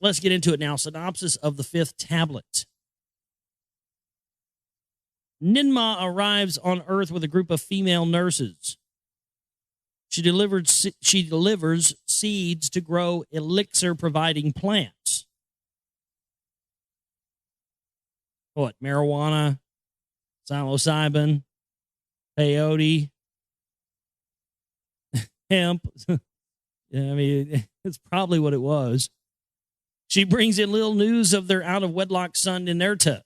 Let's get into it now. Synopsis of the 5th tablet. Ninmah arrives on Earth with a group of female nurses. She delivers seeds to grow elixir-providing plants. What? Marijuana, psilocybin, peyote, hemp. Yeah, I mean, it's probably what it was. She brings in little news of their out-of-wedlock son, Ninurta.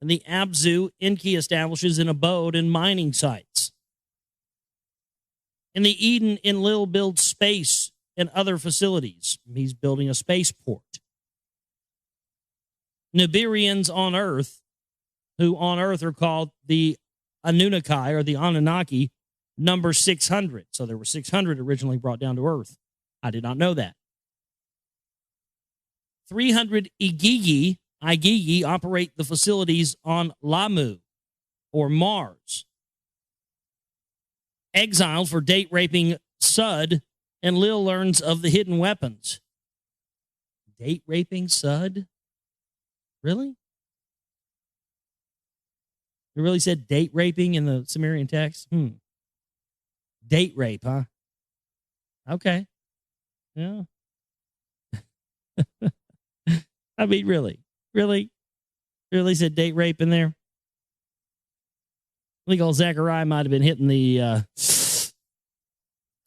And the Abzu, ENKI establishes an abode and mining sites. In the Eden, Enlil builds space and other facilities. He's building a spaceport. Nibirians on Earth, who on Earth are called the Anunnaki or the Anunnaki, number 600. So there were 600 originally brought down to Earth. I did not know that. 300 Igigi operate the facilities on Lamu or Mars. Exiled for date-raping Sud, Enlil learns of the hidden weapons. Date-raping Sud? Really? It really said date-raping in the Sumerian text? Date rape, huh? Okay. Yeah. I mean, really said date rape in there. I think old Zecharia might have been hitting the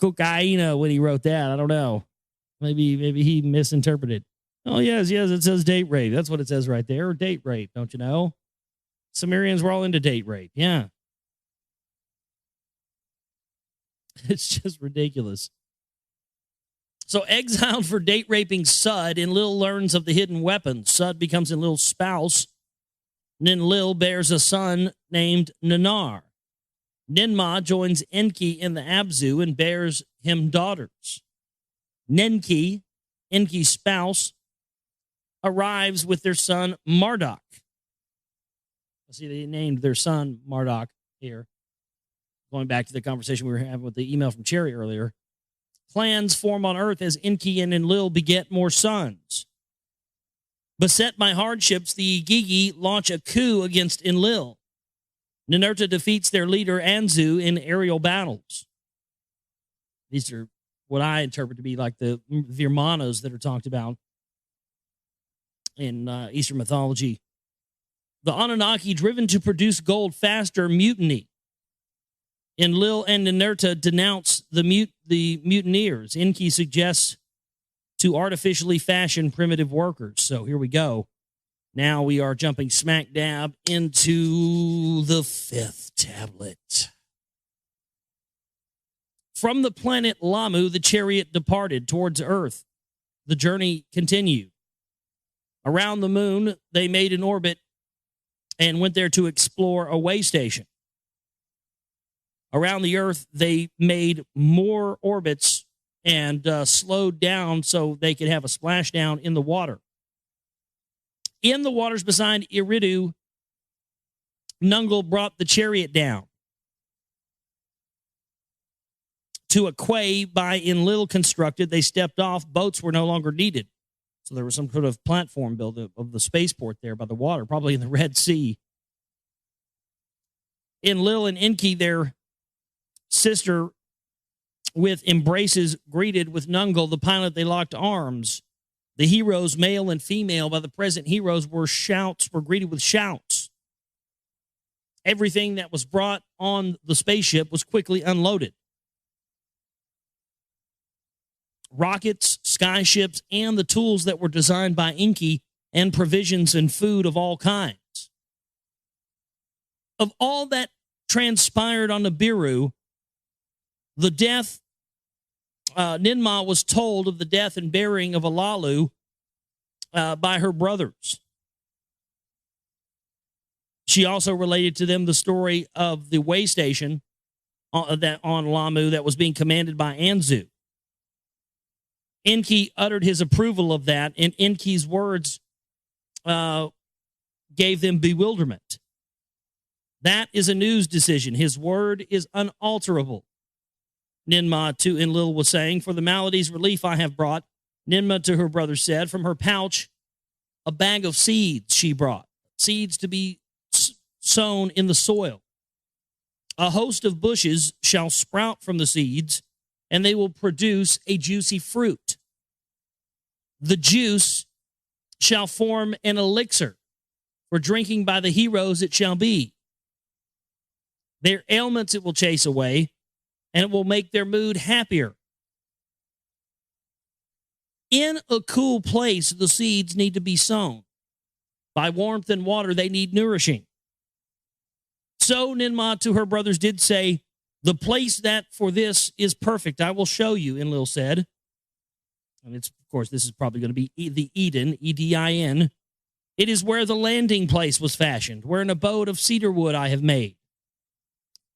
cocaine when he wrote that. I don't know. Maybe he misinterpreted. Oh, yes, it says date rape. That's what it says right there. Date rape, don't you know? Sumerians were all into date rape. Yeah. It's just ridiculous. So exiled for date-raping Sud, Enlil learns of the hidden weapons. Sud becomes Enlil's spouse. Enlil bears a son named Nanar. Ninmah joins ENKI in the Abzu and bears him daughters. Nenki, ENKI's spouse, arrives with their son Marduk. See, they named their son Marduk here. Going back to the conversation we were having with the email from Cherry earlier. Clans form on Earth as ENKI and Enlil beget more sons. Beset by hardships, the Igigi launch a coup against Enlil. Ninurta defeats their leader Anzu in aerial battles. These are what I interpret to be like the Virmanos that are talked about in Eastern mythology. The Anunnaki, driven to produce gold faster, mutiny. Enlil and Ninurta denounce the mutineers. ENKI suggests to artificially fashion primitive workers. So here we go. Now we are jumping smack dab into the 5th tablet. From the planet Lamu, the chariot departed towards Earth. The journey continued. Around the moon, they made an orbit and went there to explore a way station. Around the Earth, they made more orbits and slowed down so they could have a splashdown in the water. In the waters beside Eridu, Nungul brought the chariot down to a quay by Enlil constructed. They stepped off. Boats were no longer needed. So there was some sort of platform built of the spaceport there by the water, probably in the Red Sea. Enlil and ENKI, their sister, with embraces, greeted with Nungul, the pilot. They locked arms. The heroes, male and female, by the present heroes were greeted with shouts. Everything that was brought on the spaceship was quickly unloaded. Rockets, skyships, and the tools that were designed by ENKI, and provisions and food of all kinds. Of all that transpired on Nibiru, the death, Ninmah was told of the death and burying of Alalu by her brothers. She also related to them the story of the way station on Lamu that was being commanded by Anzu. ENKI uttered his approval of that, and ENKI's words gave them bewilderment. That is a news decision. His word is unalterable. Ninmah to Enlil was saying, for the maladies relief I have brought, Ninmah to her brother said, from her pouch, a bag of seeds she brought, seeds to be sown in the soil. A host of bushes shall sprout from the seeds, and they will produce a juicy fruit. The juice shall form an elixir, for drinking by the heroes it shall be. Their ailments it will chase away, and it will make their mood happier. In a cool place, the seeds need to be sown. By warmth and water, they need nourishing. So Ninmah to her brothers did say, the place that for this is perfect, I will show you, Enlil said. And it's, of course, this is probably going to be the Eden, Edin. It is where the landing place was fashioned, where an abode of cedar wood I have made.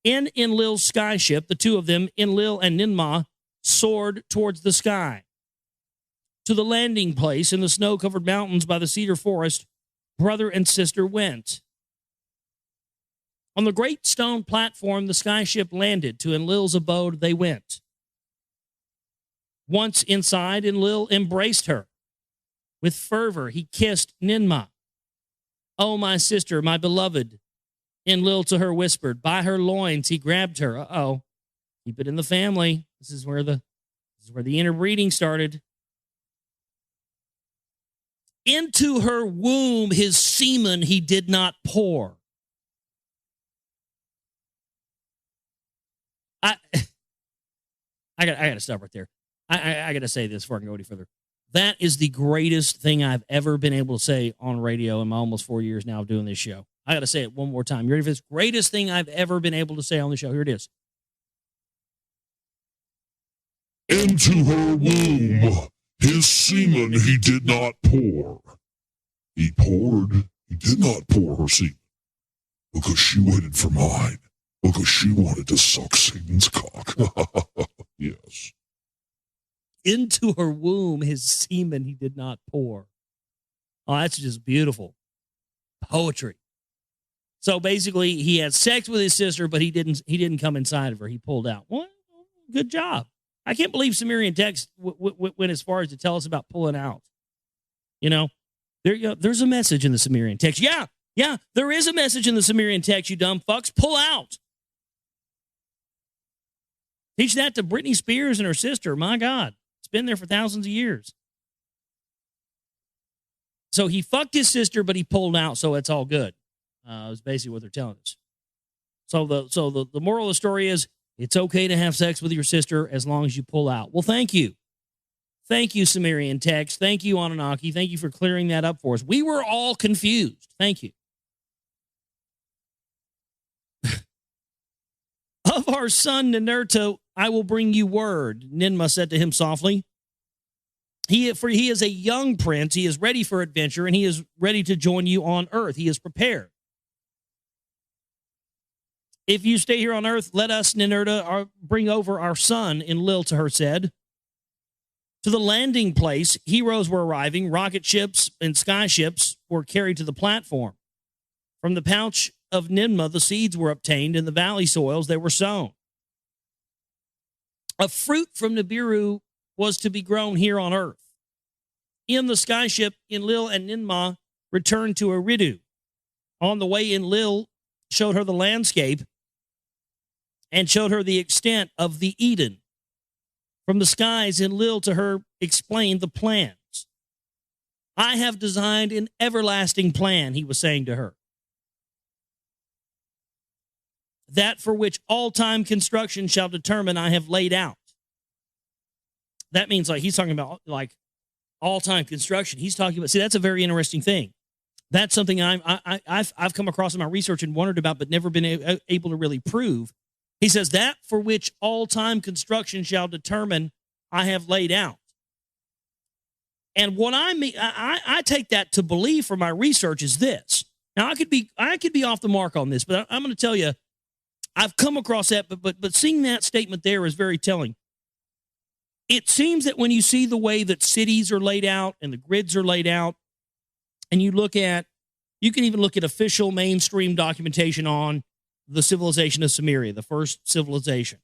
In Enlil's skyship, the two of them, Enlil and Ninmah, soared towards the sky. To the landing place in the snow-covered mountains by the cedar forest, brother and sister went. On the great stone platform, the skyship landed. To Enlil's abode they went. Once inside, Enlil embraced her. With fervor, he kissed Ninmah. Oh, my sister, my beloved, Enlil to her whispered. By her loins, he grabbed her. Uh-oh. Keep it in the family. This is where the interbreeding started. Into her womb his semen he did not pour. I got to stop right there. I got to say this before I can go any further. That is the greatest thing I've ever been able to say on radio in my almost 4 years now of doing this show. I got to say it one more time. You ready for this? Greatest thing I've ever been able to say on the show. Here it is. Into her womb his semen he did not pour. He did not pour her semen, because she waited for mine, because she wanted to suck Satan's cock. Yes. Into her womb his semen he did not pour. Oh, that's just beautiful. Poetry. So basically, he had sex with his sister, but he didn't come inside of her. He pulled out. Well, good job. I can't believe Sumerian text went as far as to tell us about pulling out. You know, there's a message in the Sumerian text. Yeah, there is a message in the Sumerian text, you dumb fucks. Pull out. Teach that to Britney Spears and her sister. My God, it's been there for thousands of years. So he fucked his sister, but he pulled out, so it's all good. Is basically what they're telling us. So the moral of the story is, it's okay to have sex with your sister as long as you pull out. Well, thank you. Thank you, Sumerian text. Thank you, Anunnaki. Thank you for clearing that up for us. We were all confused. Thank you. Of our son Ninurta, I will bring you word, Ninmah said to him softly. He is a young prince. He is ready for adventure, and he is ready to join you on earth. He is prepared. If you stay here on earth, let us, Ninurta, bring over our son, Enlil to her said. To the landing place, heroes were arriving. Rocket ships and sky ships were carried to the platform. From the pouch of Ninmah, the seeds were obtained. In the valley soils, they were sown. A fruit from Nibiru was to be grown here on earth. In the sky ship, Enlil and Ninmah returned to Eridu. On the way, Enlil showed her the landscape and showed her the extent of the Eden. From the skies, Enlil to her explained the plans. I have designed an everlasting plan, he was saying to her. That for which all-time construction shall determine I have laid out. That means he's talking about all-time construction. He's talking about, see, that's a very interesting thing. That's something I've come across in my research and wondered about, but never been able to really prove. He says, that for which all-time construction shall determine I have laid out. And what I mean, I take that to believe from my research is this. Now, I could be off the mark on this, but I'm going to tell you, I've come across that, but seeing that statement there is very telling. It seems that when you see the way that cities are laid out and the grids are laid out, and you can even look at official mainstream documentation on the civilization of Sumeria, the first civilization.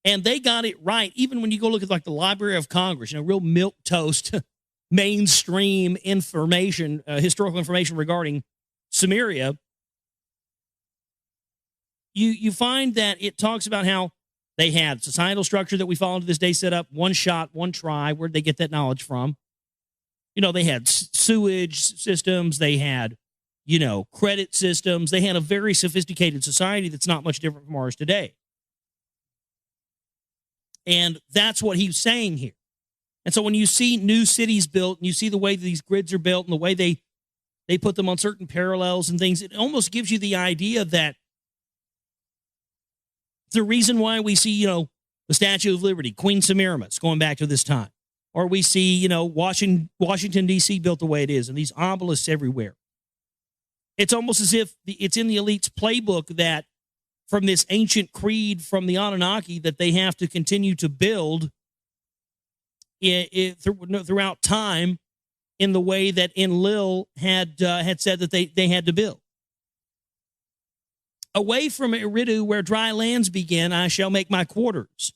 And they got it right. Even when you go look at like the Library of Congress, real milquetoast, mainstream information, historical information regarding Samaria, you find that it talks about how they had societal structure that we follow to this day set up, one shot, one try. Where'd they get that knowledge from? They had sewage systems. They had, credit systems. They had a very sophisticated society that's not much different from ours today. And that's what he's saying here. And so when you see new cities built and you see the way these grids are built and the way they put them on certain parallels and things, it almost gives you the idea that the reason why we see, the Statue of Liberty, Queen Semiramis, going back to this time, or we see, Washington, D.C. built the way it is and these obelisks everywhere. It's almost as if it's in the elite's playbook that from this ancient creed from the Anunnaki that they have to continue to build throughout time in the way that Enlil had said that they had to build. Away from Eridu, where dry lands begin, I shall make my quarters.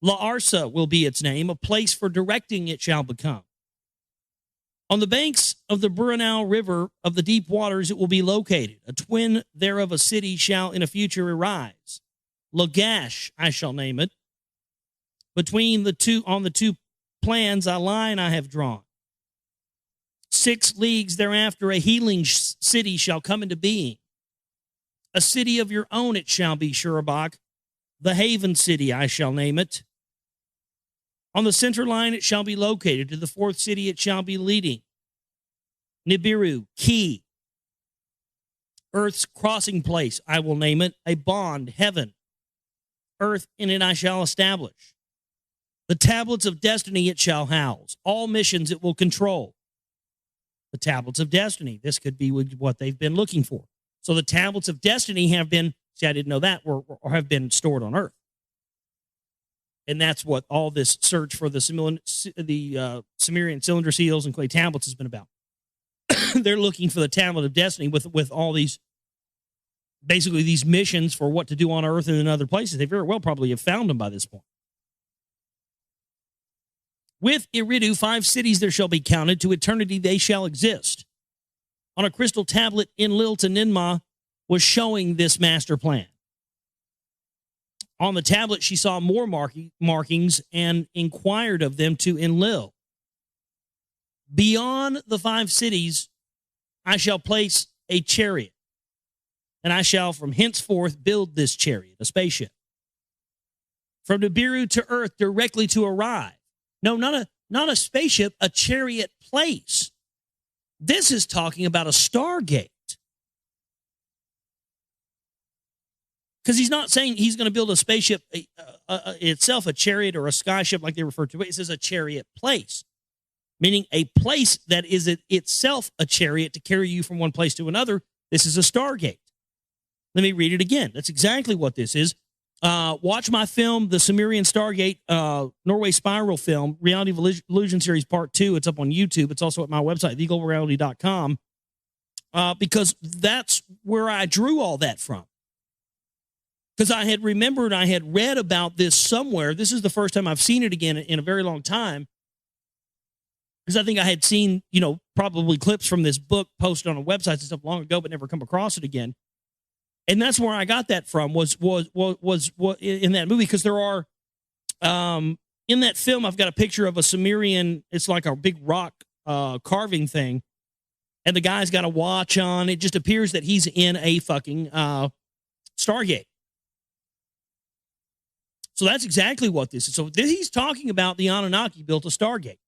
La Arsa will be its name, a place for directing it shall become. On the banks of the Brunel River of the deep waters it will be located. A twin thereof a city shall in a future arise. Lagash I shall name it. Between the two plans a line I have drawn. 6 leagues thereafter a healing city shall come into being. A city of your own it shall be, Shurabak. The haven city I shall name it. On the center line it shall be located. To the 4th city it shall be leading. Nibiru, key. Earth's crossing place I will name it. A bond, heaven. Earth in it I shall establish. The tablets of destiny it shall house. All missions it will control. The tablets of destiny. This could be what they've been looking for. So the tablets of destiny have been, see, I didn't know that, or have been stored on Earth. And that's what all this search for the Sumerian cylinder seals and clay tablets has been about. They're looking for the tablet of destiny with all these, basically these missions for what to do on Earth and in other places. They very well probably have found them by this point. With Eridu, 5 cities there shall be counted. To eternity they shall exist. On a crystal tablet, Enlil to Ninmah was showing this master plan. On the tablet, she saw more markings and inquired of them to Enlil. Beyond the 5 cities, I shall place a chariot, and I shall from henceforth build this chariot, a spaceship. From Nibiru to Earth directly to arrive. No, not a spaceship, a chariot place. This is talking about a Stargate. Because he's not saying he's going to build a spaceship itself, a chariot or a skyship like they refer to it. It says a chariot place, meaning a place that is itself a chariot to carry you from one place to another. This is a Stargate. Let me read it again. That's exactly what this is. Watch my film, The Sumerian Stargate, Norway Spiral film, Reality of Illusion Series Part 2. It's up on YouTube. It's also at my website, theglobalreality.com, because that's where I drew all that from. Because I had remembered, I had read about this somewhere. This is the first time I've seen it again in a very long time. Because I think I had seen, probably clips from this book posted on a website and stuff long ago, but never come across it again. And that's where I got that from was in that movie, because there are in that film I've got a picture of a Sumerian. It's like a big rock carving thing, and the guy's got a watch on. It just appears that he's in a fucking Stargate. So that's exactly what this is. So he's talking about the Anunnaki built a Stargate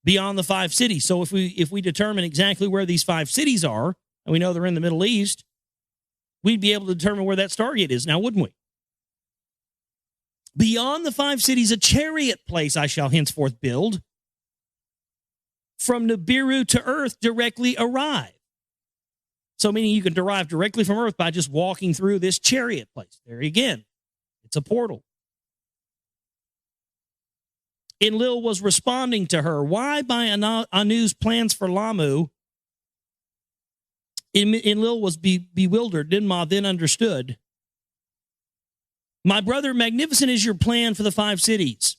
beyond the 5 cities. So if we determine exactly where these 5 cities are, and we know they're in the Middle East, we'd be able to determine where that Stargate is now, wouldn't we? Beyond the 5 cities, a chariot place I shall henceforth build. From Nibiru to Earth directly arrive. So meaning you can derive directly from Earth by just walking through this chariot place. There again, it's a portal. Enlil was responding to her. Why by Anu's plans for Lamu? Enlil was bewildered. Ninmah then understood. My brother, magnificent is your plan for the 5 cities.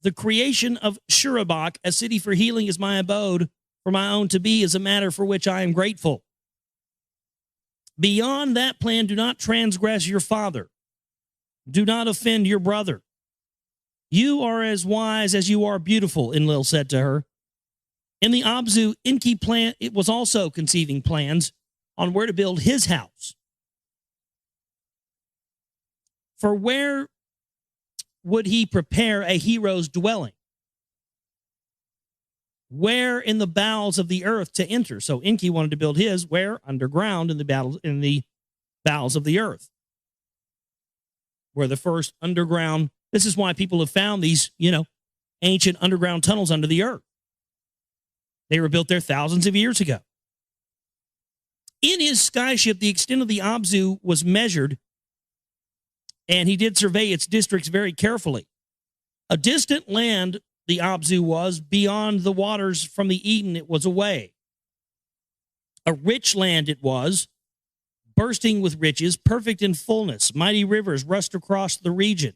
The creation of Shurabak, a city for healing, is my abode. For my own to be is a matter for which I am grateful. Beyond that plan, do not transgress your father. Do not offend your brother. You are as wise as you are beautiful, Enlil said to her. In the Abzu, ENKI plan, it was also conceiving plans on where to build his house. For where would he prepare a hero's dwelling? Where in the bowels of the earth to enter? So ENKI wanted to build his where? Underground in the bowels of the earth. Where the first underground, this is why people have found these, ancient underground tunnels under the earth. They were built there thousands of years ago. In his skyship, the extent of the Abzu was measured, and he did survey its districts very carefully. A distant land, the Abzu was, beyond the waters from the Eden it was away. A rich land it was, bursting with riches, perfect in fullness. Mighty rivers rushed across the region.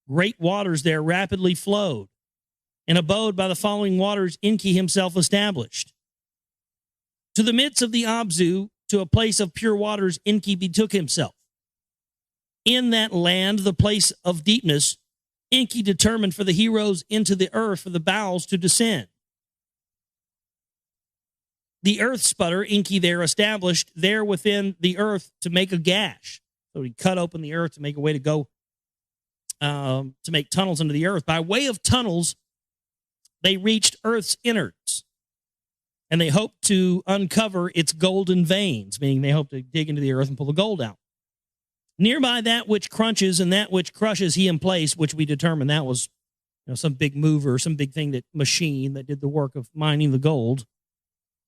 Great waters there rapidly flowed. An abode by the following waters ENKI himself established. To the midst of the Abzu, to a place of pure waters, ENKI betook himself. In that land, the place of deepness, ENKI determined for the heroes into the earth for the bowels to descend. The earth sputter, ENKI there established there within the earth to make a gash. So he cut open the earth to make a way to go, to make tunnels into the earth. By way of tunnels, they reached earth's innards, and they hoped to uncover its golden veins, meaning they hoped to dig into the earth and pull the gold out. Nearby that which crunches and that which crushes he in place, which we determined that was some big mover, some big thing, that machine that did the work of mining the gold.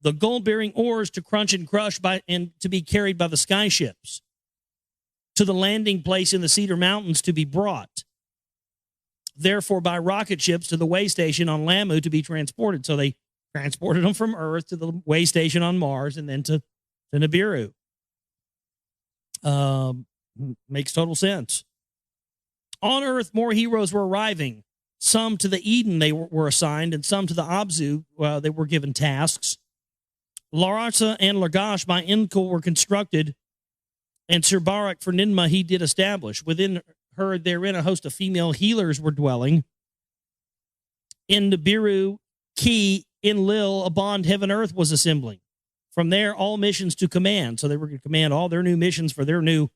The gold-bearing ores to crunch and crush and to be carried by the skyships. To the landing place in the Cedar Mountains to be brought. Therefore, by rocket ships to the way station on Lamu to be transported. So they transported them from Earth to the way station on Mars and then to Nibiru. Makes total sense. On Earth, more heroes were arriving. Some to the Eden they were assigned, and some to the Abzu they were given tasks. Larasa and Lagash by ENKI were constructed, and Sirbarak for Ninma he did establish. Within her therein a host of female healers were dwelling. In Nibiru, Ki, Enlil, a bond heaven earth was assembling. From there, all missions to command. So they were going to command all their new missions for their new,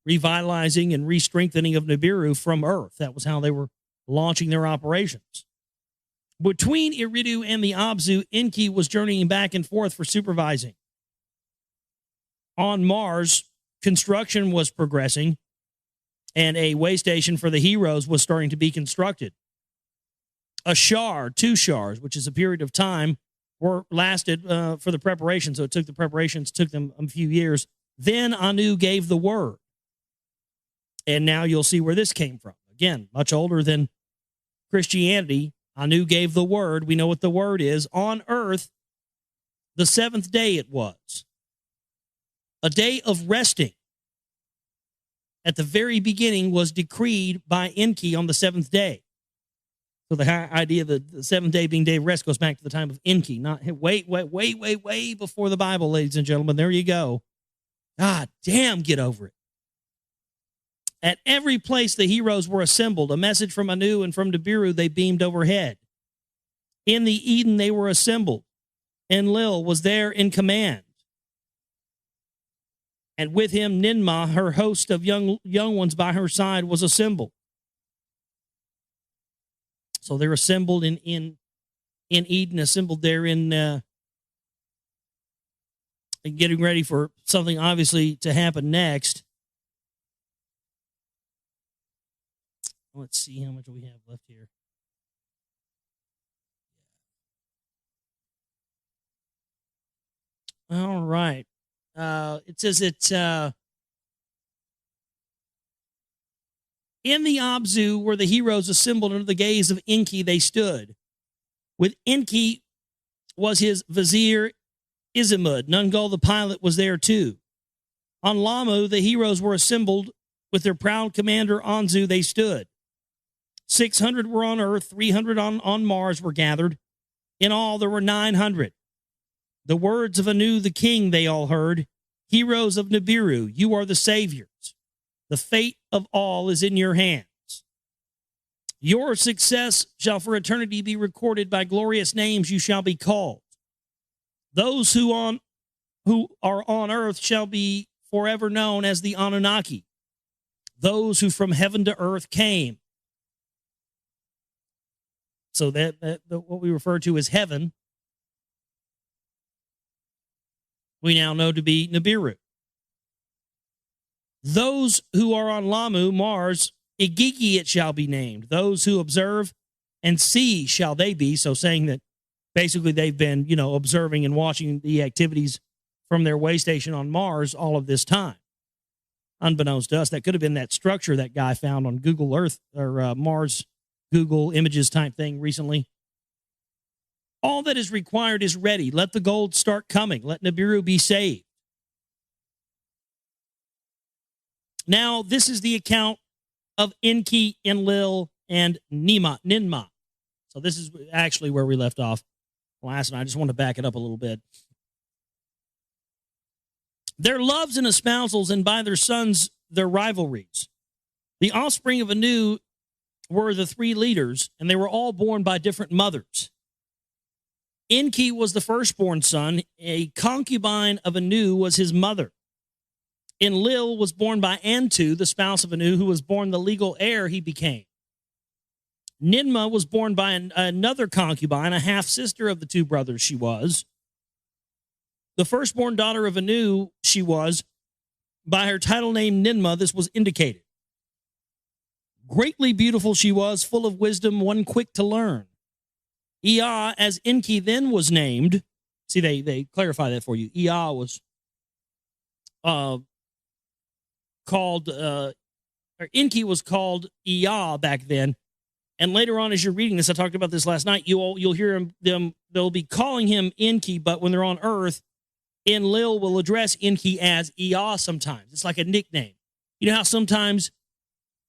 revitalizing and re-strengthening of Nibiru from Earth. That was how they were launching their operations. Between Iridu and the Abzu, ENKI was journeying back and forth for supervising. On Mars, construction was progressing, and a way station for the heroes was starting to be constructed. A shar, 2 shars, which is a period of time, lasted for the preparation. So it took the preparations, took them a few years. Then Anu gave the word. And now you'll see where this came from. Again, much older than Christianity. Anu gave the word. We know what the word is. On earth, the 7th day it was. A day of resting. At the very beginning was decreed by ENKI on the 7th day. So the idea of the 7th day being day of rest goes back to the time of ENKI. Not way before the Bible, ladies and gentlemen. There you go. God damn, get over it. At every place the heroes were assembled. A message from Anu and from Nibiru they beamed overhead. In the Eden they were assembled. Enlil was there in command. And with him Ninma, her host of young ones by her side, was assembled. So they're assembled in Eden, assembled there in getting ready for something obviously to happen next. Let's see how much we have left here. All right. It says it's in the Abzu where the heroes assembled under the gaze of ENKI they stood. With ENKI was his vizier Izimud. Nungul the pilot was there too. On Lamu, the heroes were assembled With their proud commander Anzu, they stood. 600 were on Earth, 300 on Mars were gathered. In all, there were 900. The words of Anu the king they all heard. Heroes of Nibiru, you are the saviors. The fate of all is in your hands. Your success shall for eternity be recorded. By glorious names you shall be called. Those who are on earth shall be forever known as the Anunnaki. Those who from heaven to earth came. So that what we refer to as heaven, we now know to be Nibiru. Those who are on Lamu, Mars, Igigi it shall be named. Those who observe and see shall they be. So saying that basically they've been, observing and watching the activities from their way station on Mars all of this time. Unbeknownst to us, that could have been that structure that guy found on Google Earth or Mars Google Images type thing recently. All that is required is ready. Let the gold start coming. Let Nibiru be saved. Now, this is the account of Enki, Enlil, and Ninmah. So this is actually where we left off last night. I just want to back it up a little bit. Their loves and espousals, and by their sons, their rivalries. The offspring of Anu were the three leaders, and they were all born by different mothers. Enki was the firstborn son. A concubine of Anu was his mother. Enlil was born by Antu, the spouse of Anu, who was born the legal heir he became. Ninmah was born by another concubine, a half-sister of the two brothers she was. The firstborn daughter of Anu she was. By her title name Ninmah, this was indicated. Greatly beautiful she was, full of wisdom, one quick to learn. Ea, as Enki then was named, see, they clarify that for you. Ea was called, or Enki was called Ea back then. And later on, as you're reading this, I talked about this last night, you'll hear them, they'll be calling him Enki, but when they're on Earth, Enlil will address Enki as Ea sometimes. It's like a nickname. You know how sometimes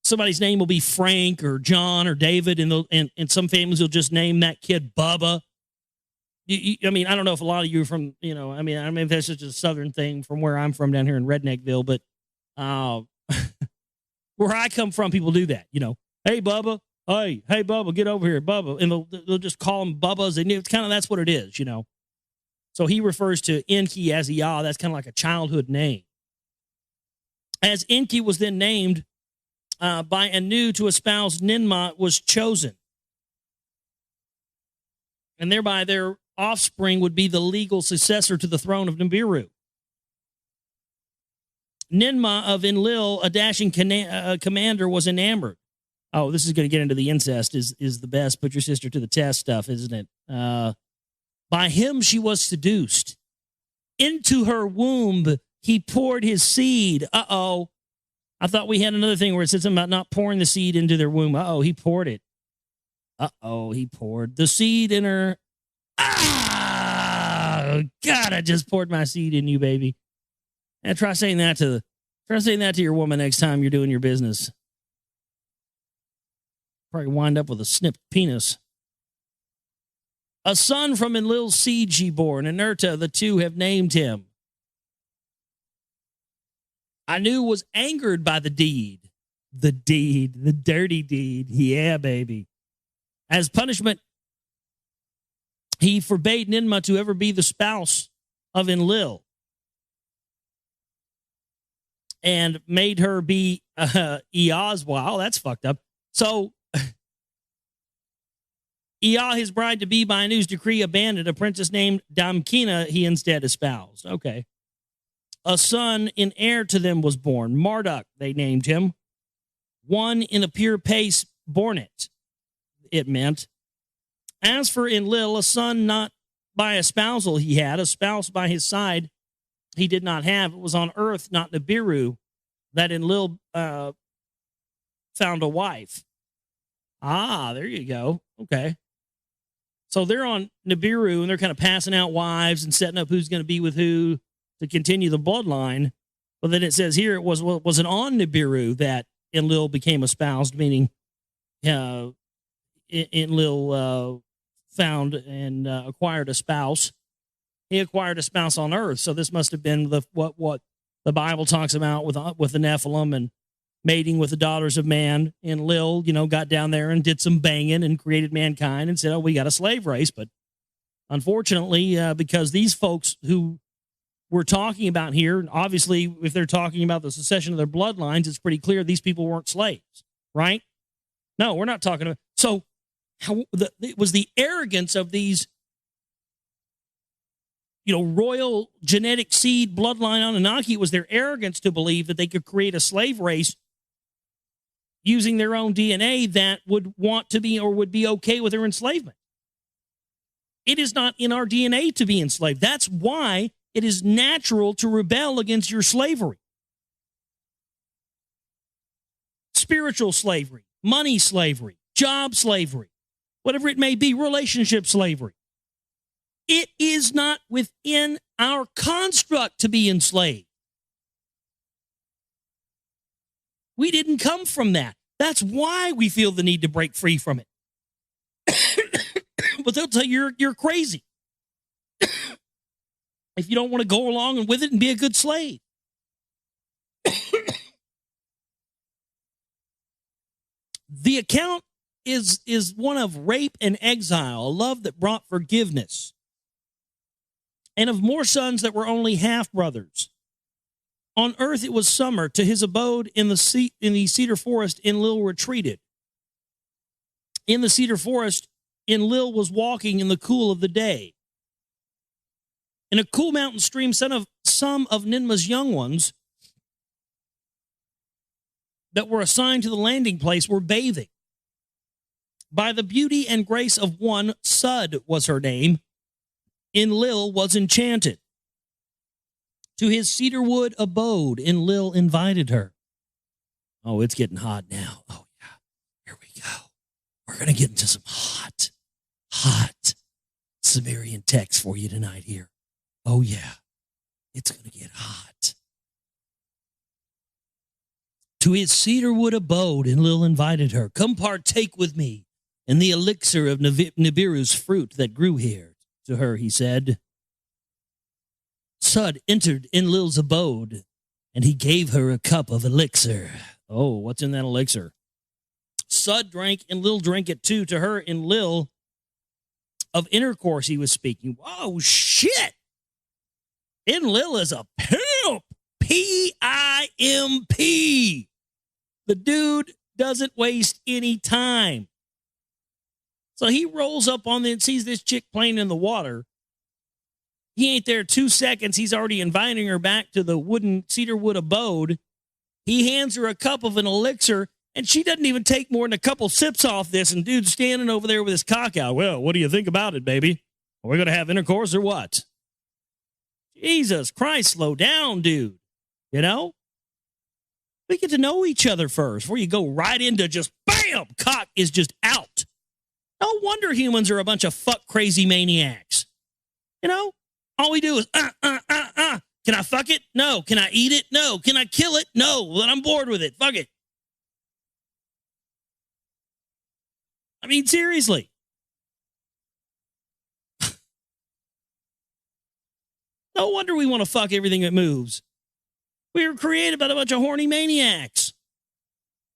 somebody's name will be Frank or John or David, and some families will just name that kid Bubba. I mean, I don't know if a lot of you are from, I mean if that's just a southern thing from where I'm from down here in Redneckville, but where I come from, people do that, Hey, Bubba. Hey, Bubba, get over here, Bubba. And they'll just call him Bubba's. And it's kind of, that's what it is, So he refers to Enki as Ea. That's kind of like a childhood name. As Enki was then named by Anu to espouse Ninmah, was chosen. And thereby their offspring would be the legal successor to the throne of Nibiru. Ninmah of Enlil, a dashing commander, was enamored. Oh, this is going to get into the incest is the best. Put your sister to the test stuff, isn't it? By him she was seduced. Into her womb he poured his seed. Uh-oh. I thought we had another thing where it said something about not pouring the seed into their womb. Uh-oh, he poured it. Uh-oh, he poured the seed in her. Ah, God, I just poured my seed in you, baby. And try saying that to your woman next time you're doing your business. Probably wind up with a snipped penis. A son from Enlil's seed she bore, and Inerta, the two have named him. Anu was angered by the deed. The dirty deed. Yeah, baby. As punishment, he forbade Ninmah to ever be the spouse of Enlil and made her be Ea's wife. Oh, that's fucked up. So, Ea, his bride-to-be, by Anu's decree, abandoned a princess named Damkina he instead espoused. Okay. A son and heir to them was born. Marduk, they named him. One in a pure pace born it meant. As for Enlil, a son not by espousal he had, a spouse by his side he did not have. It was on earth, not Nibiru, that Enlil found a wife. Ah, there you go. Okay. So they're on Nibiru, and they're kind of passing out wives and setting up who's going to be with who to continue the bloodline. Well, then it says here it was it on Nibiru that Enlil became espoused, meaning Enlil found and acquired a spouse. He acquired a spouse on earth. So this must have been what the Bible talks about with the Nephilim and mating with the daughters of man. Enlil, got down there and did some banging and created mankind and said, oh, we got a slave race. But unfortunately, because these folks who we're talking about here, obviously, if they're talking about the succession of their bloodlines, it's pretty clear these people weren't slaves, right? No, we're not talking about. So it was the arrogance of these, royal genetic seed bloodline Anunnaki. It was their arrogance to believe that they could create a slave race using their own DNA that would want to be or would be okay with their enslavement. It is not in our DNA to be enslaved. That's why it is natural to rebel against your slavery. Spiritual slavery, money slavery, job slavery, whatever it may be, relationship slavery. It is not within our construct to be enslaved. We didn't come from that. That's why we feel the need to break free from it. But they'll tell you you're crazy if you don't want to go along with it and be a good slave. The account is one of rape and exile, a love that brought forgiveness, and of more sons that were only half-brothers. On earth it was summer. To his abode in the cedar forest, Enlil retreated. In the cedar forest, Enlil was walking in the cool of the day. In a cool mountain stream, some of Ninma's young ones that were assigned to the landing place were bathing. By the beauty and grace of one, Sud was her name, Enlil was enchanted. To his cedarwood abode, Enlil invited her. Oh, it's getting hot now. Oh, yeah. Here we go. We're going to get into some hot Sumerian text for you tonight here. Oh, yeah. It's going to get hot. To his cedarwood abode, Enlil invited her. Come partake with me in the elixir of Nibiru's fruit that grew here. To her, he said. Sud entered Enlil's abode, and he gave her a cup of elixir. Oh, what's in that elixir? Sud drank, Enlil drank it too. To her, Enlil, of intercourse he was speaking. Whoa, shit! Enlil is a pimp. P-I-M-P. The dude doesn't waste any time. So he rolls up on and sees this chick playing in the water. He ain't there 2 seconds. He's already inviting her back to the cedarwood abode. He hands her a cup of an elixir, and she doesn't even take more than a couple sips off this, and dude's standing over there with his cock out. Well, what do you think about it, baby? Are we going to have intercourse or what? Jesus Christ, slow down, dude. We get to know each other first before you go right into just, bam, cock is just out. No wonder humans are a bunch of fuck crazy maniacs. All we do is, Can I fuck it? No. Can I eat it? No. Can I kill it? No. Well, then I'm bored with it. Fuck it. I mean, seriously. No wonder we want to fuck everything that moves. We were created by a bunch of horny maniacs.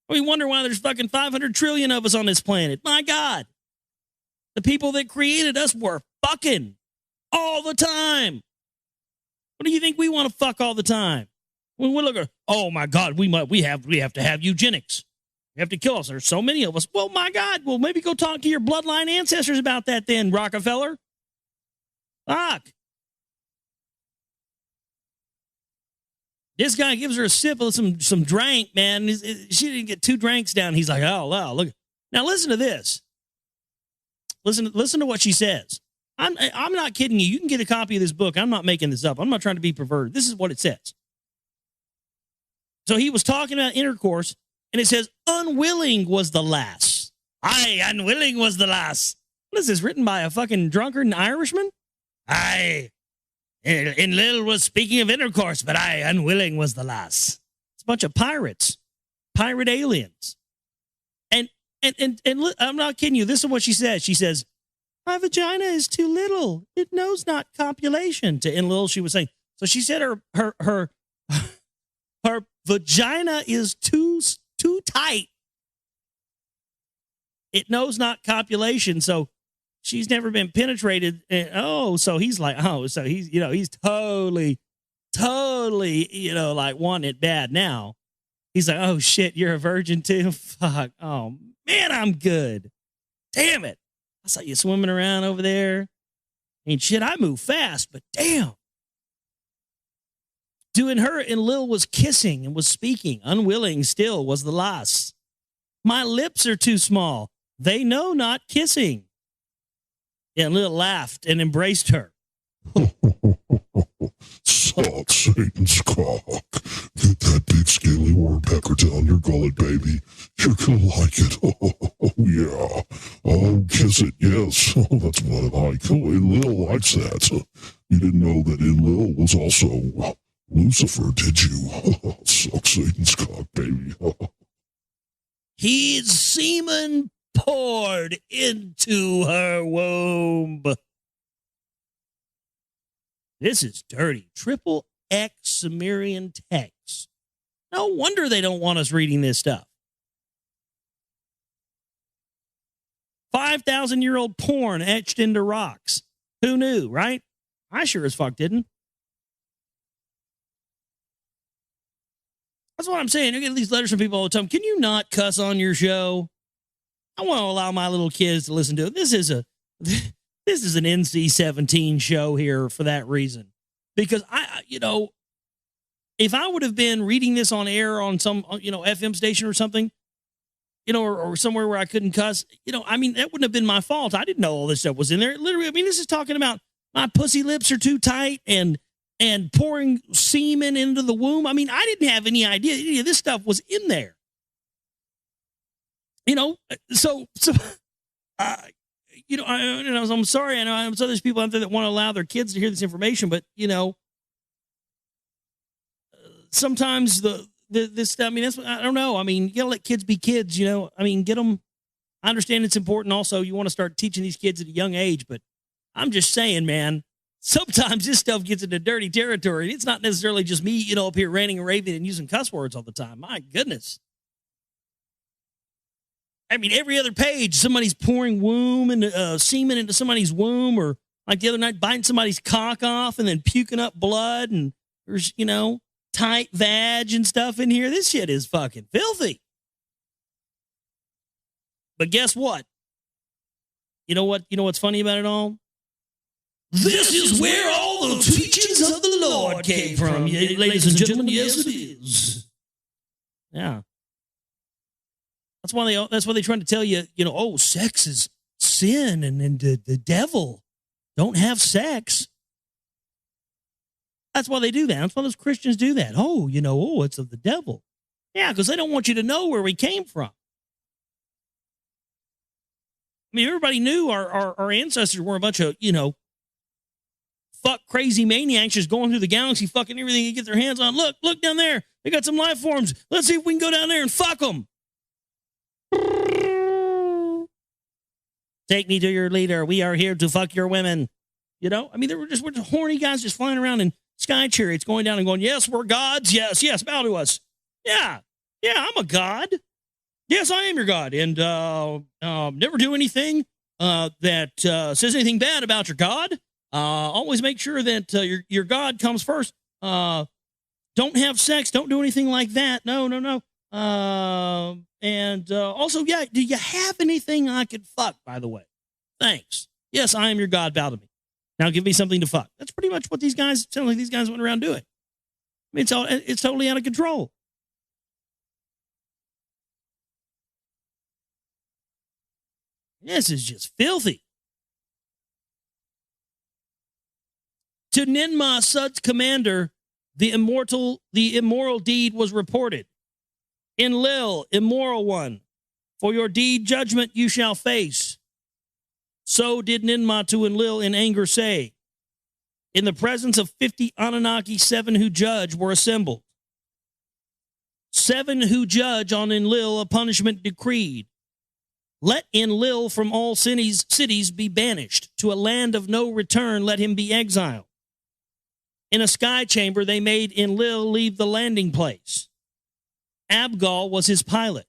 We wonder why there's fucking 500 trillion of us on this planet. My God. The people that created us were fucking all the time. What do you think we want to fuck all the time? When we look at, oh my God, we have to have eugenics. We have to kill us. There's so many of us. Well, my God, well, maybe go talk to your bloodline ancestors about that then, Rockefeller. Fuck. This guy gives her a sip of some drink, man. She didn't get 2 drinks down. He's like, oh, wow, look. Now listen to this. Listen to what she says. I'm not kidding you. You can get a copy of this book. I'm not making this up. I'm not trying to be perverted. This is what it says. So he was talking about intercourse, and it says, unwilling was the lass. Aye, unwilling was the lass. What is this, written by a fucking drunkard and Irishman? Aye. Enlil was speaking of intercourse, but I, unwilling, was the last. It's a bunch of pirates, pirate aliens. And I'm not kidding you. This is what she says. She says, my vagina is too little. It knows not copulation. To Enlil, she was saying. So she said her vagina is too tight. It knows not copulation. So she's never been penetrated. And, so he's like, so he's totally, like wanting it bad now. He's like, oh shit, you're a virgin too? Fuck. Oh man, I'm good. Damn it. I saw you swimming around over there. And shit, I move fast, but damn. Doing her, and Lil was kissing and was speaking. Unwilling still was the last. My lips are too small. They know not kissing. And Lil laughed and embraced her. Suck Satan's cock. Get that big scaly woodpecker down your gullet, baby. You're gonna like it. Oh, yeah. Oh, kiss it, yes. Oh, that's what I like. Oh, Enlil likes that. You didn't know that Enlil was also Lucifer, did you? Suck Satan's cock, baby. His semen poured into her womb. This is dirty. Triple X Sumerian text. No wonder they don't want us reading this stuff. 5,000-year-old porn etched into rocks. Who knew, right? I sure as fuck didn't. That's what I'm saying. I get these letters from people all the time. Can you not cuss on your show? I want to allow my little kids to listen to it. This is an NC-17 show here for that reason. Because if I would have been reading this on air on some, FM station or something, or somewhere where I couldn't cuss, that wouldn't have been my fault. I didn't know all this stuff was in there. Literally, this is talking about my pussy lips are too tight and pouring semen into the womb. I didn't have any idea any of this stuff was in there. I'm sorry. I know there's people out there that want to allow their kids to hear this information, but sometimes this stuff. That's what, I don't know. You gotta let kids be kids. Get them. I understand it's important. Also, you want to start teaching these kids at a young age, but I'm just saying, man. Sometimes this stuff gets into dirty territory. It's not necessarily just me, up here ranting and raving and using cuss words all the time. My goodness. Every other page, somebody's pouring semen into somebody's womb, or like the other night, biting somebody's cock off and then puking up blood, and there's, tight vag and stuff in here. This shit is fucking filthy. But guess what? You know what's funny about it all? This is where all the teachings of the Lord came from, ladies and gentlemen. Yes, it is. Yeah. That's why they're trying to tell you, sex is sin and the devil. Don't have sex. That's why they do that. That's why those Christians do that. It's of the devil. Yeah, because they don't want you to know where we came from. Everybody knew our ancestors were a bunch of, fuck crazy maniacs just going through the galaxy, fucking everything they get their hands on. Look down there. They got some life forms. Let's see if we can go down there and fuck them. Take me to your leader. We are here to fuck your women. We're just horny guys just flying around in sky chariots going down and going, yes, we're gods. Yes, bow to us. Yeah, I'm a god. Yes, I am your god. And never do anything that says anything bad about your god. Always make sure that your God comes first. Don't have sex. Don't do anything like that. No. Also, do you have anything I could fuck, by the way? Thanks. Yes, I am your God. Bow to me. Now give me something to fuck. That's pretty much what sound like these guys went around doing. It's totally out of control. This is just filthy. To Ninmah, Sud's commander, the immoral deed was reported. Enlil, immoral one, for your deed judgment you shall face. So did Ninmah to Enlil in anger say, In the presence of 50 Anunnaki, 7 who judge were assembled. 7 who judge on Enlil a punishment decreed. Let Enlil from all cities be banished. To a land of no return, let him be exiled. In a sky chamber, they made Enlil leave the landing place. Abgal was his pilot.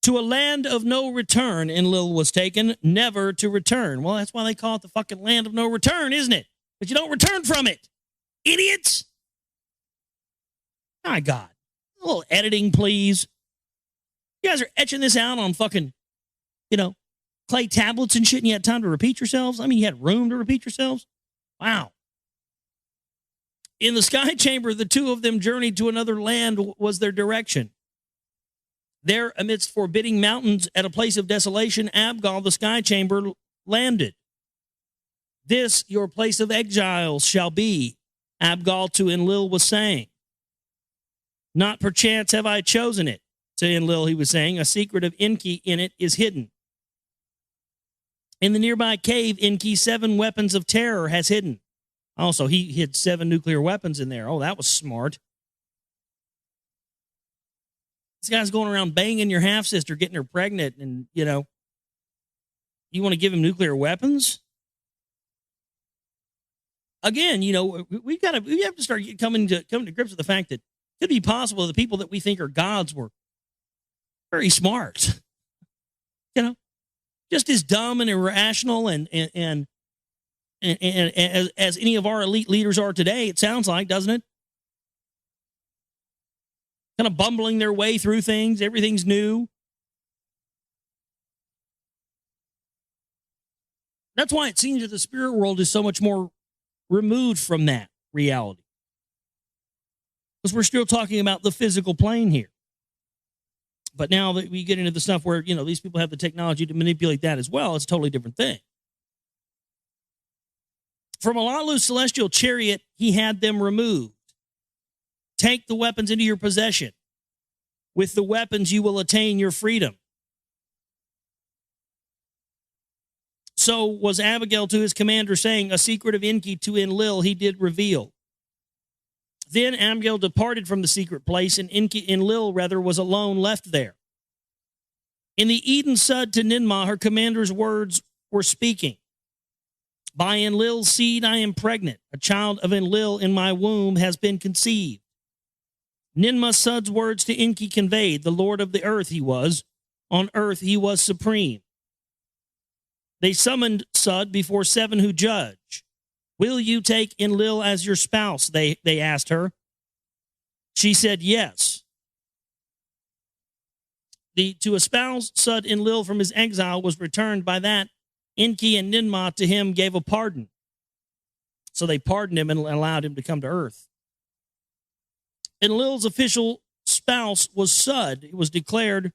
To a land of no return, Enlil was taken, never to return. Well, that's why they call it the fucking land of no return, isn't it? But you don't return from it. Idiots. My God. A little editing, please. You guys are etching this out on fucking, clay tablets and shit, and you had time to repeat yourselves? I mean, you had room to repeat yourselves? Wow. In the sky chamber, the 2 of them journeyed to another land was their direction. There, amidst forbidding mountains at a place of desolation, Abgal, the sky chamber, landed. This, your place of exile, shall be, Abgal to Enlil was saying. Not perchance have I chosen it, to Enlil he was saying. A secret of ENKI in it is hidden. In the nearby cave, ENKI 7 weapons of terror has hidden. Also, he hid 7 nuclear weapons in there. Oh, that was smart. This guy's going around banging your half-sister, getting her pregnant, and, you want to give him nuclear weapons? Again, we have to start coming to grips with the fact that it could be possible that the people that we think are gods were very smart. Just as dumb and irrational and as any of our elite leaders are today, it sounds like, doesn't it? Kind of bumbling their way through things. Everything's new. That's why it seems that the spirit world is so much more removed from that reality. Because we're still talking about the physical plane here. But now that we get into the stuff where, these people have the technology to manipulate that as well, it's a totally different thing. From Alalu's celestial chariot, he had them removed. Take the weapons into your possession. With the weapons, you will attain your freedom. So was Abigail to his commander, saying, a secret of ENKI to Enlil he did reveal. Then Abigail departed from the secret place, and Enlil was alone left there. In the Eden Sud to Ninmah, her commander's words were speaking. By Enlil's seed I am pregnant. A child of Enlil in my womb has been conceived. Ninmah Sud's words to ENKI conveyed, the Lord of the earth he was. On earth he was supreme. They summoned Sud before 7 who judge. Will you take Enlil as your spouse? They asked her. She said yes. To espouse Sud Enlil from his exile was returned. By that, ENKI and Ninmah to him gave a pardon. So they pardoned him and allowed him to come to earth. Enlil's official spouse was Sud. It was declared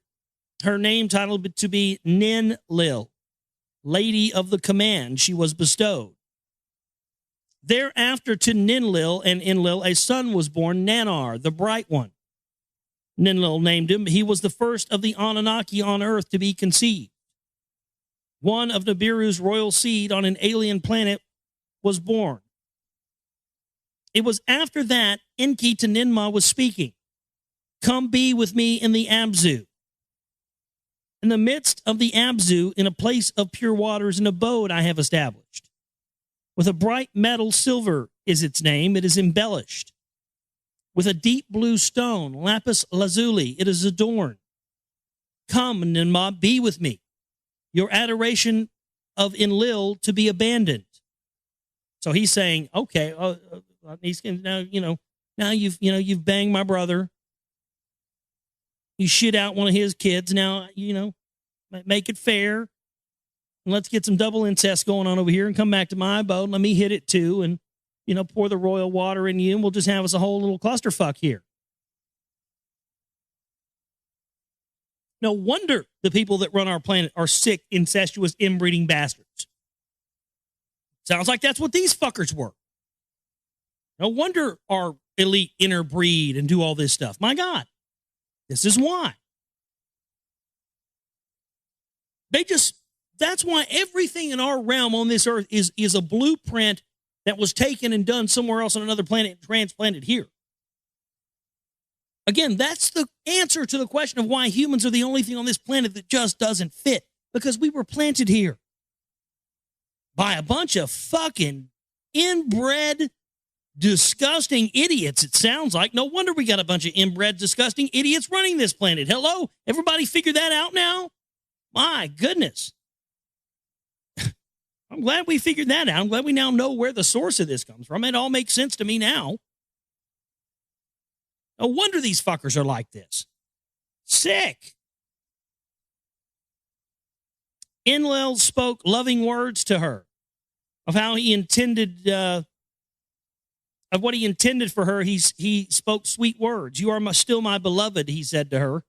her name title to be Ninlil, Lady of the Command. She was bestowed. Thereafter to Ninlil and Enlil a son was born, Nanar, the bright one. Ninlil named him. He was the first of the Anunnaki on earth to be conceived. One of Nibiru's royal seed on an alien planet was born. It was after that ENKI to Ninmah was speaking. Come be with me in the Abzu. In the midst of the Abzu, in a place of pure waters, an abode I have established. With a bright metal, silver is its name. It is embellished. With a deep blue stone, lapis lazuli, it is adorned. Come, Ninmah, be with me. Your adoration of Enlil to be abandoned. So he's saying, okay, now you've banged my brother. You shit out one of his kids. Now, make it fair. And let's get some double incest going on over here and come back to my abode. Let me hit it too. And, pour the royal water in you and we'll just have us a whole little clusterfuck here. No wonder the people that run our planet are sick, incestuous, inbreeding bastards. Sounds like that's what these fuckers were. No wonder our elite interbreed and do all this stuff. My God, this is why. That's why everything in our realm on this earth is a blueprint that was taken and done somewhere else on another planet and transplanted here. Again, that's the answer to the question of why humans are the only thing on this planet that just doesn't fit. Because we were planted here by a bunch of fucking inbred, disgusting idiots, it sounds like. No wonder we got a bunch of inbred, disgusting idiots running this planet. Hello? Everybody figure that out now? My goodness. I'm glad we figured that out. I'm glad we now know where the source of this comes from. It all makes sense to me now. No wonder these fuckers are like this. Sick. Enlil spoke loving words to her of how he intended, of what he intended for her. He spoke sweet words. You are still my beloved, he said to her.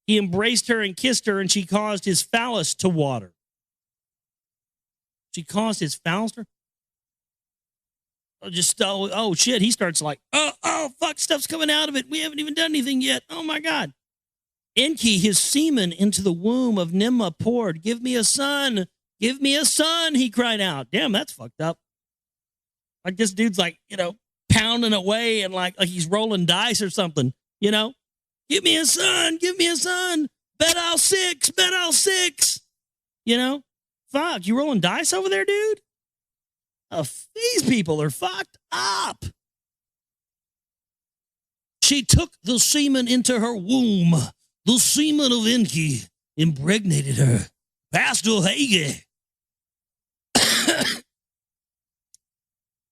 He embraced her and kissed her, and she caused his phallus to water. She caused his phallus to oh shit, he starts like, oh, fuck, stuff's coming out of it. We haven't even done anything yet. Oh, my God. Enki, his semen into the womb of Ninmah poured. Give me a son. Give me a son, he cried out. Damn, that's fucked up. Like this dude's like, pounding away and like he's rolling dice or something, Give me a son. Give me a son. Bet I'll six. Bet I'll six. Fuck, you rolling dice over there, dude? These people are fucked up. She took the semen into her womb. The semen of Enki impregnated her. Pastor Hage.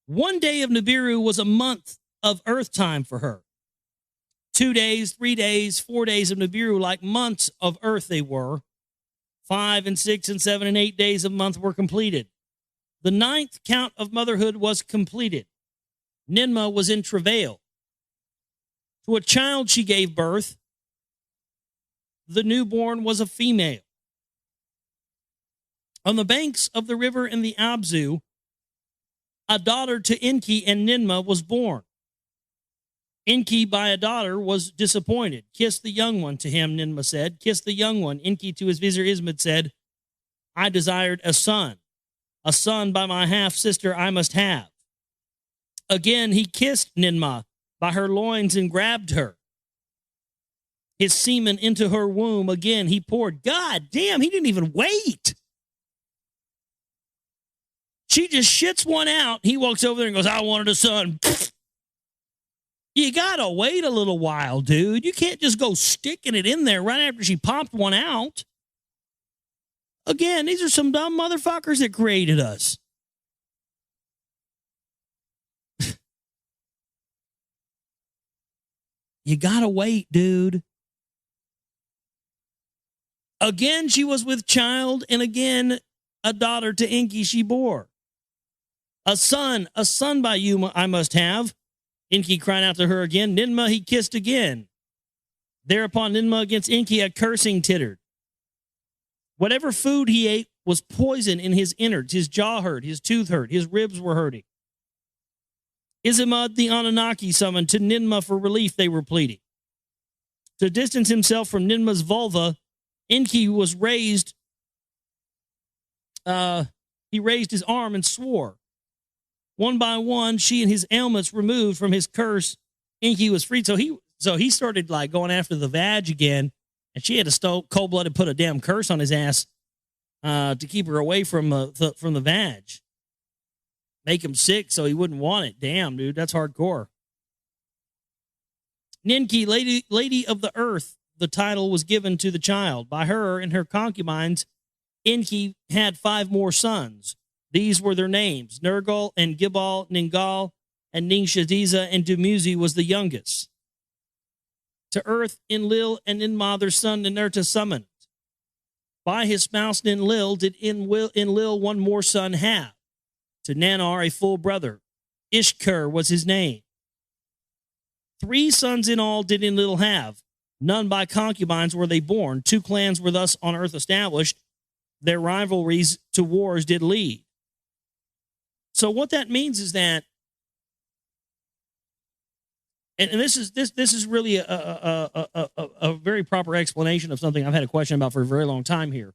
One day of Nibiru was a month of Earth time for her. 2 days, 3 days, 4 days of Nibiru, like months of Earth they were. 5 and 6 and 7 and 8 days of month were completed. The 9th count of motherhood was completed. Ninmah was in travail. To a child she gave birth. The newborn was a female. On the banks of the river in the Abzu, a daughter to Enki and Ninmah was born. Enki, by a daughter, was disappointed. Kiss the young one, to him, Ninmah said. Kiss the young one. Enki to his vizier Ismid said, I desired a son. A son by my half-sister I must have. Again he kissed Ninmah by her loins and grabbed her. His semen into her womb again he poured. God damn, he didn't even wait. She just shits one out. He walks over there and goes, I wanted a son. You gotta wait a little while, dude. You can't just go sticking it in there right after she popped one out. Again, these are some dumb motherfuckers that created us. You gotta wait, dude. Again, she was with child, and again, a daughter to Enki she bore. A son by you I must have. Enki cried out to her again. Ninmah he kissed again. Thereupon Ninmah against Enki a cursing tittered. Whatever food he ate was poison in his innards. His jaw hurt, his tooth hurt, his ribs were hurting. Izimud the Anunnaki summoned to Ninmah for relief, they were pleading. To distance himself from Ninmah's vulva, Enki was raised, he raised his arm and swore. One by one, she and his ailments removed from his curse, Enki was freed. So he started like going after the vag again, and she had to cold-blooded put a damn curse on his ass to keep her away from the vag. Make him sick so he wouldn't want it. Damn, dude, that's hardcore. Ninki, lady of the earth, the title was given to the child. By her and her concubines, Enki had 5 more sons. These were their names: Nergal and Gibal, Ningal, and Ningshadiza, and Dumuzi was the youngest. To earth, Enlil and Ninmah their son Ninurta summoned. By his spouse Ninlil did Enlil one more son have. To Nanar a full brother. Ishkur was his name. 3 sons in all did Enlil have. None by concubines were they born. 2 clans were thus on earth established. Their rivalries to wars did lead. So what that means is that, and this is really a very proper explanation of something I've had a question about for a very long time here.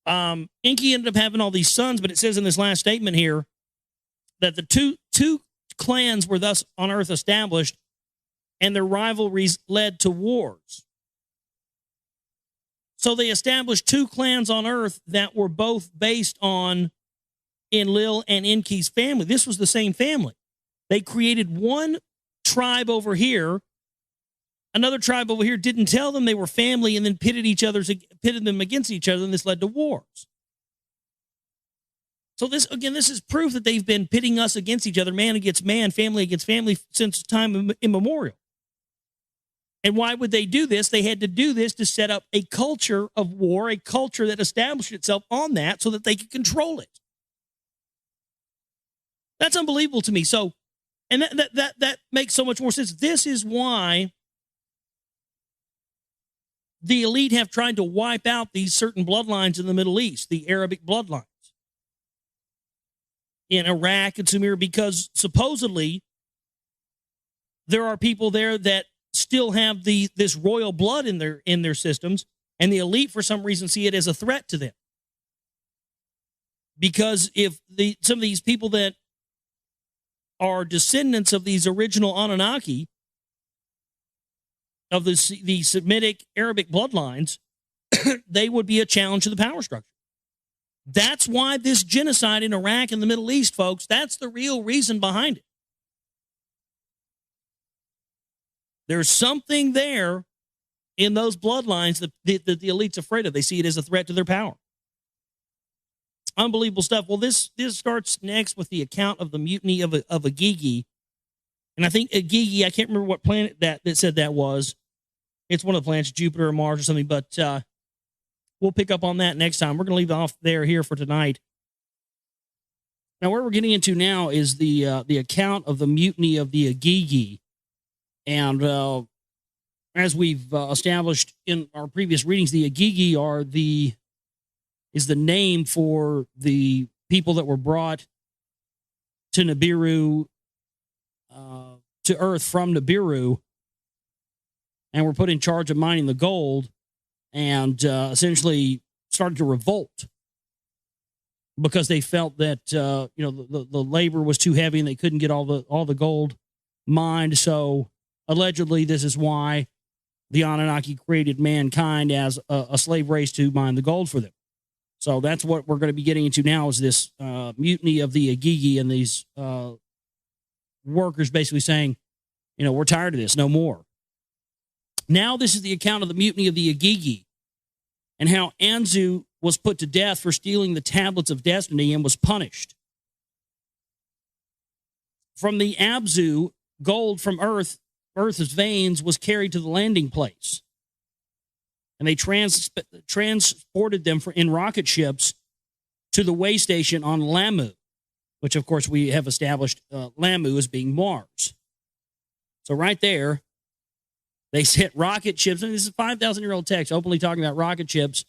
ENKI ended up having all these sons, but it says in this last statement here that the two clans were thus on Earth established, and their rivalries led to wars. So they established two clans on Earth that were both based on Enlil and ENKI's family. This was the same family. They created one tribe over here. Another tribe over here didn't tell them they were family and then pitted them against each other, and this led to wars. So this is proof that they've been pitting us against each other, man against man, family against family, since time immemorial. And why would they do this? They had to do this to set up a culture of war, a culture that established itself on that so that they could control it. That's unbelievable to me. So, and that makes so much more sense. This is why the elite have tried to wipe out these certain bloodlines in the Middle East, the Arabic bloodlines in Iraq and Sumir, because supposedly there are people there that still have this royal blood in their systems, and the elite for some reason see it as a threat to them. Because if some of these people that are descendants of these original Anunnaki, of the Semitic Arabic bloodlines, they would be a challenge to the power structure. That's why this genocide in Iraq and the Middle East, folks, that's the real reason behind it. There's something there in those bloodlines that the elite's afraid of. They see it as a threat to their power. Unbelievable stuff. Well, this starts next with the account of the mutiny of Agigi. And I think Agigi, I can't remember what planet that said that was. It's one of the planets, Jupiter or Mars or something, but we'll pick up on that next time. We're going to leave it off here for tonight. Now, where we're getting into now is the account of the mutiny of the Agigi. And as we've established in our previous readings, the Agigi is the name for the people that were brought to Nibiru, to Earth from Nibiru, and were put in charge of mining the gold, and essentially started to revolt because they felt that the labor was too heavy and they couldn't get all the gold mined. So allegedly, this is why the Anunnaki created mankind as a slave race to mine the gold for them. So that's what we're going to be getting into now, is this mutiny of the Agigi, and these workers basically saying, we're tired of this, no more. Now this is the account of the mutiny of the Agigi, and how Anzu was put to death for stealing the tablets of destiny and was punished. From the Abzu, gold from Earth's veins was carried to the landing place, and they transported them in rocket ships to the way station on Lamu, which, of course, we have established Lamu as being Mars. So right there, they sent rocket ships, and this is a 5,000-year-old text openly talking about rocket ships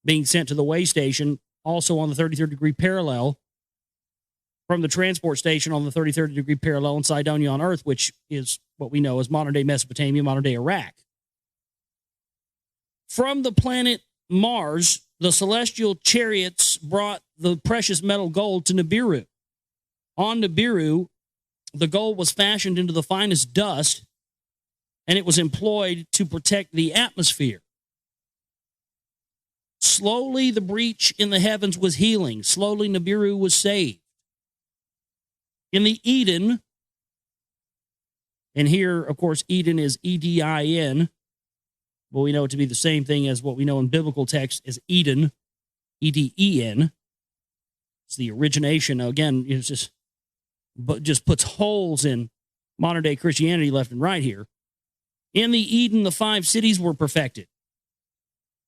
being sent to the way station, also on the 33rd degree parallel, from the transport station on the 33rd degree parallel in Cydonia on Earth, which is what we know as modern-day Mesopotamia, modern-day Iraq. From the planet Mars, the celestial chariots brought the precious metal gold to Nibiru. On Nibiru, the gold was fashioned into the finest dust, and it was employed to protect the atmosphere. Slowly, the breach in the heavens was healing. Slowly, Nibiru was saved. In the Eden, and here, of course, Eden is E-D-I-N, but we know it to be the same thing as what we know in biblical text as Eden, E-D-E-N. It's the origination. Now, again, it's just puts holes in modern-day Christianity left and right here. In the Eden, the 5 cities were perfected.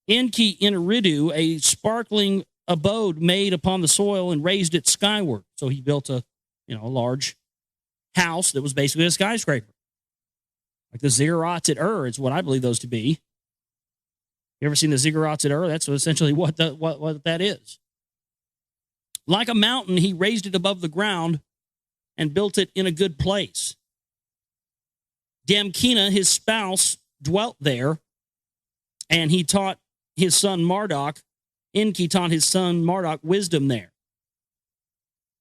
ENKI in Eridu, a sparkling abode made upon the soil and raised it skyward. So he built a large house that was basically a skyscraper. Like the ziggurats at Ur is what I believe those to be. You ever seen the ziggurats at Ur? That's essentially what that is. Like a mountain, he raised it above the ground and built it in a good place. Damkina, his spouse, dwelt there, and he taught his son Marduk ENKI taught his son Marduk wisdom there.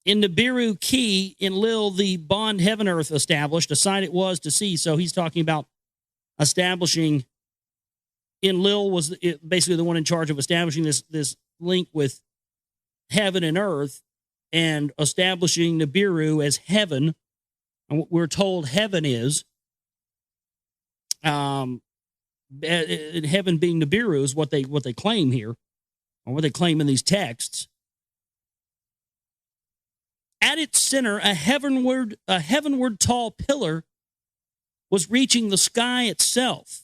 In Nibiru Key, in Lil, the bond heaven earth established, a sight it was to see. So he's talking about establishing, in Lil was basically the one in charge of establishing this link with heaven and earth and establishing Nibiru as heaven. And what we're told heaven is, heaven being Nibiru is what they claim here, or what they claim in these texts. At its center, a heavenward tall pillar was reaching the sky itself.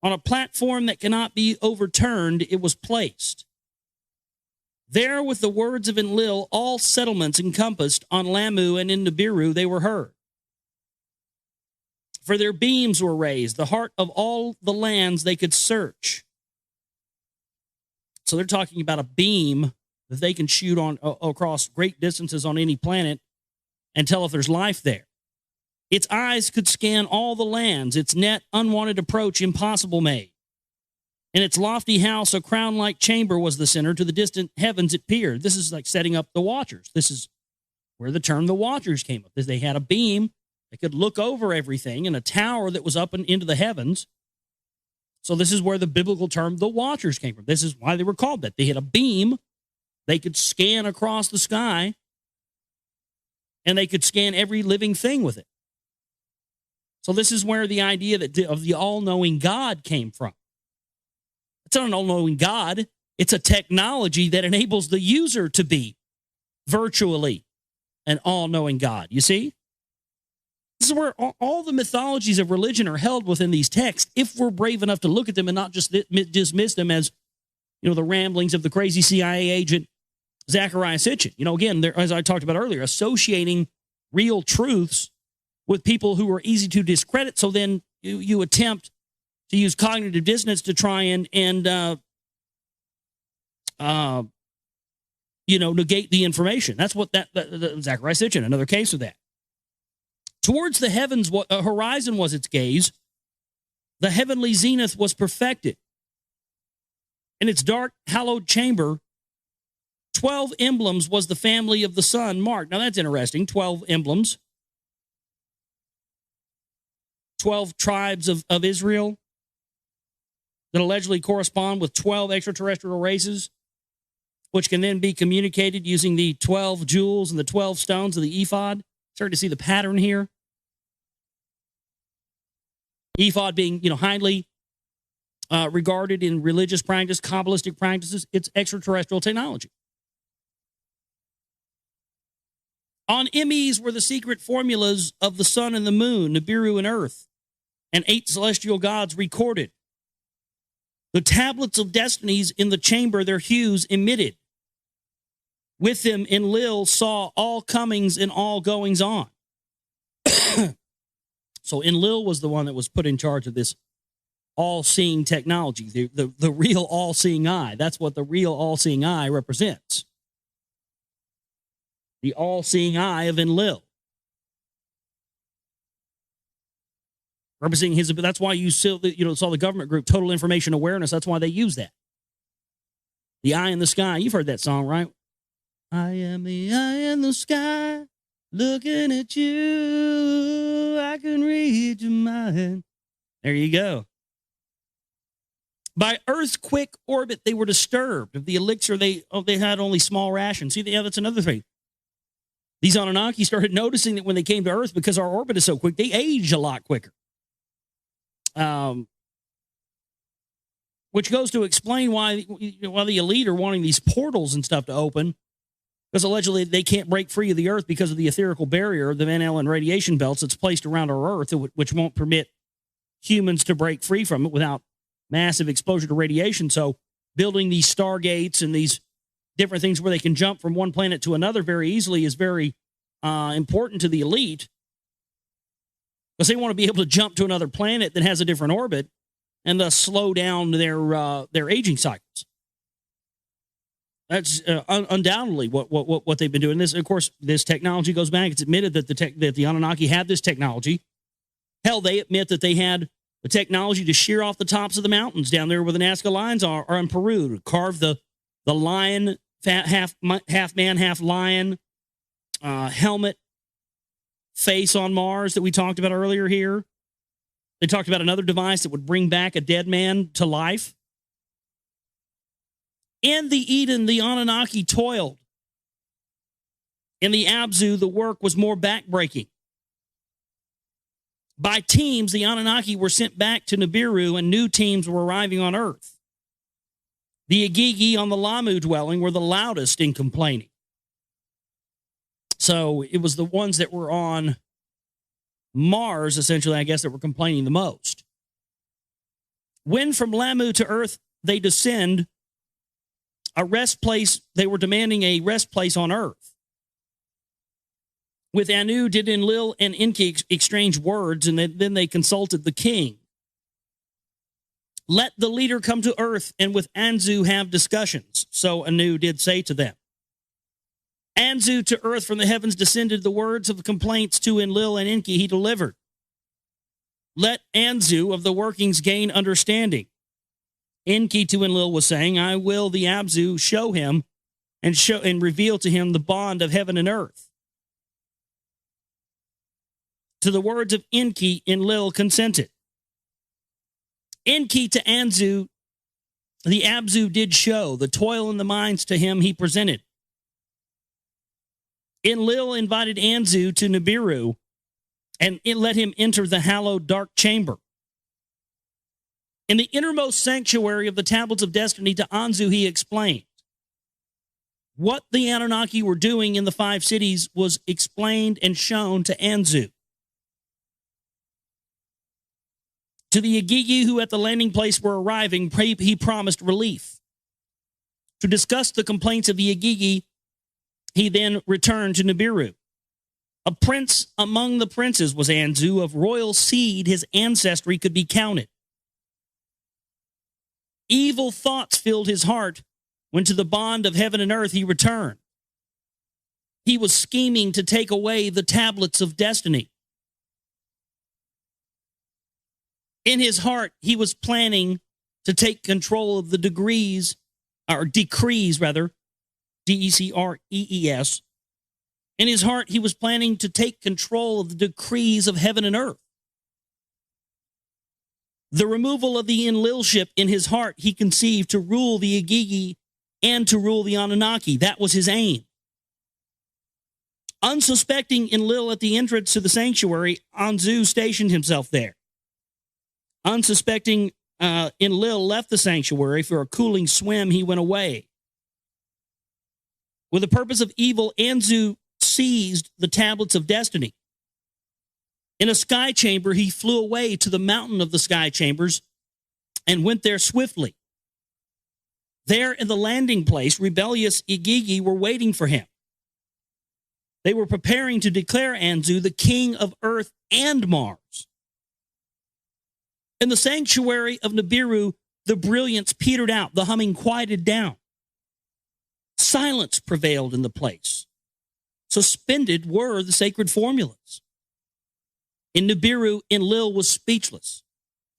On a platform that cannot be overturned, it was placed. There, with the words of Enlil, all settlements encompassed on Lamu and in Nibiru, they were heard. For their beams were raised, the heart of all the lands they could search. So they're talking about a beam that they can shoot on across great distances on any planet and tell if there's life there. Its eyes could scan all the lands, its net unwanted approach impossible made. In its lofty house, a crown-like chamber was the center. To the distant heavens it peered. This is like setting up the Watchers. This is where the term the Watchers came up. They had a beam that could look over everything and a tower that was up and into the heavens. So this is where the biblical term the Watchers came from. This is why they were called that. They had a beam. They could scan across the sky, and they could scan every living thing with it. So this is where the idea of the all-knowing God came from. It's not an all-knowing God. It's a technology that enables the user to be virtually an all-knowing God. You see? This is where all the mythologies of religion are held within these texts, if we're brave enough to look at them and not just dismiss them as, the ramblings of the crazy CIA agent Zecharia Sitchin. Again, as I talked about earlier, associating real truths with people who are easy to discredit. So then you attempt to use cognitive dissonance to try and negate the information. That's what that Zecharia Sitchin, another case of that. Towards the heavens, horizon was its gaze. The heavenly zenith was perfected. In its dark, hallowed chamber, 12 emblems was the family of the sun marked. Now that's interesting. 12 emblems. 12 tribes of Israel that allegedly correspond with 12 extraterrestrial races, which can then be communicated using the 12 jewels and the 12 stones of the ephod. Starting to see the pattern here. Ephod being, highly regarded in religious practice, Kabbalistic practices. It's extraterrestrial technology. On Emmys were the secret formulas of the sun and the moon, Nibiru and earth, and 8 celestial gods recorded. The tablets of destinies in the chamber their hues emitted. With them Enlil saw all comings and all goings on. So Enlil was the one that was put in charge of this all-seeing technology, the real all-seeing eye. That's what the real all-seeing eye represents. The all-seeing eye of Enlil. Representing his, that's why you saw the government group, Total Information Awareness. That's why they use that. The eye in the sky. You've heard that song, right? I am the eye in the sky, looking at you. I can read your mind. There you go. By Earth's quick orbit, they were disturbed. Of the elixir, they had only small rations. See, that's another thing. These Anunnaki started noticing that when they came to Earth, because our orbit is so quick, they age a lot quicker. Which goes to explain why the elite are wanting these portals and stuff to open, because allegedly they can't break free of the Earth because of the etherical barrier, the Van Allen radiation belts that's placed around our Earth, which won't permit humans to break free from it without massive exposure to radiation. So building these stargates and these different things where they can jump from one planet to another very easily is very important to the elite, because they want to be able to jump to another planet that has a different orbit and thus slow down their aging cycles. That's undoubtedly what they've been doing. This, of course, this technology goes back. It's admitted that the Anunnaki had this technology. Hell, they admit that they had The technology to shear off the tops of the mountains down there where the Nazca lions are in Peru, to carve the lion, half man, half lion helmet face on Mars that we talked about earlier here. They talked about another device that would bring back a dead man to life. In the Eden, the Anunnaki toiled. In the Abzu, the work was more backbreaking. By teams, the Anunnaki were sent back to Nibiru, and new teams were arriving on Earth. The Igigi on the Lamu dwelling were the loudest in complaining. So it was the ones that were on Mars, essentially, I guess, that were complaining the most. When from Lamu to Earth they descend, a rest place, they were demanding a rest place on Earth. With Anu, did Enlil and Enki exchange words, and then they consulted the king. Let the leader come to Earth and with Anzu have discussions. So Anu did say to them. Anzu to Earth from the heavens descended, the words of complaints to Enlil and Enki he delivered. Let Anzu of the workings gain understanding. Enki to Enlil was saying, I will the Abzu show him and reveal to him the bond of heaven and earth. To the words of Enki, Enlil consented. Enki to Anzu, the Abzu did show, the toil in the mines to him he presented. Enlil invited Anzu to Nibiru, and it let him enter the hallowed dark chamber. In the innermost sanctuary of the tablets of destiny to Anzu he explained. What the Anunnaki were doing in the 5 cities was explained and shown to Anzu. To the Igigi who at the landing place were arriving, he promised relief. To discuss the complaints of the Igigi, he then returned to Nibiru. A prince among the princes was Anzu, of royal seed his ancestry could be counted. Evil thoughts filled his heart when to the bond of heaven and earth he returned. He was scheming to take away the tablets of destiny. In his heart, he was planning to take control of the decrees, D-E-C-R-E-E-S. In his heart, he was planning to take control of the decrees of heaven and earth. The removal of the Enlilship in his heart he conceived to rule the Igigi and to rule the Anunnaki. That was his aim. Unsuspecting Enlil at the entrance to the sanctuary, Anzu stationed himself there. Unsuspecting Enlil left the sanctuary for a cooling swim, he went away. With the purpose of evil, Anzu seized the tablets of destiny. In a sky chamber, he flew away to the mountain of the sky chambers and went there swiftly. There in the landing place, rebellious Igigi were waiting for him. They were preparing to declare Anzu the king of Earth and Mars. In the sanctuary of Nibiru, the brilliance petered out, the humming quieted down. Silence prevailed in the place. Suspended were the sacred formulas. In Nibiru, Enlil was speechless.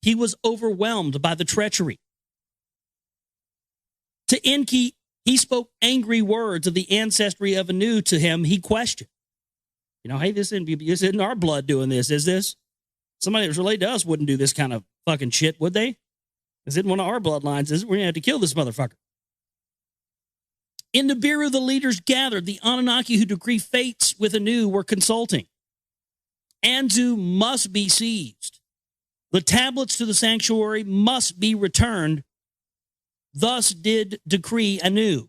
He was overwhelmed by the treachery. To Enki, he spoke angry words of the ancestry of Anu to him. He questioned, hey, this isn't our blood doing this, is this? Somebody that was related to us wouldn't do this kind of fucking shit, would they? This isn't one of our bloodlines. We're going to have to kill this motherfucker. In Nibiru, the leaders gathered. The Anunnaki who decree fates with Anu were consulting. Anzu must be seized. The tablets to the sanctuary must be returned. Thus did decree Anu.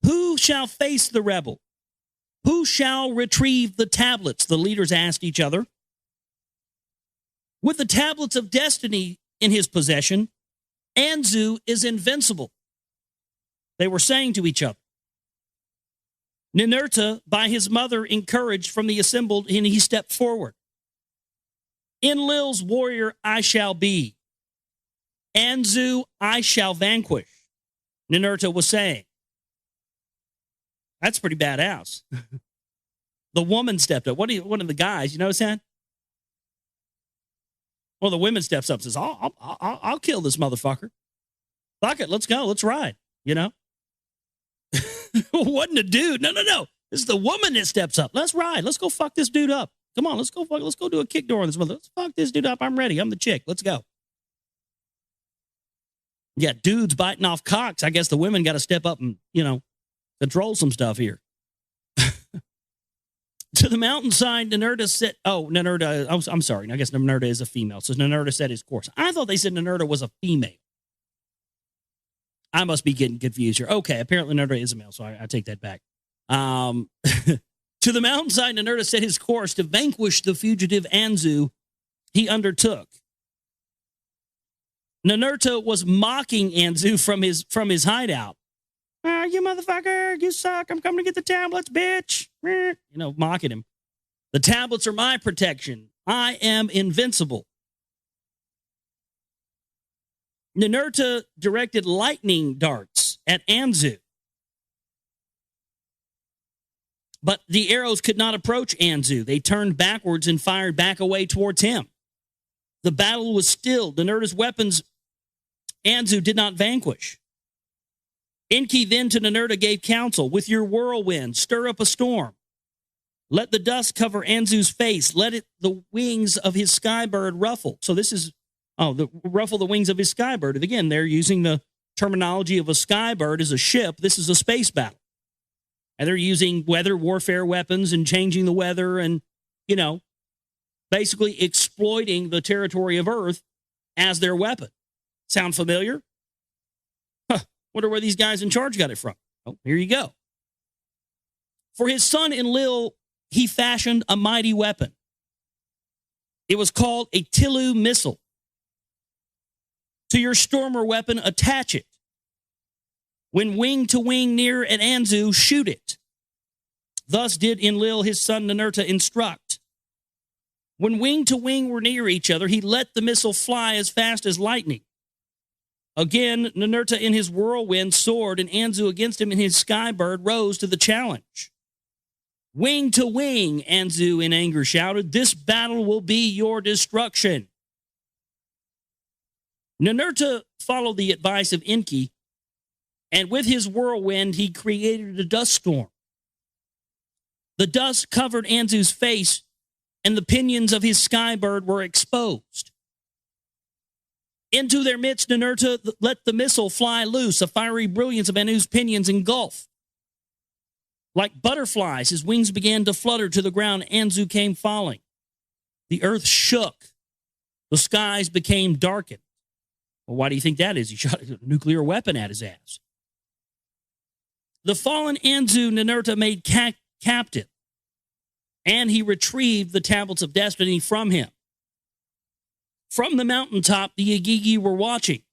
Who shall face the rebel? Who shall retrieve the tablets? The leaders asked each other. With the tablets of destiny in his possession, Anzu is invincible. They were saying to each other. Ninurta, by his mother, encouraged from the assembled, and he stepped forward. Enlil's warrior I shall be. Anzu I shall vanquish, Ninurta was saying. That's pretty badass. The woman stepped up. One of the guys, you notice that? One of the women steps up and says, I'll kill this motherfucker. Fuck it, let's go, let's ride, you know? Wasn't a dude. No. This is the woman that steps up. Let's ride. Let's go fuck this dude up. Come on, let's go do a kick door on this mother. Let's fuck this dude up. I'm ready. I'm the chick. Let's go. Yeah, dudes biting off cocks. I guess the women got to step up and, you know, control some stuff here. To the mountainside, Ninurta said, Ninurta, I'm sorry. I guess Ninurta is a female. So Ninurta set his course. I thought they said Ninurta was a female. I must be getting confused here. Okay, apparently Ninurta is a male, so I take that back. To the mountainside, Ninurta set his course to vanquish the fugitive Anzu he undertook. Ninurta was mocking Anzu from his hideout. You motherfucker, you suck. I'm coming to get the tablets, bitch. You know, mocking him. The tablets are my protection. I am invincible. Ninurta directed lightning darts at Anzu. But the arrows could not approach Anzu. They turned backwards and fired back away towards him. The battle was stilled. Ninurta's weapons Anzu did not vanquish. ENKI then to Ninurta gave counsel. With your whirlwind, stir up a storm. Let the dust cover Anzu's face. Let the wings of his skybird ruffle. So this is, ruffle the wings of his skybird. And again, they're using the terminology of a skybird as a ship. This is a space battle. And they're using weather warfare weapons and changing the weather and, you know, basically exploiting the territory of Earth as their weapon. Sound familiar? Wonder where these guys in charge got it from. Oh, here you go. For his son Enlil, he fashioned a mighty weapon. It was called a Tilu missile. To your stormer weapon, attach it. When wing to wing near at Anzu, shoot it. Thus did Enlil his son Ninurta instruct. When wing to wing were near each other, he let the missile fly as fast as lightning. Again, Ninurta in his whirlwind soared, and Anzu against him in his skybird rose to the challenge. Wing to wing, Anzu in anger shouted, this battle will be your destruction. Ninurta followed the advice of ENKI, and with his whirlwind, he created a dust storm. The dust covered Anzu's face, and the pinions of his skybird were exposed. Into their midst, Ninurta let the missile fly loose, a fiery brilliance of Anu's pinions engulfed. Like butterflies, his wings began to flutter to the ground. Anzu came falling. The earth shook. The skies became darkened. Well, why do you think that is? He shot a nuclear weapon at his ass. The fallen Anzu Ninurta made captive, and he retrieved the tablets of destiny from him. From the mountaintop, the Igigi were watching.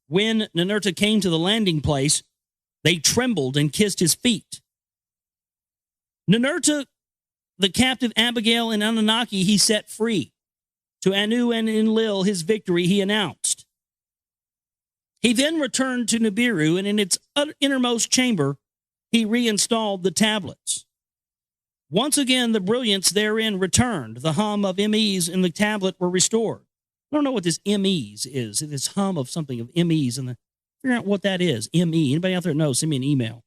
When Ninurta came to the landing place, they trembled and kissed his feet. Ninurta, the captive Abigail and Anunnaki, he set free. To Anu and Enlil, his victory, he announced. He then returned to Nibiru, and in its innermost chamber, he reinstalled the tablets. Once again, the brilliance therein returned. The hum of MEs in the tablet were restored. I don't know what this MEs is. This hum of something of MEs. Figure out what that is. ME. Anybody out there know? Send me an email.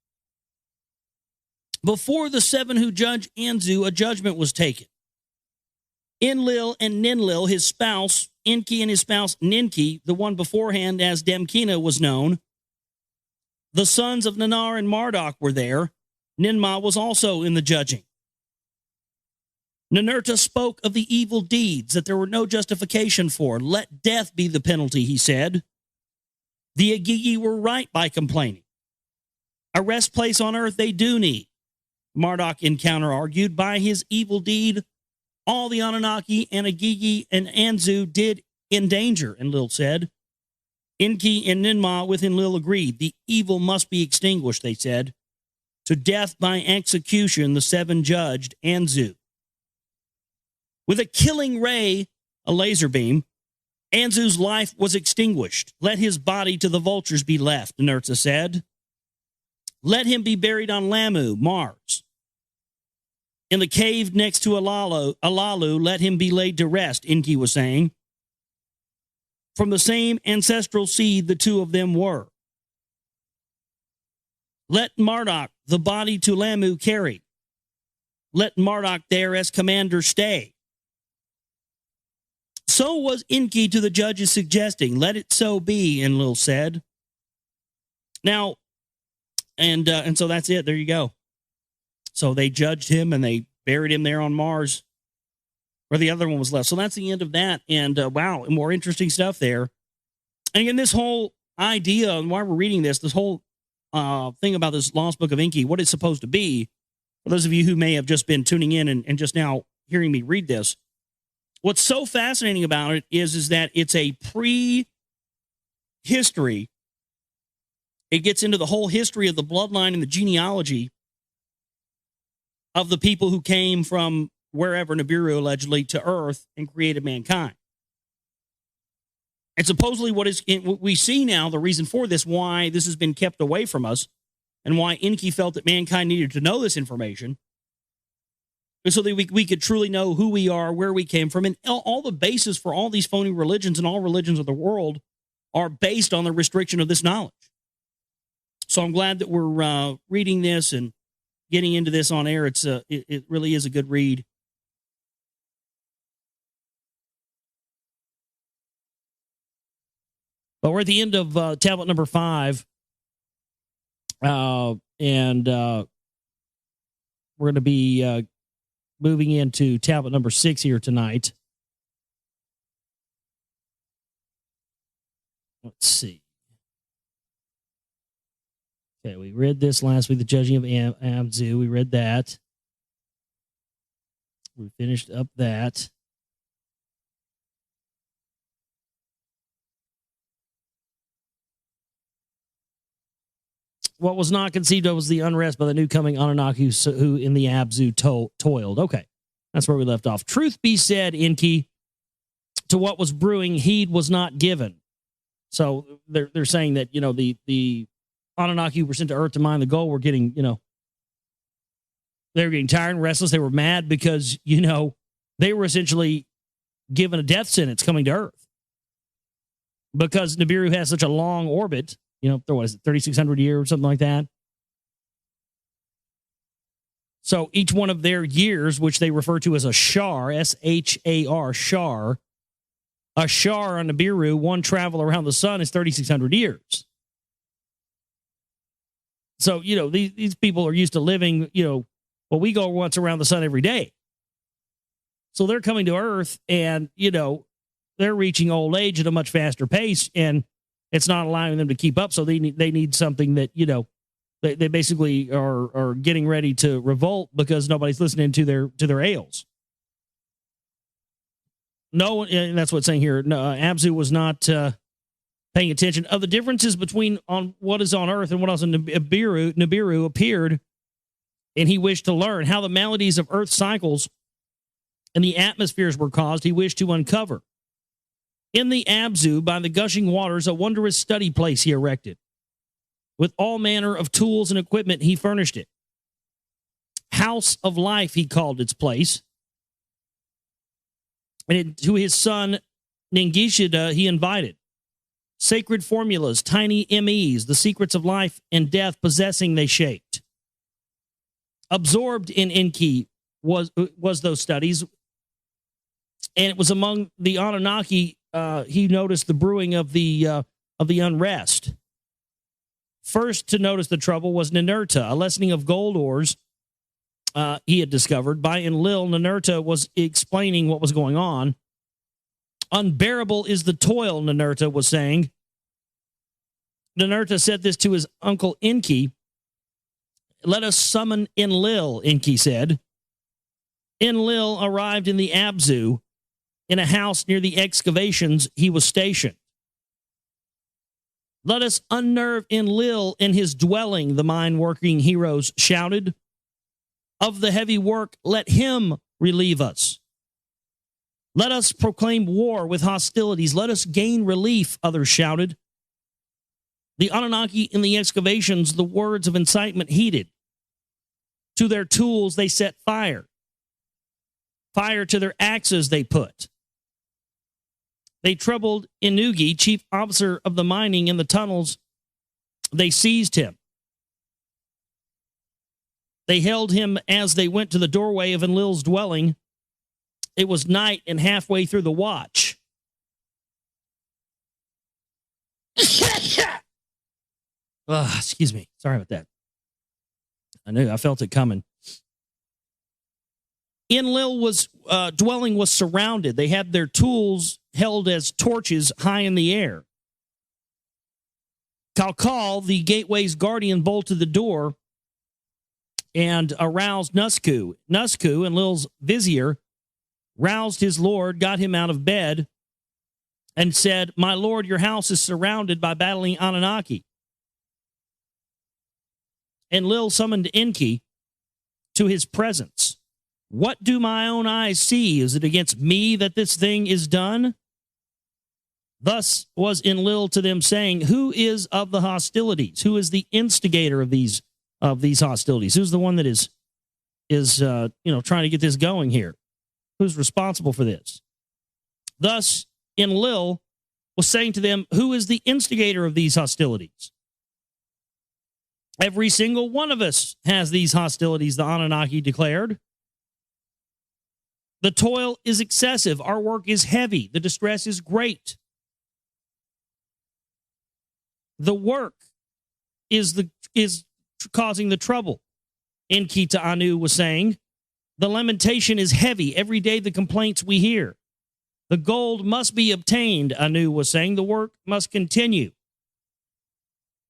Before the seven who judged Anzu, a judgment was taken. Enlil and Ninlil, his spouse, ENKI and his spouse Ninki, the one beforehand as Demkina was known. The sons of Nanar and Marduk were there. Ninmah was also in the judging. Ninurta spoke of the evil deeds that there were no justification for. Let death be the penalty, he said. The Igigi were right by complaining. A rest place on earth they do need. Marduk in counter argued, by his evil deed, all the Anunnaki and Igigi and Anzu did in danger, Enlil said. ENKI and Ninmah with Enlil agreed. The evil must be extinguished, they said. To death by execution, the seven judged Anzu. With a killing ray, a laser beam, Anzu's life was extinguished. Let his body to the vultures be left, Ninurta said. Let him be buried on Lamu, Mars. In the cave next to Alalu, let him be laid to rest, ENKI was saying. From the same ancestral seed the two of them were. Let Marduk the body to Lamu carry. Let Marduk there as commander stay. So was ENKI to the judges suggesting, let it so be, Enlil said. Now, and so that's it. There you go. So they judged him and they buried him there on Mars, where the other one was left. So that's the end of that. And wow, more interesting stuff there. And again, this whole idea, and why we're reading this whole thing about this Lost Book of ENKI, what it's supposed to be, for those of you who may have just been tuning in and just now hearing me read this, what's so fascinating about it is that it's a pre-history. It gets into the whole history of the bloodline and the genealogy of the people who came from wherever, Nibiru allegedly, to Earth and created mankind. And supposedly what we see now, the reason for this, why this has been kept away from us, and why ENKI felt that mankind needed to know this information, is so that we could truly know who we are, where we came from, and all the basis for all these phony religions and all religions of the world are based on the restriction of this knowledge. So I'm glad that we're reading this and getting into this on air. It really is a good read. But we're at the end of tablet number 5. And we're going to be moving into tablet number 6 here tonight. Let's see. Okay, we read this last week, the judging of Abzu. We read that. We finished up that. What was not conceived of was the unrest by the new coming Anunnaki who in the Abzu toiled. Okay, that's where we left off. Truth be said, ENKI, to what was brewing, heed was not given. So they're saying that, the Anunnaki who were sent to Earth to mine the gold were getting, they were getting tired and restless. They were mad because, they were essentially given a death sentence coming to Earth. Because Nibiru has such a long orbit, what is it, 3,600 years or something like that. So each one of their years, which they refer to as a shar, S-H-A-R, shar, a shar on Nibiru, one travel around the sun is 3,600 years. So, these people are used to living, we go once around the sun every day. So they're coming to Earth and, they're reaching old age at a much faster pace, and it's not allowing them to keep up. So they need something that, they basically are getting ready to revolt because nobody's listening to their ails. No, and that's what it's saying here. No, Abzu was not paying attention. Of the differences between on what is on Earth and what else in Nibiru appeared, and he wished to learn how the maladies of Earth cycles and the atmospheres were caused. He wished to uncover. In the Abzu, by the gushing waters, a wondrous study place he erected. With all manner of tools and equipment, he furnished it. House of Life, he called its place. And to his son, Ningishida, he invited. Sacred formulas, tiny MEs, the secrets of life and death possessing they shaped. Absorbed in ENKI was those studies. And it was among the Anunnaki, he noticed the brewing of the unrest. First to notice the trouble was Ninurta, a lessening of gold ores he had discovered. By Enlil, Ninurta was explaining what was going on. Unbearable is the toil, Ninurta was saying. Ninurta said this to his uncle ENKI. Let us summon Enlil, ENKI said. Enlil arrived in the Abzu, in a house near the excavations he was stationed. Let us unnerve Enlil in his dwelling, the mine-working heroes shouted. Of the heavy work, let him relieve us. Let us proclaim war with hostilities. Let us gain relief, others shouted. The Anunnaki in the excavations, the words of incitement heeded. To their tools they set fire. Fire to their axes they put. They troubled ENKI, chief officer of the mining in the tunnels. They seized him. They held him as they went to the doorway of Enlil's dwelling. It was night and halfway through the watch. Excuse me. Sorry about that. I felt it coming. Enlil's dwelling was surrounded. They had their tools held as torches high in the air. Kalkal, the gateway's guardian, bolted the door and aroused Nusku. Nusku, Enlil's vizier, roused his lord, got him out of bed, and said, "My lord, your house is surrounded by battling Anunnaki." Enlil summoned ENKI to his presence. "What do my own eyes see? Is it against me that this thing is done?" Thus was Enlil to them, saying, "Who is of the hostilities? Who is the instigator of these hostilities? Who's the one that is trying to get this going here? Who's responsible for this?" Thus Enlil was saying to them, "Who is the instigator of these hostilities?" "Every single one of us has these hostilities," the Anunnaki declared. "The toil is excessive. Our work is heavy. The distress is great. The work is causing the trouble," ENKI to Anu was saying. "The lamentation is heavy. Every day the complaints we hear. The gold must be obtained," Anu was saying. "The work must continue.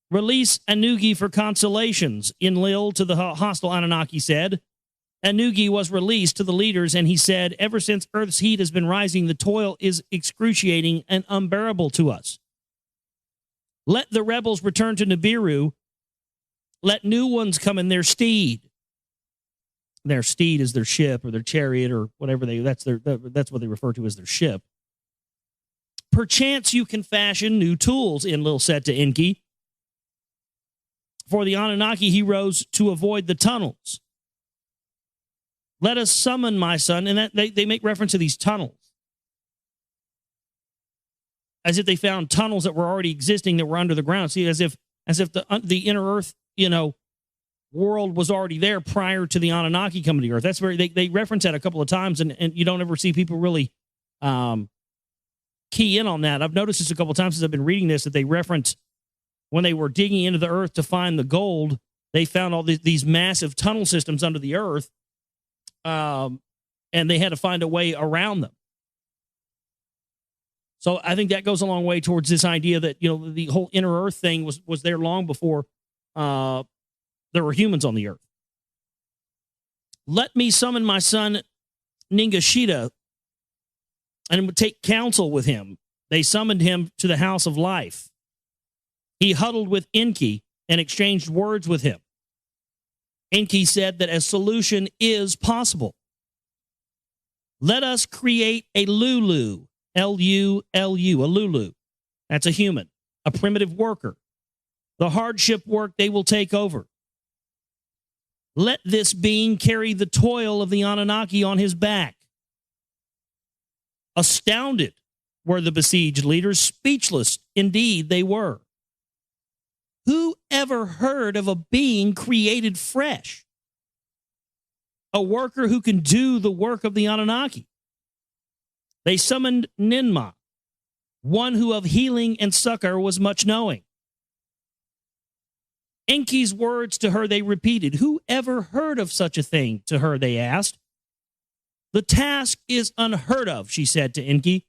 Release ENKI for consolations," Enlil to the hostile Anunnaki said. ENKI was released to the leaders, and he said, "Ever since Earth's heat has been rising, the toil is excruciating and unbearable to us. Let the rebels return to Nibiru. Let new ones come in their steed." Their steed is their ship or their chariot or whatever that's what they refer to as their ship. "Perchance you can fashion new tools," Enlil said to ENKI. For the Anunnaki heroes to avoid the tunnels. "Let us summon my son," and they make reference to these tunnels, as if they found tunnels that were already existing that were under the ground. See, as if the inner earth, world was already there prior to the Anunnaki coming to the earth. That's where they reference that a couple of times, and you don't ever see people really key in on that. I've noticed this a couple of times since I've been reading this, that they reference when they were digging into the earth to find the gold, they found all these massive tunnel systems under the earth, and they had to find a way around them. So I think that goes a long way towards this idea that, the whole inner earth thing was there long before there were humans on the earth. "Let me summon my son Ningashita and would take counsel with him." They summoned him to the house of life. He huddled with ENKI and exchanged words with him. ENKI said that a solution is possible. "Let us create a Lulu, Lulu, a Lulu. That's a human, a primitive worker. The hardship work they will take over. Let this being carry the toil of the Anunnaki on his back." Astounded were the besieged leaders, speechless indeed they were. Who ever heard of a being created fresh? A worker who can do the work of the Anunnaki. They summoned Ninma, one who of healing and succor was much knowing. ENKI's words to her they repeated. Who ever heard of such a thing? To her they asked. The task is unheard of, she said to ENKI.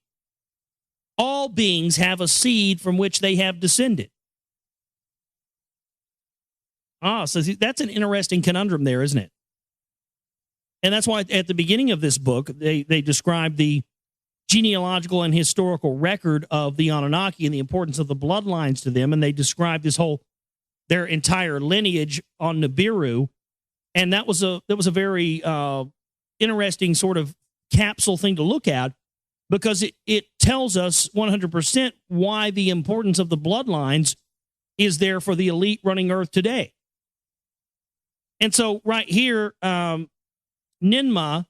All beings have a seed from which they have descended. So that's an interesting conundrum there, isn't it? And that's why at the beginning of this book, they describe the genealogical and historical record of the Anunnaki and the importance of the bloodlines to them. And they describe their entire lineage on Nibiru. And that was a very interesting sort of capsule thing to look at, because it tells us 100% why the importance of the bloodlines is there for the elite running Earth today. And so right here, Ninma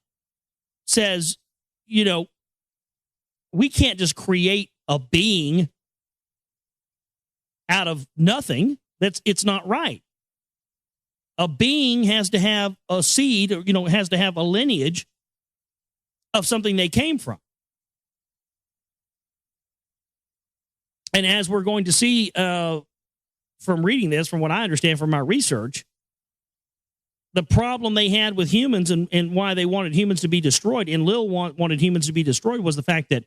says, we can't just create a being out of nothing. It's not right. A being has to have a seed, or, has to have a lineage of something they came from. And as we're going to see from reading this, from what I understand from my research, the problem they had with humans and why they wanted humans to be destroyed, and Lil wanted humans to be destroyed, was the fact that,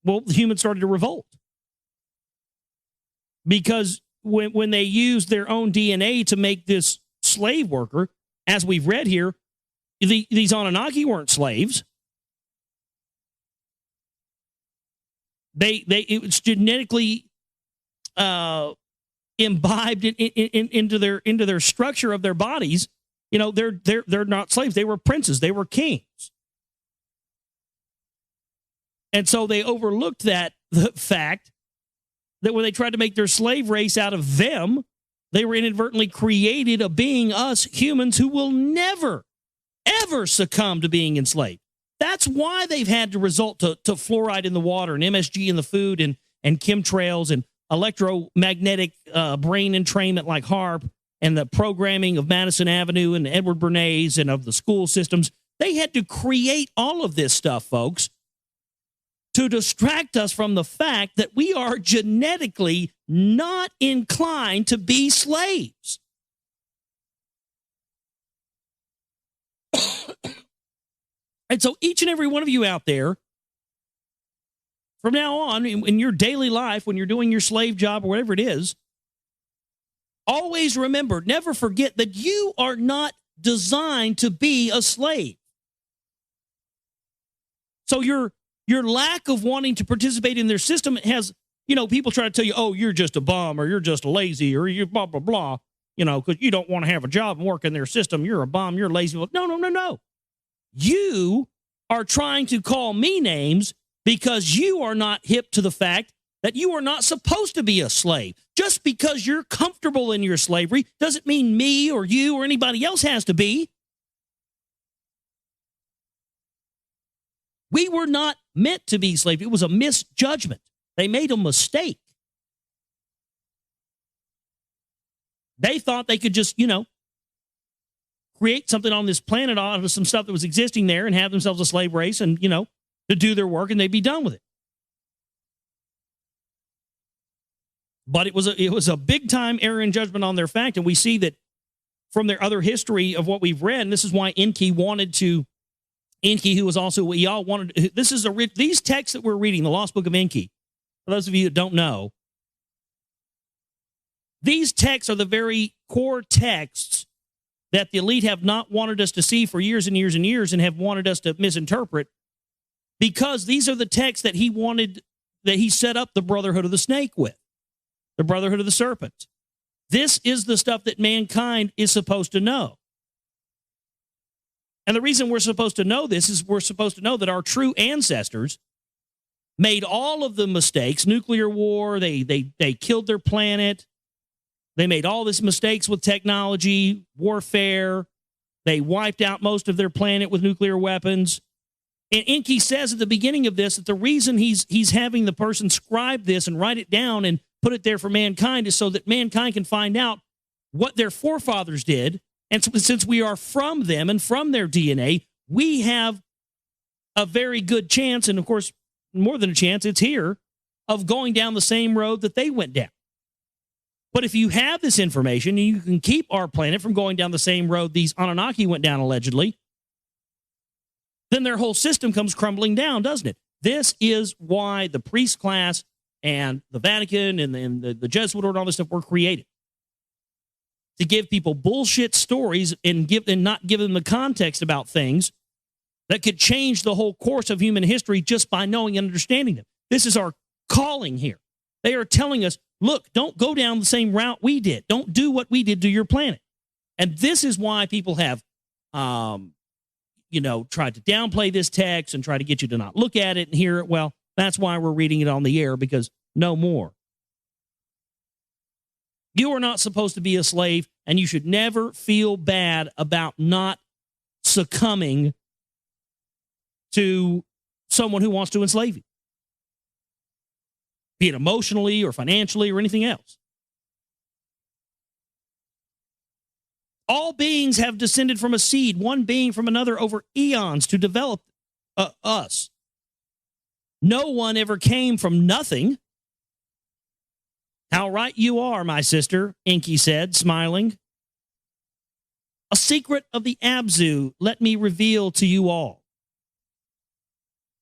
the humans started to revolt. Because when they used their own DNA to make this slave worker, as we've read here, these Anunnaki weren't slaves. It was genetically imbibed into their structure of their bodies. They're not slaves. They were princes. They were kings. And so they overlooked the fact that when they tried to make their slave race out of them, they were inadvertently created a being, us humans, who will never, ever succumb to being enslaved. That's why they've had to resort to fluoride in the water and MSG in the food and chemtrails and electromagnetic brain entrainment like HARP and the programming of Madison Avenue and Edward Bernays and of the school systems. They had to create all of this stuff, folks, to distract us from the fact that we are genetically not inclined to be slaves. And so each and every one of you out there, from now on, in your daily life, when you're doing your slave job or whatever it is, always remember, never forget that you are not designed to be a slave. So your lack of wanting to participate in their system has, people try to tell you, oh, you're just a bum, or you're just lazy, or you're blah, blah, blah, because you don't want to have a job and work in their system. You're a bum, you're lazy. No. You are trying to call me names because you are not hip to the fact that you are not supposed to be a slave. Just because you're comfortable in your slavery doesn't mean me or you or anybody else has to be. We were not meant to be slaves. It was a misjudgment. They made a mistake. They thought they could just, create something on this planet out of some stuff that was existing there and have themselves a slave race and, to do their work, and they'd be done with it. But it was a big time error in judgment on their fact, and we see that from their other history of what we've read, and this is why ENKI, who was also what y'all wanted. These texts that we're reading, the Lost Book of ENKI. For those of you that don't know, these texts are the very core texts that the elite have not wanted us to see for years and years and years, and have wanted us to misinterpret, because these are the texts that he set up the Brotherhood of the Snake with, the Brotherhood of the Serpent. This is the stuff that mankind is supposed to know. And the reason we're supposed to know this is we're supposed to know that our true ancestors made all of the mistakes, nuclear war, they killed their planet, they made all these mistakes with technology, warfare, they wiped out most of their planet with nuclear weapons. And ENKI says at the beginning of this that the reason he's having the person scribe this and write it down and put it there for mankind is so that mankind can find out what their forefathers did. And since we are from them and from their DNA, we have a very good chance, and of course, more than a chance, it's here, of going down the same road that they went down. But if you have this information, you can keep our planet from going down the same road these Anunnaki went down, allegedly, then their whole system comes crumbling down, doesn't it? This is why the priest class and the Vatican and the Jesuit order and all this stuff were created. To give people bullshit stories and not give them the context about things that could change the whole course of human history just by knowing and understanding them. This is our calling here. They are telling us, look, don't go down the same route we did. Don't do what we did to your planet. And this is why people have, tried to downplay this text and try to get you to not look at it and hear it. Well, that's why we're reading it on the air, because no more. You are not supposed to be a slave, and you should never feel bad about not succumbing to someone who wants to enslave you, be it emotionally or financially or anything else. All beings have descended from a seed, one being from another over eons to develop us. No one ever came from nothing. How right you are, my sister, ENKI said, smiling. A secret of the Abzu, let me reveal to you all.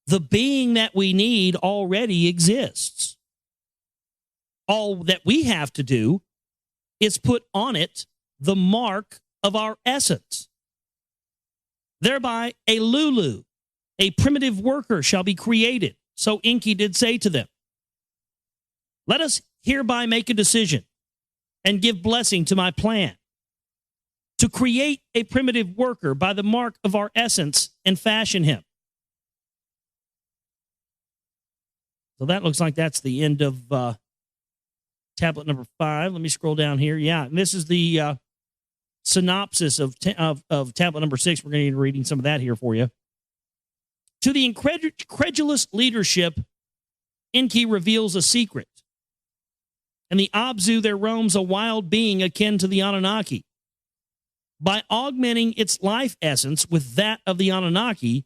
The being that we need already exists. All that we have to do is put on it the mark of our essence. Thereby, a Lulu, a primitive worker, shall be created. So ENKI did say to them, let us hereby make a decision and give blessing to my plan to create a primitive worker by the mark of our essence and fashion him. So that looks like that's the end of tablet number 5. Let me scroll down here. Yeah, and this is the synopsis of tablet number 6. We're going to be reading some of that here for you. To the incredulous leadership, ENKI reveals a secret. In the Abzu, there roams a wild being akin to the Anunnaki. By augmenting its life essence with that of the Anunnaki,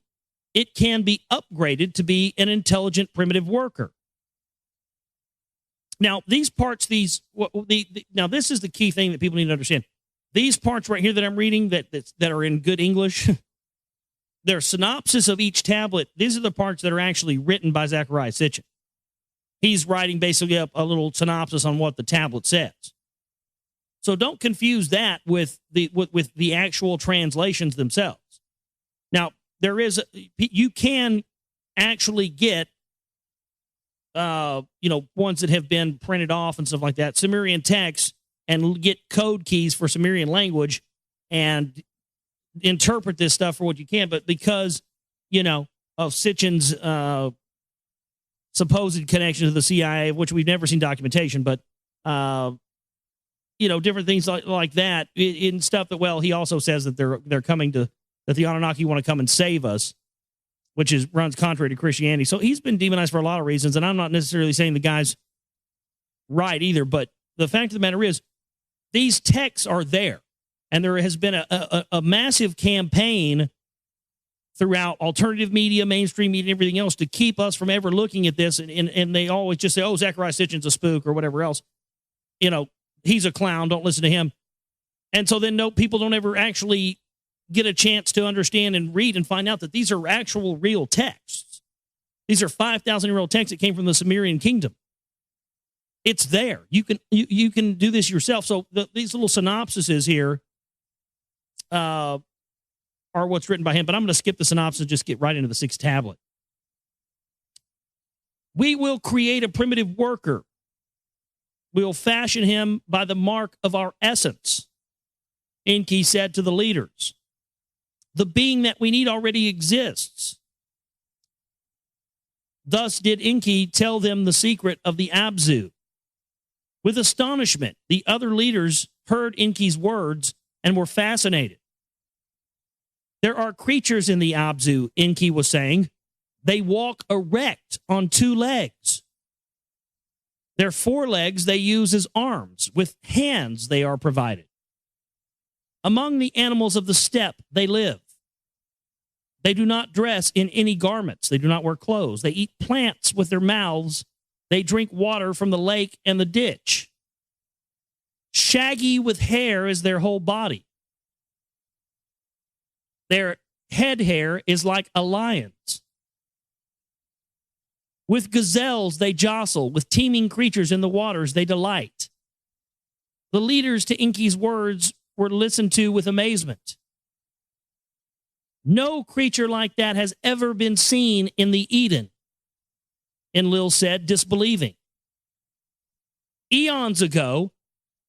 it can be upgraded to be an intelligent primitive worker. Now, these parts, now this is the key thing that people need to understand. These parts right here that I'm reading that are in good English, they're synopsis of each tablet. These are the parts that are actually written by Zecharia Sitchin. He's writing basically up a little synopsis on what the tablet says. So don't confuse that with the actual translations themselves. Now, you can actually get ones that have been printed off and stuff like that, Sumerian text, and get code keys for Sumerian language and interpret this stuff for what you can. But because, of Sitchin's supposed connection to the CIA, of which we've never seen documentation, but, different things like that in stuff that, well, he also says that they're coming to, that the Anunnaki want to come and save us, which runs contrary to Christianity. So he's been demonized for a lot of reasons, and I'm not necessarily saying the guy's right either, but the fact of the matter is, these texts are there, and there has been a massive campaign throughout alternative media, mainstream media, and everything else to keep us from ever looking at this, and they always just say, oh, Zecharia Sitchin's a spook or whatever else. He's a clown, don't listen to him. And so then people don't ever actually get a chance to understand and read and find out that these are actual real texts. These are 5,000-year-old texts that came from the Sumerian kingdom. It's there. You can do this yourself. So these little synopsises here are what's written by him, but I'm going to skip the synopsis and just get right into the 6th tablet. We will create a primitive worker. We will fashion him by the mark of our essence, ENKI said to the leaders. The being that we need already exists. Thus did ENKI tell them the secret of the Abzu. With astonishment, the other leaders heard ENKI's words and were fascinated. There are creatures in the Abzu, ENKI was saying. They walk erect on 2 legs. Their forelegs they use as arms. With hands they are provided. Among the animals of the steppe they live. They do not dress in any garments. They do not wear clothes. They eat plants with their mouths. They drink water from the lake and the ditch. Shaggy with hair is their whole body. Their head hair is like a lion's. With gazelles they jostle. With teeming creatures in the waters they delight. The leaders to ENKI's words were listened to with amazement. No creature like that has ever been seen in the Eden, Enlil said, disbelieving. Eons ago,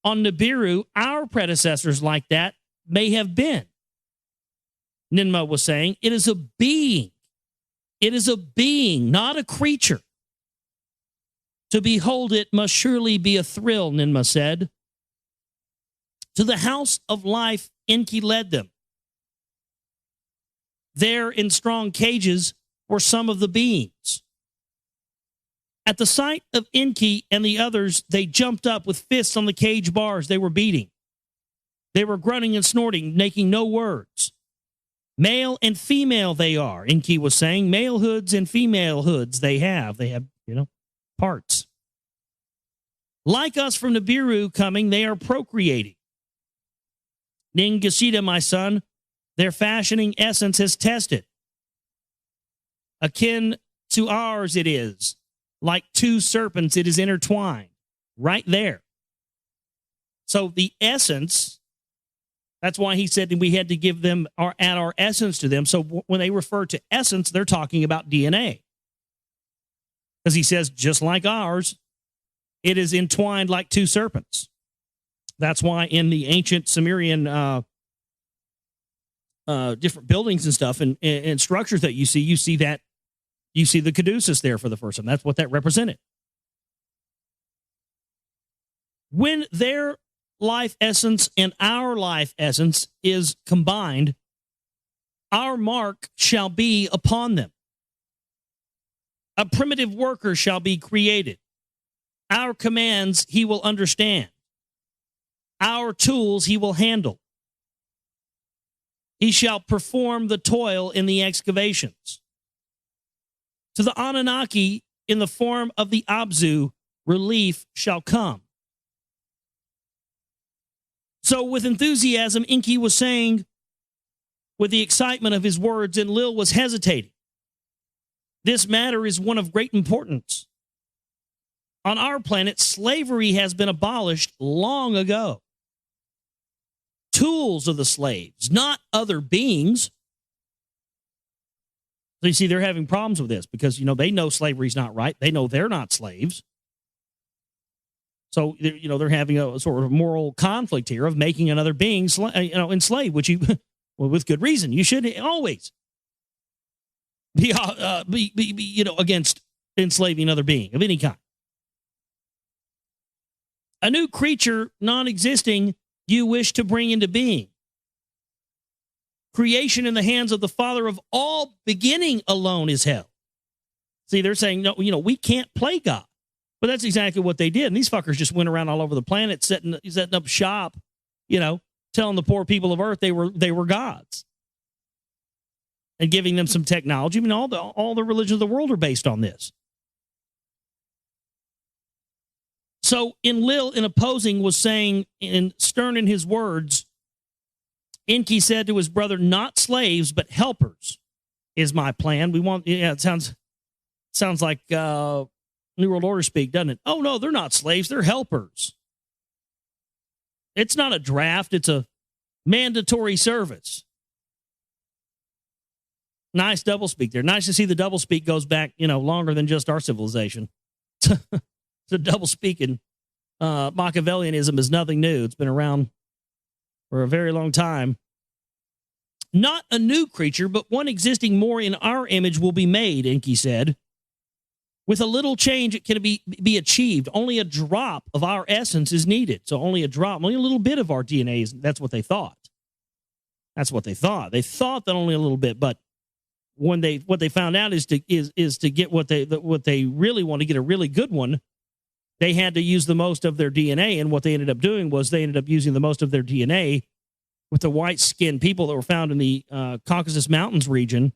on Nibiru, our predecessors like that may have been. Ninmah was saying, it is a being. It is a being, not a creature. To behold it must surely be a thrill, Ninmah said. To the house of life, ENKI led them. There in strong cages were some of the beings. At the sight of ENKI and the others, they jumped up with fists on the cage bars they were beating. They were grunting and snorting, making no words. Male and female they are, ENKI was saying. Male hoods and female hoods they have. They have, parts. Like us from the Nibiru coming, they are procreating. Ningasita, my son, their fashioning essence has tested. Akin to ours it is. Like two serpents, it is intertwined. Right there. So the essence, that's why he said we had to give them add our essence to them. So when they refer to essence, they're talking about DNA. Because he says, just like ours, it is entwined like two serpents. That's why in the ancient Sumerian different buildings and stuff and structures that you see that. You see the caduceus there for the first time. That's what that represented. When their life essence and our life essence is combined, our mark shall be upon them. A primitive worker shall be created. Our commands he will understand. Our tools he will handle. He shall perform the toil in the excavations. To the Anunnaki, in the form of the Abzu, relief shall come. So with enthusiasm, ENKI was saying, with the excitement of his words, and Lil was hesitating. This matter is one of great importance. On our planet, slavery has been abolished long ago. Tools are the slaves, not other beings. So you see, they're having problems with this because, they know slavery's not right. They know they're not slaves. So, they're having a sort of moral conflict here of making another being, enslaved, which with good reason, you should always be against enslaving another being of any kind. A new creature, non-existing, you wish to bring into being. Creation in the hands of the Father of all beginning alone is hell. See, they're saying, no, we can't play God. But that's exactly what they did. And these fuckers just went around all over the planet setting up shop, telling the poor people of Earth they were gods. And giving them some technology. I mean, all the religions of the world are based on this. So Enlil, in opposing, was saying, stern in his words, ENKI said to his brother, not slaves, but helpers is my plan. It sounds like New World Order speak, doesn't it? Oh, no, they're not slaves. They're helpers. It's not a draft. It's a mandatory service. Nice doublespeak there. Nice to see the doublespeak goes back, longer than just our civilization. The doublespeak and Machiavellianism is nothing new. It's been around for a very long time. Not a new creature, but one existing more in our image will be made, ENKI said. With a little change, it can be achieved. Only a drop of our essence is needed. So only a drop, only a little bit of our DNA is, that's what they thought. That's what they thought. They thought that only a little bit, but what they found out is to get what they really want to get a really good one, they had to use the most of their DNA, and what they ended up doing was they ended up using the most of their DNA with the white-skinned people that were found in the Caucasus Mountains region,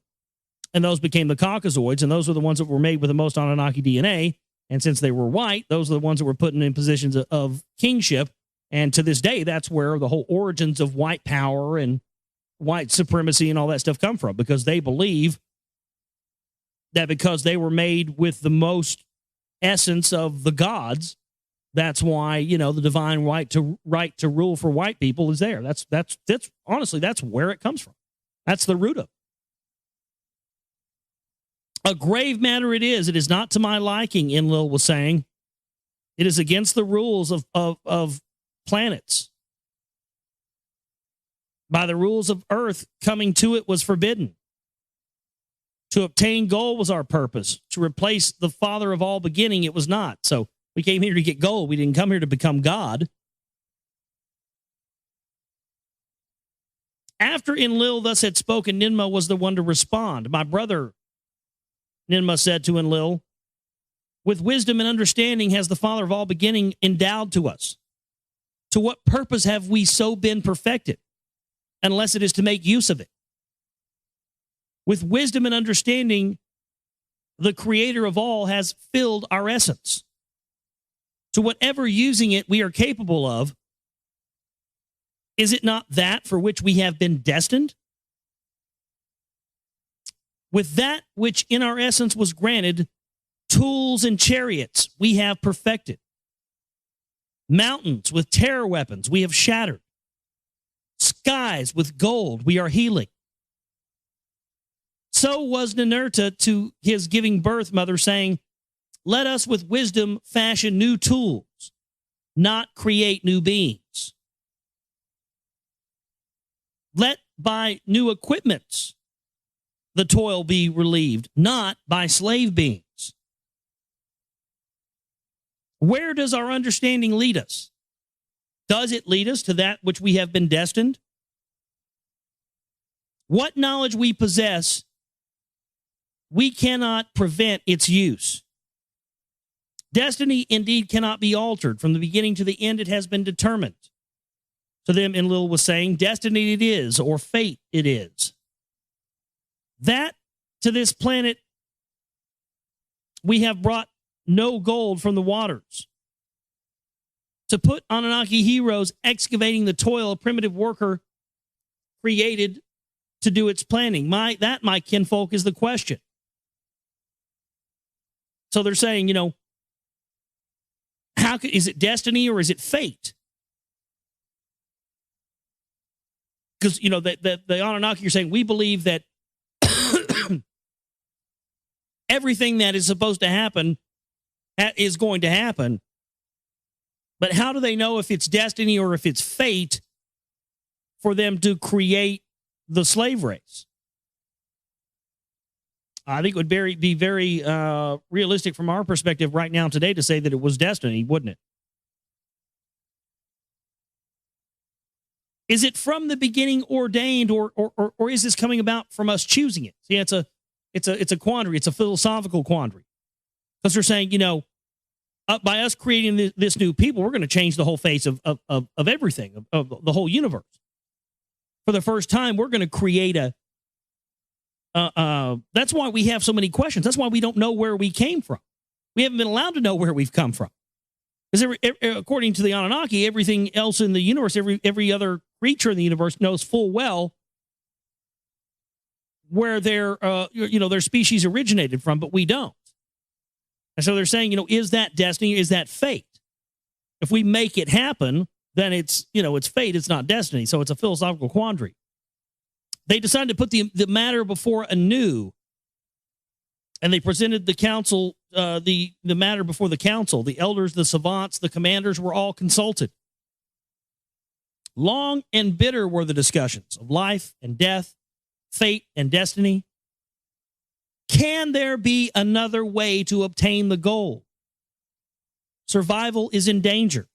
and those became the Caucasoids, and those were the ones that were made with the most Anunnaki DNA, and since they were white, those are the ones that were put in positions of kingship, and to this day, that's where the whole origins of white power and white supremacy and all that stuff come from, because they believe that because they were made with the most essence of the gods, that's why, the divine right to rule for white people is there. That's honestly, that's where it comes from. That's the root of it. A grave matter it is. It is not to my liking, Enlil was saying. It is against the rules of planets. By the rules of Earth, coming to it was forbidden. To obtain gold was our purpose. To replace the Father of all beginning, it was not. So we came here to get gold. We didn't come here to become God. After Enlil thus had spoken, Ninma was the one to respond. My brother, Ninmah said to Enlil, with wisdom and understanding has the Father of all beginning endowed to us. To what purpose have we so been perfected, unless it is to make use of it? With wisdom and understanding, the Creator of all has filled our essence. To whatever using it we are capable of, is it not that for which we have been destined? With that which in our essence was granted, tools and chariots we have perfected. Mountains with terror weapons we have shattered. Skies with gold we are healing. So was Ninurta to his giving birth mother, saying, let us with wisdom fashion new tools, not create new beings. Let by new equipments the toil be relieved, not by slave beings. Where does our understanding lead us? Does it lead us to that which we have been destined? What knowledge we possess, we cannot prevent its use. Destiny indeed cannot be altered. From the beginning to the end, it has been determined. To them, Enlil was saying, destiny it is, or fate it is. That to this planet we have brought no gold from the waters. To put Anunnaki heroes excavating the toil a primitive worker created to do its planning. My kinfolk, is the question. So they're saying, is it destiny or is it fate? Because, the Anunnaki are saying, we believe that everything that is supposed to happen is going to happen. But how do they know if it's destiny or if it's fate for them to create the slave race? I think it would be very realistic from our perspective right now today to say that it was destiny, wouldn't it? Is it from the beginning ordained, or is this coming about from us choosing it? See, it's a quandary. It's a philosophical quandary. Because they're saying, by us creating this new people, we're going to change the whole face of everything, of the whole universe. For the first time, we're going to create that's why we have so many questions. That's why we don't know where we came from. We haven't been allowed to know where we've come from. Because according to the Anunnaki, everything else in the universe, every other creature in the universe knows full well where their species originated from, but we don't. And so they're saying, is that destiny? Is that fate? If we make it happen, then it's fate. It's not destiny. So it's a philosophical quandary. They decided to put the matter before Anu, and they presented the council, the matter before the council. The elders, the savants, the commanders were all consulted. Long and bitter were the discussions of life and death, fate and destiny. Can there be another way to obtain the goal? Survival is in danger.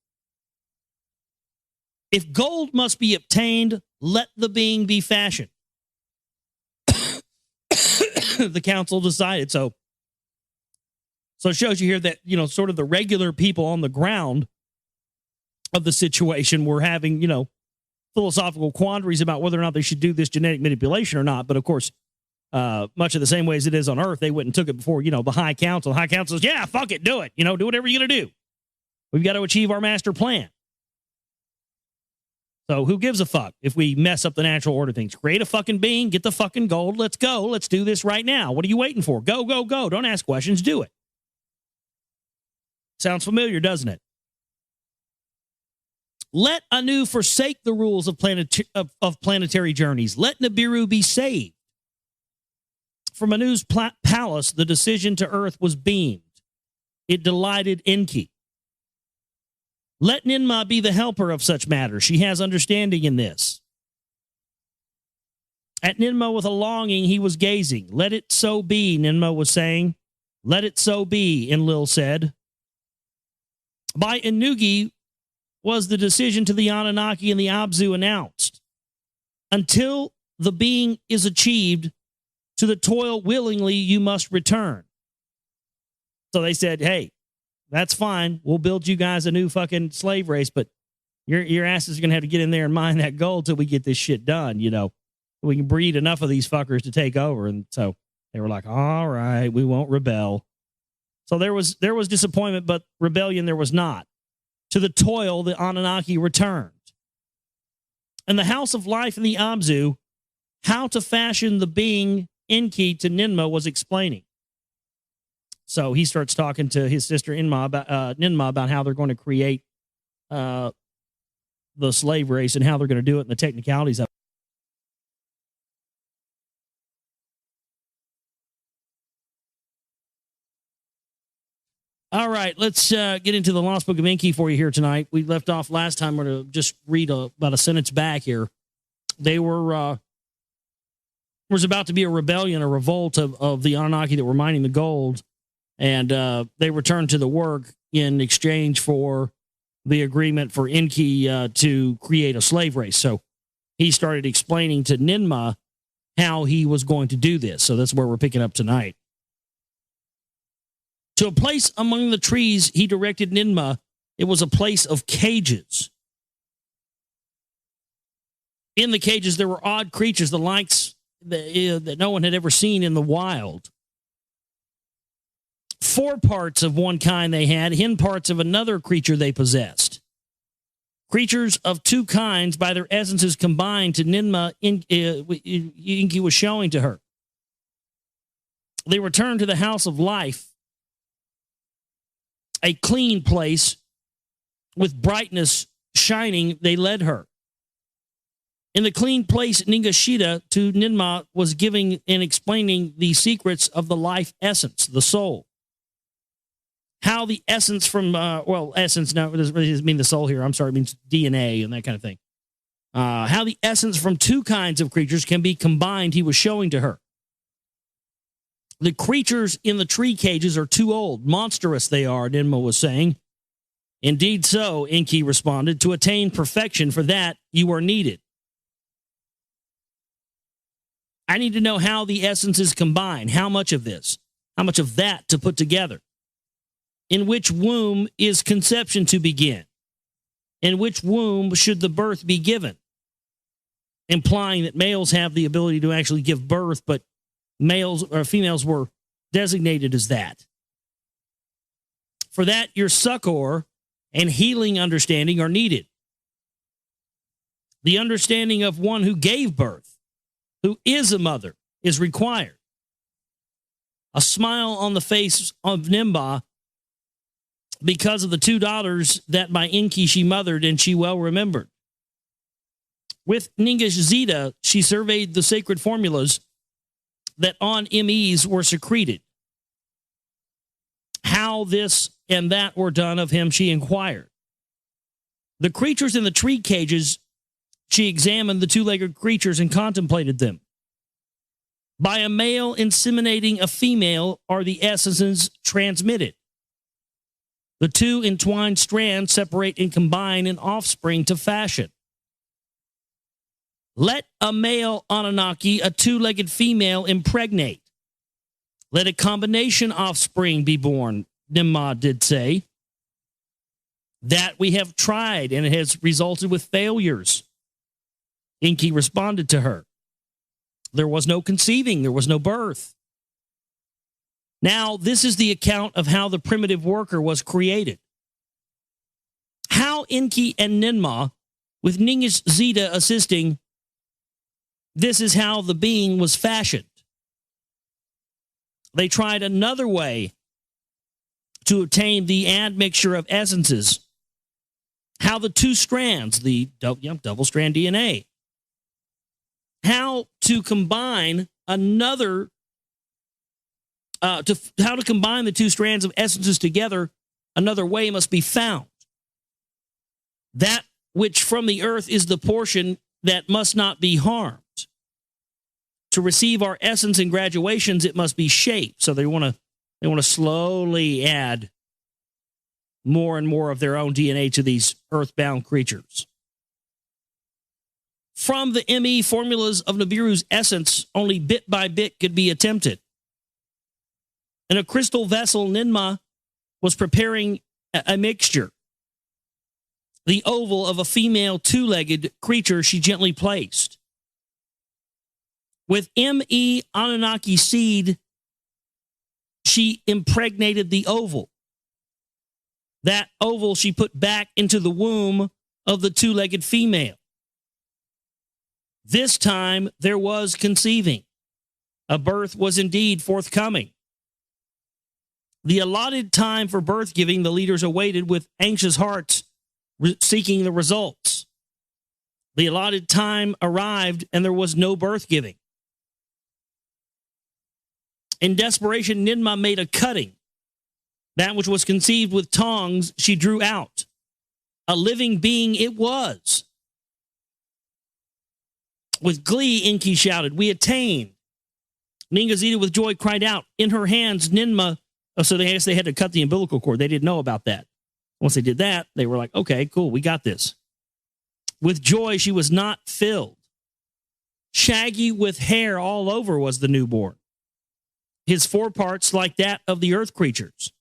If gold must be obtained, let the being be fashioned. The council decided. So it shows you here that, sort of the regular people on the ground of the situation were having, philosophical quandaries about whether or not they should do this genetic manipulation or not. But of course, much of the same way as it is on Earth, they went and took it before, the High Council. The High Council says, yeah, fuck it, do it. Do whatever you're going to do. We've got to achieve our master plan. So who gives a fuck if we mess up the natural order of things? Create a fucking being, get the fucking gold, let's go. Let's do this right now. What are you waiting for? Go, go, go. Don't ask questions, do it. Sounds familiar, doesn't it? Let Anu forsake the rules of planetary journeys. Let Nibiru be saved. From Anu's palace, the decision to Earth was beamed. It delighted ENKI. Let Ninmah be the helper of such matters. She has understanding in this. At Ninmah with a longing he was gazing. Let it so be, Ninmah was saying. Let it so be, Enlil said. By Inugi was the decision to the Anunnaki and the Abzu announced. Until the being is achieved, To the toil willingly you must return. So they said, hey, that's fine. We'll build you guys a new fucking slave race, but your asses are going to have to get in there and mine that gold till we get this shit done, you know. We can breed enough of these fuckers to take over. And so they were like, all right, we won't rebel. So there was disappointment, but rebellion there was not. To the toil, the Anunnaki returned. And the House of Life in the Abzu, how to fashion the being ENKI to Ninmah was explaining. So he starts talking to his sister Ninmah about how they're going to create the slave race and how they're going to do it and the technicalities of it. All right, let's get into the Lost Book of ENKI for you here tonight. We left off last time. We're going to just read about a sentence back here. They were was about to be a rebellion, a revolt of the Anunnaki that were mining the gold, and they returned to the work in exchange for the agreement for ENKI to create a slave race. So he started explaining to Ninmah how he was going to do this. So that's where we're picking up tonight. To a place among the trees, he directed Ninmah. It was a place of cages. In the cages, there were odd creatures, the likes that no one had ever seen in the wild. 4 parts of one kind they had, hen parts of another creature they possessed. Creatures of 2 kinds, by their essences combined, to Ninmah, ENKI was showing to her. They returned to the House of Life, a clean place with brightness shining, they led her. In the clean place, Ningashita to Ninmah was giving and explaining the secrets of the life essence, the soul. How the essence from, essence, no, it doesn't really mean the soul here. I'm sorry, it means DNA and that kind of thing. How the essence from 2 kinds of creatures can be combined, he was showing to her. The creatures in the tree cages are too old. Monstrous they are, Ninmah was saying. Indeed so, ENKI responded. To attain perfection, for that you are needed. I need to know how the essences combine. How much of this? How much of that to put together? In which womb is conception to begin? In which womb should the birth be given? Implying that males have the ability to actually give birth, but males or females were designated as that. For that, your succor and healing understanding are needed. The understanding of one who gave birth, who is a mother, is required. A smile on the face of Ninmah because of the 2 daughters that by ENKI she mothered and she well remembered. With Ningashita, she surveyed the sacred formulas that on MEs were secreted. How this and that were done of him, she inquired. The creatures in the tree cages, she examined the 2-legged creatures and contemplated them. By a male inseminating a female are the essences transmitted. The 2 entwined strands separate and combine an offspring to fashion. Let a male Anunnaki, a 2-legged female, impregnate. Let a combination offspring be born, Ninmah did say. That we have tried, and it has resulted with failures. ENKI responded to her. There was no conceiving, there was no birth. Now, this is the account of how the primitive worker was created. How ENKI and Ninmah, with Ningashita assisting, this is how the being was fashioned. They tried another way to obtain the admixture of essences. How the 2 strands, the double-strand DNA. How to combine another, how to combine the 2 strands of essences together, another way must be found. That which from the earth is the portion that must not be harmed. To receive our essence in graduations, it must be shaped. So they want to slowly add more and more of their own DNA to these earthbound creatures. from the ME formulas of Nibiru's essence, only bit by bit could be attempted. In a crystal vessel, Ninmah was preparing a mixture. The oval of a female two-legged creature she gently placed. With ME Anunnaki seed, she impregnated the oval. That oval she put back into the womb of the two-legged female. This time there was conceiving. A birth was indeed forthcoming. The allotted time for birth giving the leaders awaited with anxious hearts, seeking the results. The allotted time arrived and there was no birth giving. In desperation, Ninmah made a cutting. That which was conceived with tongs, she drew out. A living being it was. With glee, ENKI shouted, "We attained." Ningazita with joy cried out. In her hands, Ninmah, so I guess they had to cut the umbilical cord. They didn't know about that. Once they did that, they were like, okay, cool, we got this. With joy, she was not filled. Shaggy with hair all over was the newborn. His foreparts like that of the earth creatures.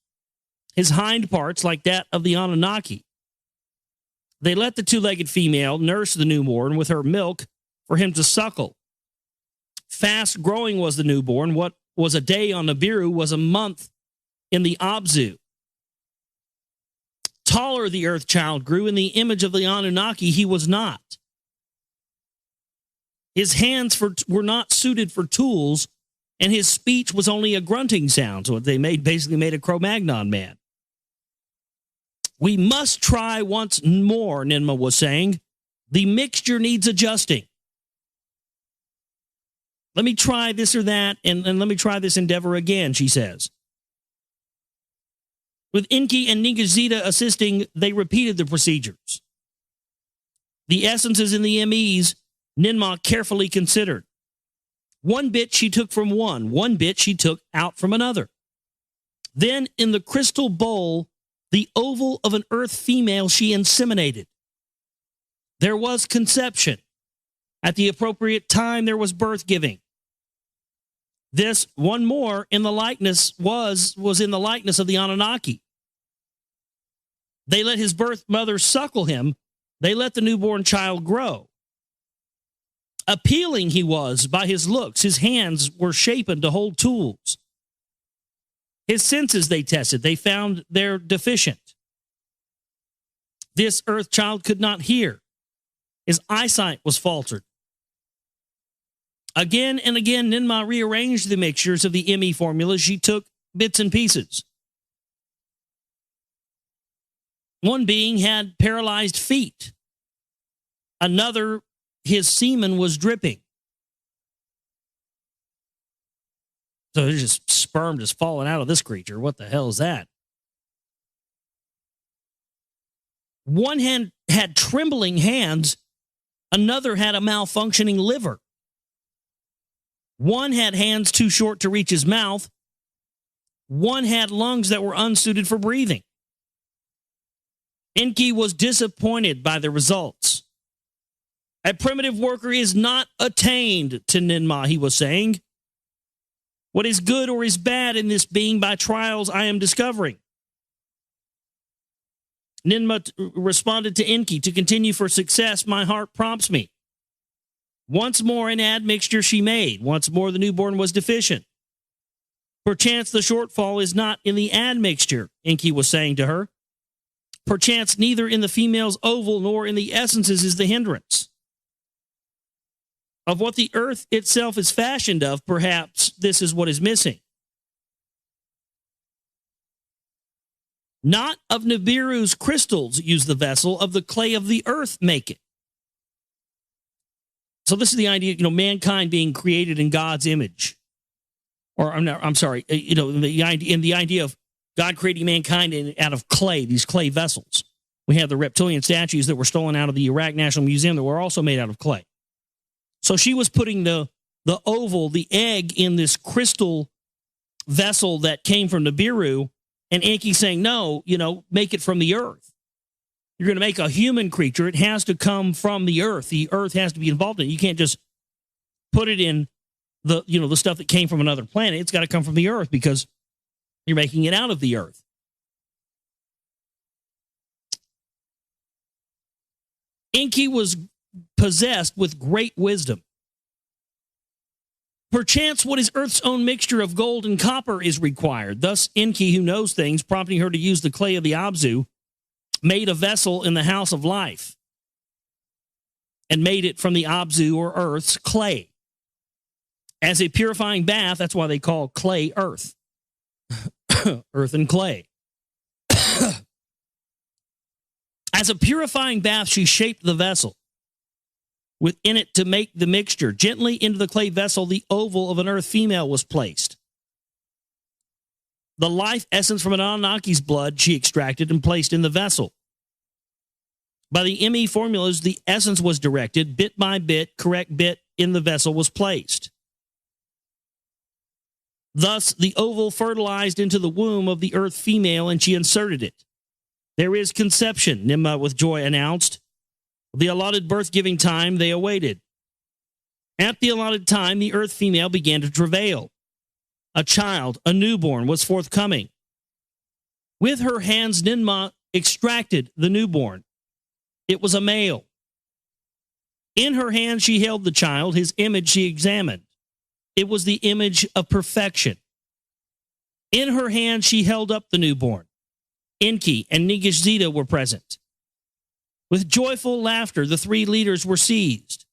His hind parts like that of the Anunnaki. They let the two-legged female nurse the newborn with her milk for him to suckle. Fast growing was the newborn. What was a day on Nibiru was a month in the Abzu. Taller the earth child grew. In the image of the Anunnaki, he was not. His hands were not suited for tools, and his speech was only a grunting sound. So they basically made a Cro-Magnon man. We must try once more, Ninmah was saying. The mixture needs adjusting. Let me try this or that, and let me try this endeavor again, she says. With ENKI and Ningazita assisting, they repeated the procedures. The essences in the MEs, Ninmah carefully considered. One bit she took from one bit she took out from another. Then in the crystal bowl, the oval of an earth female she inseminated. There was conception. At the appropriate time, there was birth giving. This one more in the likeness was in the likeness of the Anunnaki. They let his birth mother suckle him. They let the newborn child grow. Appealing he was by his looks. His hands were shapen to hold tools. His senses they tested. They found they're deficient. This earth child could not hear. His eyesight was faltered. Again and again, Ninmah rearranged the mixtures of the ME formulas. She took bits and pieces. One being had paralyzed feet. Another, his semen was dripping. So there's just sperm just falling out of this creature. What the hell is that? One hand had trembling hands. Another had a malfunctioning liver. One had hands too short to reach his mouth. One had lungs that were unsuited for breathing. ENKI was disappointed by the results. A primitive worker is not attained to Ninmah, he was saying. What is good or is bad in this being by trials I am discovering. Ninmah responded to ENKI, to continue for success, my heart prompts me. Once more an admixture she made. Once more the newborn was deficient. Perchance the shortfall is not in the admixture, ENKI was saying to her. Perchance neither in the female's oval nor in the essences is the hindrance. Of what the earth itself is fashioned of, perhaps this is what is missing. Not of Nibiru's crystals use the vessel, of the clay of the earth make it. So this is the idea, mankind being created in God's image. Or in the idea of God creating mankind out of clay, these clay vessels. We have the reptilian statues that were stolen out of the Iraq National Museum that were also made out of clay. So she was putting the oval, the egg, in this crystal vessel that came from Nibiru, and ENKI saying, no, make it from the earth. you're going to make a human creature, it has to come from the earth. The earth has to be involved in it. You can't just put it in the stuff that came from another planet. It's got to come from the earth because you're making it out of the earth. ENKI was possessed with great wisdom. Perchance what is earth's own mixture of gold and copper is required. Thus ENKI, who knows things, prompting her to use the clay of the Abzu, made a vessel in the house of life and made it from the Abzu, or earth's clay. As a purifying bath, that's why they call clay earth. Earth and clay. As a purifying bath, she shaped the vessel within it to make the mixture. Gently into the clay vessel, the oval of an earth female was placed. The life essence from an Anunnaki's blood she extracted and placed in the vessel. By the ME formulas, the essence was directed, bit by bit, correct bit in the vessel was placed. Thus, the oval fertilized into the womb of the earth female, and she inserted it. There is conception, Nimma with joy announced. The allotted birth-giving time they awaited. At the allotted time, the earth female began to travail. A child, a newborn, was forthcoming. With her hands, Ninmah extracted the newborn. It was a male. In her hand, she held the child. His image she examined. It was the image of perfection. In her hand, she held up the newborn. ENKI and Nigashzita were present. With joyful laughter, the three leaders were seized.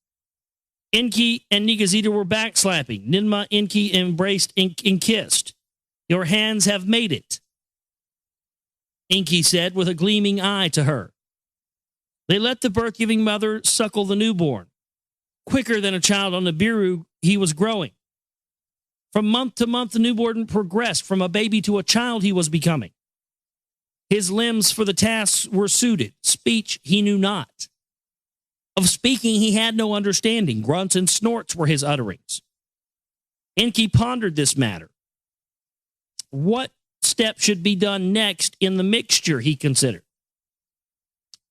ENKI and Nigashzita were backslapping. Ninmah, ENKI embraced and kissed. Your hands have made it, ENKI said with a gleaming eye to her. They let the birth-giving mother suckle the newborn. Quicker than a child on the Nibiru, he was growing. From month to month, the newborn progressed. From a baby to a child he was becoming. His limbs for the tasks were suited. Speech he knew not. Of speaking he had no understanding. Grunts and snorts were his utterings. ENKI pondered this matter. What step should be done next in the mixture, he considered.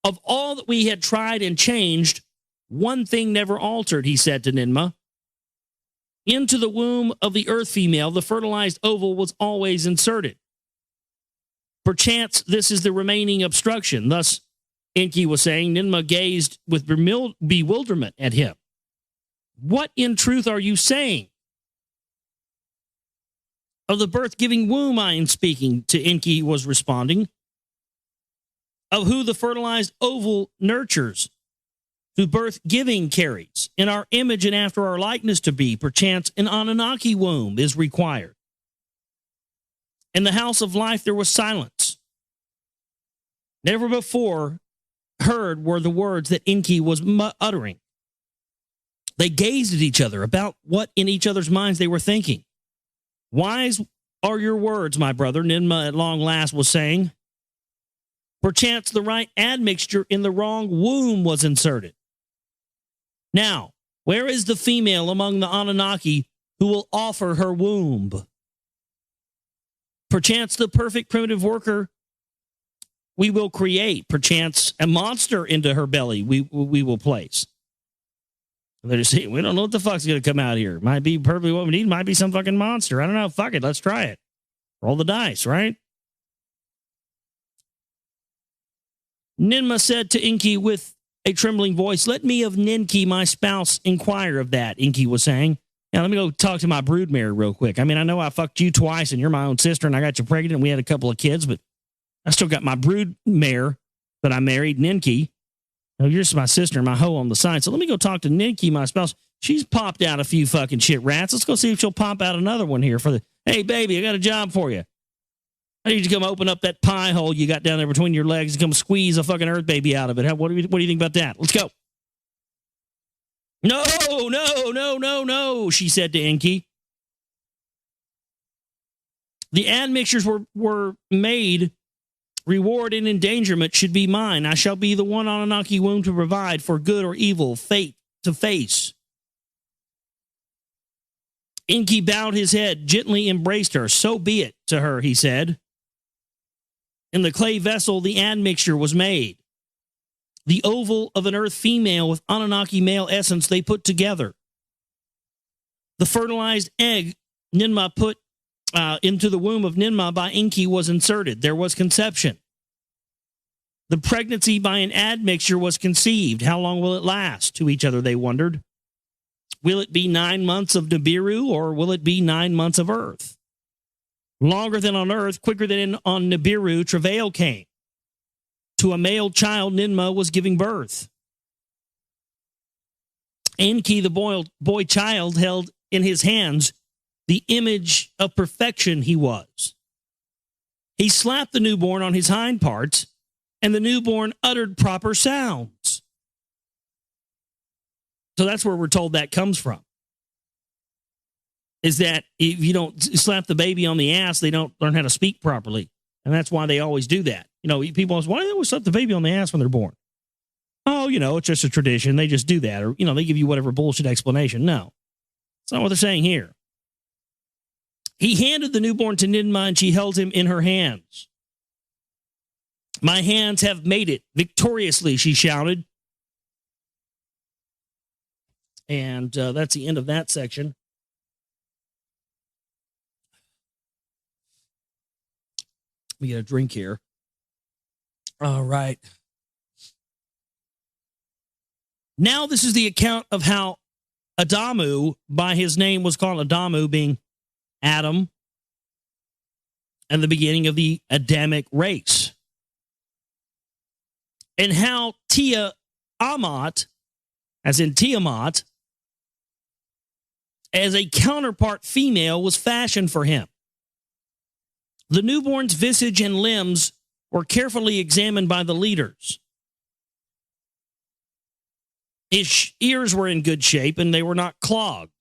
Of all that we had tried and changed, one thing never altered, he said to Ninmah. Into the womb of the earth female, the fertilized oval was always inserted. Perchance this is the remaining obstruction. Thus, ENKI was saying. Ninmah gazed with bewilderment at him. What in truth are you saying? Of the birth-giving womb I am speaking, to ENKI was responding. Of who the fertilized oval nurtures, who birth-giving carries, in our image and after our likeness to be, perchance an Anunnaki womb is required. In the house of life there was silence. Never before heard were the words that ENKI was uttering. They gazed at each other about what in each other's minds they were thinking. Wise are your words, my brother, Ninmah at long last was saying. Perchance the right admixture in the wrong womb was inserted. Now, where is the female among the Anunnaki who will offer her womb? Perchance the perfect primitive worker we will create. Perchance a monster into her belly we will place. And they're just saying, we don't know what the fuck's going to come out here. Might be perfectly what we need. Might be some fucking monster. I don't know. Fuck it. Let's try it. Roll the dice, right? Ninmah said to ENKI with a trembling voice, let me of Ninki, my spouse, inquire of that, ENKI was saying. Now, let me go talk to my broodmare real quick. I mean, I know I fucked you twice and you're my own sister and I got you pregnant and we had a couple of kids, but I still got my broodmare that I married, Ninki. Now, you're just my sister and my hoe on the side. So let me go talk to Ninki, my spouse. She's popped out a few fucking shit rats. Let's go see if she'll pop out another one here for the, hey, baby, I got a job for you. I need you to come open up that pie hole you got down there between your legs and come squeeze a fucking earth baby out of it. What do you think about that? Let's go. No, she said to ENKI. The admixtures were made. Reward and endangerment should be mine. I shall be the one Anunnaki womb to provide for good or evil, fate to face. ENKI bowed his head, gently embraced her. So be it to her, he said. In the clay vessel, the admixture was made. the oval of an earth female with Anunnaki male essence they put together. The fertilized egg Ninmah put into the womb of Ninmah by ENKI was inserted. There was conception. The pregnancy by an admixture was conceived. How long will it last? To each other they wondered. Will it be 9 months of Nibiru, or will it be 9 months of Earth? Longer than on Earth, quicker than on Nibiru, travail came. To a male child, Ninmah was giving birth. ENKI, the boy child, held in his hands the image of perfection he was. He slapped the newborn on his hind parts, and the newborn uttered proper sounds. So that's where we're told that comes from. Is that if you don't slap the baby on the ass, they don't learn how to speak properly. And that's why they always do that. You know, people ask, why do they always slap the baby on the ass when they're born? Oh, you know, it's just a tradition. They just do that. Or, you know, they give you whatever bullshit explanation. No, that's not what they're saying here. He handed the newborn to Ninmah, and she held him in her hands. My hands have made it victoriously, she shouted. And that's the end of that section. Let me get a drink here. All right. Now this is the account of how Adamu, by his name, was called Adamu, being Adam, and the beginning of the Adamic race. And how Tiamat, as in Tiamat, as a counterpart female, was fashioned for him. The newborn's visage and limbs were carefully examined by the leaders. His ears were in good shape, and they were not clogged.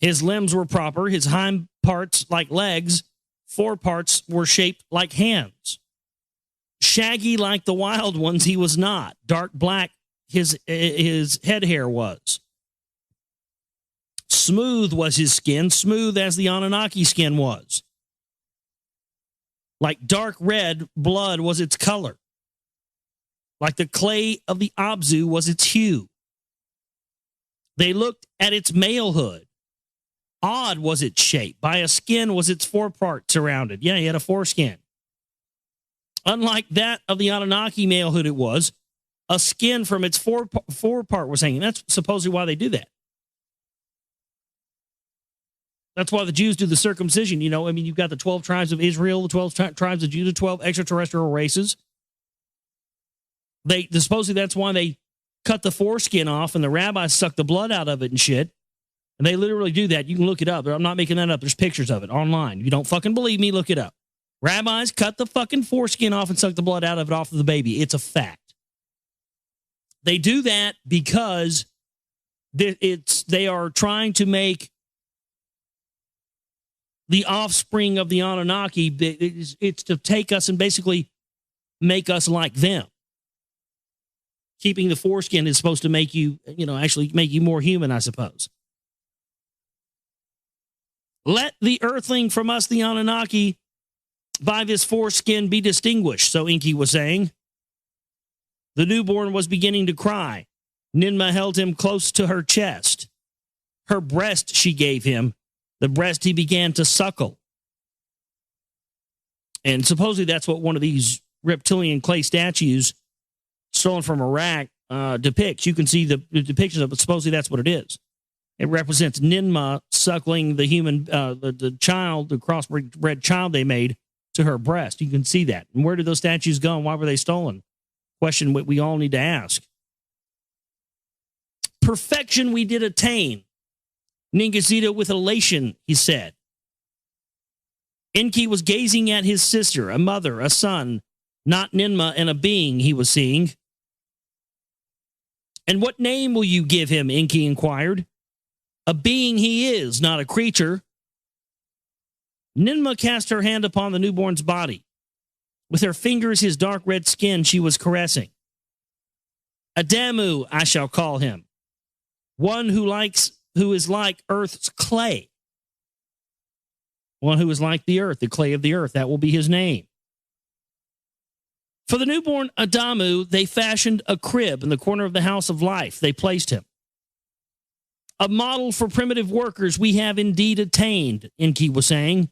His limbs were proper, his hind parts like legs, foreparts were shaped like hands. Shaggy like the wild ones, he was not. Dark black his head hair was. Smooth was his skin, smooth as the Anunnaki skin was. Like dark red blood was its color. Like the clay of the Abzu was its hue. They looked at its malehood. Odd was its shape. By a skin was its forepart surrounded. Yeah, he had a foreskin. Unlike that of the Anunnaki malehood, it was a skin from its forepart was hanging. That's supposedly why they do that. That's why the Jews do the circumcision. You know, I mean, you've got the 12 tribes of Israel, the 12 tribes of Judah, 12 extraterrestrial races. Supposedly that's why they cut the foreskin off and the rabbis suck the blood out of it and shit. And they literally do that. You can look it up. I'm not making that up. There's pictures of it online. If you don't fucking believe me, look it up. Rabbis cut the fucking foreskin off and suck the blood out of it off of the baby. It's a fact. They do that because they are trying to make the offspring of the Anunnaki, it's to take us and basically make us like them. Keeping the foreskin is supposed to make you, actually make you more human, I suppose. Let the earthling from us, the Anunnaki, by this foreskin be distinguished, so ENKI was saying. The newborn was beginning to cry. Ninmah held him close to her chest. Her breast she gave him. The breast he began to suckle. And supposedly that's what one of these reptilian clay statues stolen from Iraq depicts. You can see the depictions of it, but supposedly that's what it is. It represents Ninmah suckling the human, the child, the crossbred child they made to her breast. You can see that. And where did those statues go and why were they stolen? Question we all need to ask. Perfection we did attain. Ningazita with elation, he said. ENKI was gazing at his sister, a mother, a son, not Ninmah, and a being he was seeing. And what name will you give him? ENKI inquired. A being he is, not a creature. Ninmah cast her hand upon the newborn's body. With her fingers, his dark red skin, she was caressing. Adamu, I shall call him. One who is like earth's clay. One who is like the earth, the clay of the earth. That will be his name. For the newborn Adamu, they fashioned a crib in the corner of the house of life. They placed him. A model for primitive workers we have indeed attained, ENKI was saying.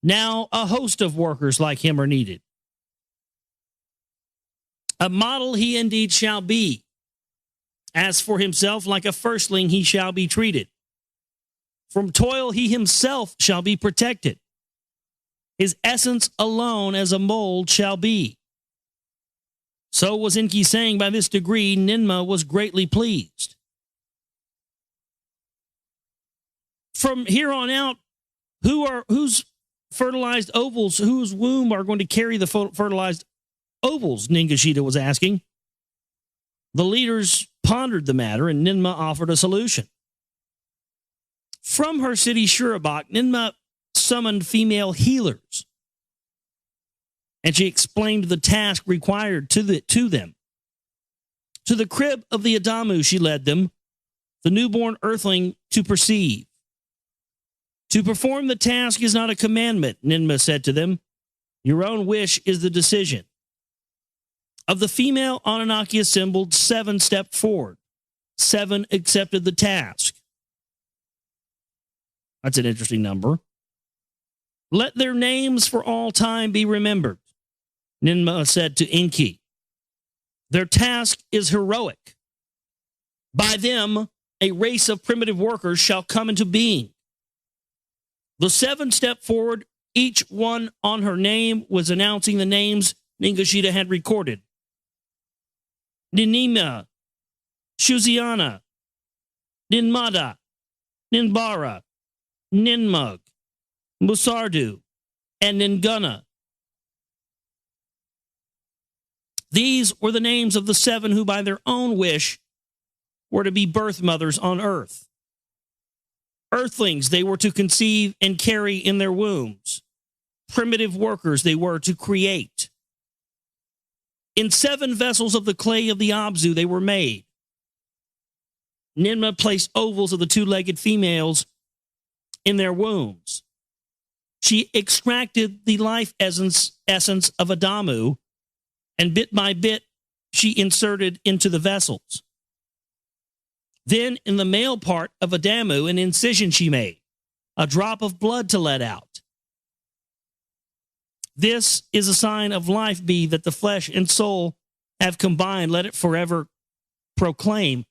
Now a host of workers like him are needed. A model he indeed shall be. As for himself, like a firstling he shall be treated. From toil he himself shall be protected. His essence alone as a mold shall be. So was ENKI saying, by this degree, Ninmah was greatly pleased. From here on out, whose fertilized ovals, whose womb are going to carry the fertilized ovals, Ningishita was asking. The leaders pondered the matter, and Ninmah offered a solution. From her city, Shurabak, Ninmah summoned female healers, and she explained the task required to them. To the crib of the Adamu she led them, the newborn earthling to perceive. To perform the task is not a commandment, Ninmah said to them. Your own wish is the decision. Of the female Anunnaki assembled, 7 stepped forward. 7 accepted the task. That's an interesting number. Let their names for all time be remembered, Ninmah said to ENKI. Their task is heroic. By them, a race of primitive workers shall come into being. The 7 stepped forward, each one on her name was announcing the names Ningishita had recorded. Ninima, Shuziana, Ninmada, Ninbara, Ninmug, Musardu, and Ninguna. These were the names of the 7 who by their own wish were to be birth mothers on earth. Earthlings they were to conceive and carry in their wombs. Primitive workers they were to create. In 7 vessels of the clay of the Abzu they were made. Ninmah placed ovals of the 2-legged females in their wombs. She extracted the life essence of Adamu, and bit by bit she inserted into the vessels. Then in the male part of Adamu, an incision she made, a drop of blood to let out. This is a sign of life be that the flesh and soul have combined. Let it forever proclaim.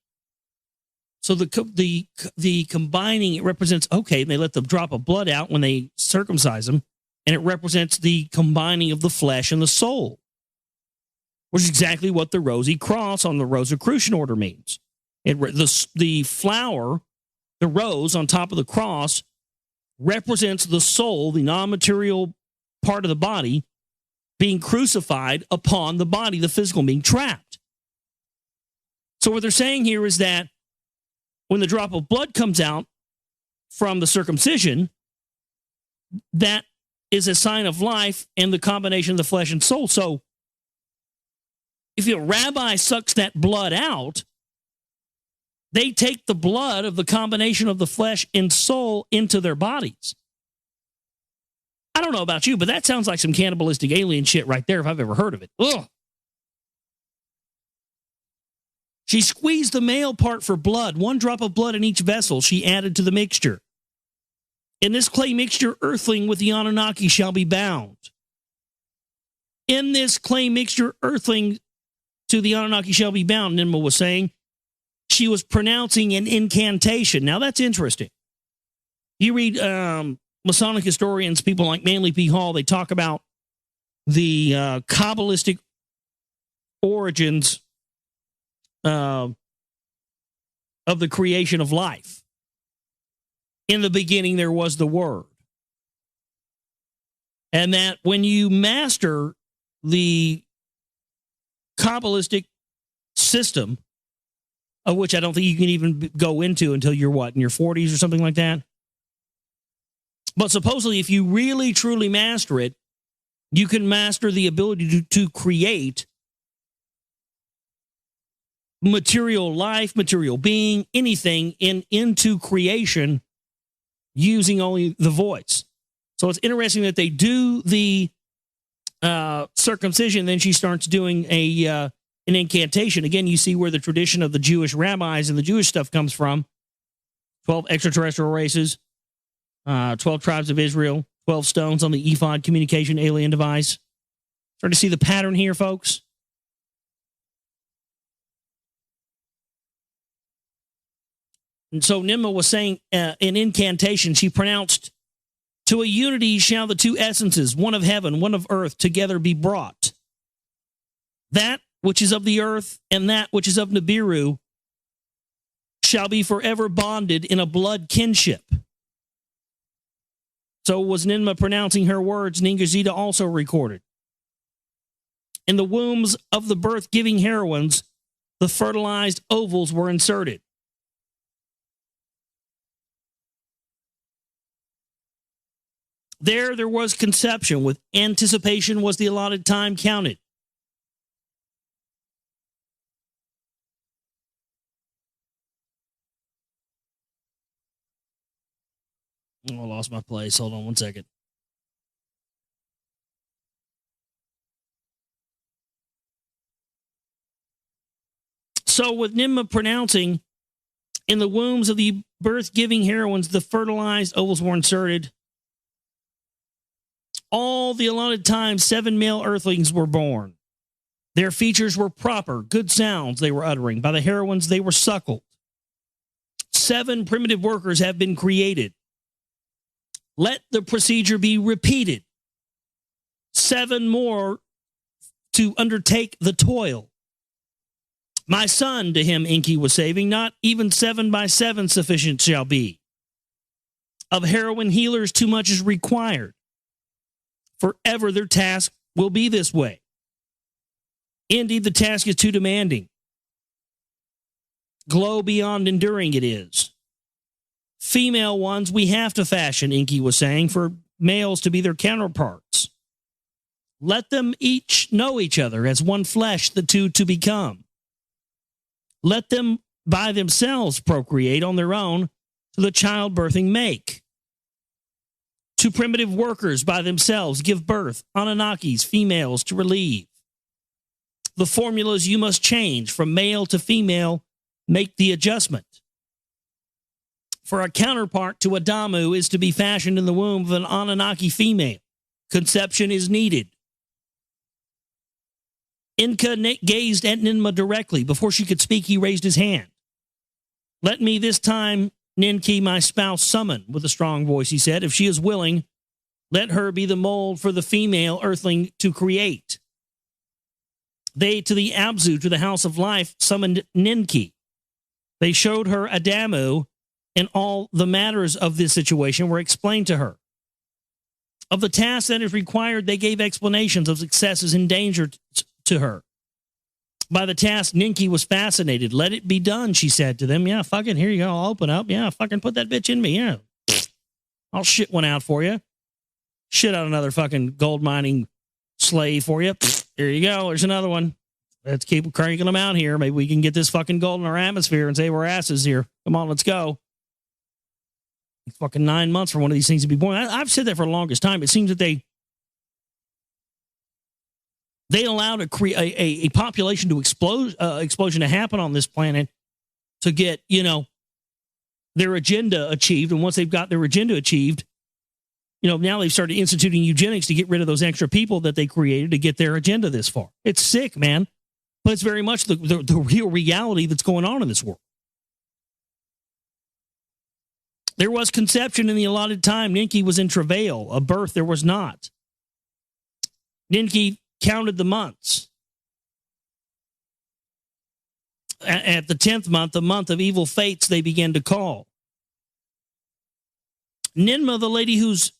So the combining, it represents, okay, they let the drop of blood out when they circumcise them, and it represents the combining of the flesh and the soul, which is exactly what the rosy cross on the Rosicrucian order means. The flower, the rose on top of the cross, represents the soul, the non-material part of the body, being crucified upon the body, the physical being trapped. So what they're saying here is that when the drop of blood comes out from the circumcision, that is a sign of life and the combination of the flesh and soul. So if a rabbi sucks that blood out, they take the blood of the combination of the flesh and soul into their bodies. I don't know about you, but that sounds like some cannibalistic alien shit right there if I've ever heard of it. Ugh. She squeezed the male part for blood, 1 drop of blood in each vessel she added to the mixture. In this clay mixture, earthling with the Anunnaki shall be bound. In this clay mixture, earthling to the Anunnaki shall be bound, Ninmah was saying. She was pronouncing an incantation. Now, that's interesting. You read Masonic historians, people like Manly P. Hall, they talk about the Kabbalistic origins of the creation of life. In the beginning, there was the Word. And that when you master the Kabbalistic system, of which I don't think you can even go into until you're what, in your 40s or something like that? But supposedly, if you really, truly master it, you can master the ability to create material life, material being, anything into creation using only the voice. So it's interesting that they do the circumcision, then she starts doing an incantation. Again, you see where the tradition of the Jewish rabbis and the Jewish stuff comes from. 12 extraterrestrial races, 12 tribes of Israel, 12 stones on the ephod communication alien device. Start to see the pattern here, folks. And so Ninmah was saying in incantation, she pronounced, "To a unity shall the two essences, one of heaven, one of earth, together be brought. That which is of the earth and that which is of Nibiru shall be forever bonded in a blood kinship." So was Ninmah pronouncing her words, Ningazita also recorded. In the wombs of the birth-giving heroines, the fertilized ovals were inserted. There was conception, with anticipation was the allotted time counted. Oh, I lost my place. Hold on one second. So with Ninmah pronouncing, in the wombs of the birth-giving heroines, the fertilized ovals were inserted. All the allotted time, 7 male earthlings were born. Their features were proper, good sounds they were uttering. By the heroines, they were suckled. 7 primitive workers have been created. Let the procedure be repeated. 7 more to undertake the toil. My son, to him ENKI was saving, not even 7 by 7 sufficient shall be. Of heroine healers too much is required. Forever their task will be this way. Indeed, the task is too demanding. Glow beyond enduring it is. Female ones we have to fashion, ENKI was saying, for males to be their counterparts. Let them each know each other as one flesh, the two to become. Let them by themselves procreate on their own to the childbirthing make. To primitive workers by themselves give birth, Anunnakis, females to relieve. The formulas you must change from male to female, make the adjustment. For a counterpart to Adamu is to be fashioned in the womb of an Anunnaki female. Conception is needed. Inca gazed at Ninmah directly. Before she could speak, he raised his hand. Let me this time, Ninki, my spouse, summon, with a strong voice, he said. If she is willing, let her be the mold for the female earthling to create. They to the Abzu, to the house of life, summoned Ninki. They showed her Adamu, and all the matters of this situation were explained to her. Of the task that is required, they gave explanations of successes and danger to her. By the task, Ninki was fascinated. Let it be done, she said to them. Yeah, fucking, here you go. I'll open up. Yeah, fucking put that bitch in me. Yeah. I'll shit one out for you. Shit out another fucking gold mining slave for you. Here you go. There's another one. Let's keep cranking them out here. Maybe we can get this fucking gold in our atmosphere and save our asses here. Come on, let's go. It's fucking 9 months for one of these things to be born. I've said that for the longest time. It seems that they allowed a population to explosion to happen on this planet to get, their agenda achieved. And once they've got their agenda achieved, now they've started instituting eugenics to get rid of those extra people that they created to get their agenda this far. It's sick, man. But it's very much the real reality that's going on in this world. There was conception in the allotted time. Ninki was in travail. A birth there was not. Ninki counted the months. At the 10th month, the month of evil fates, they began to call. Ninmah, the lady whose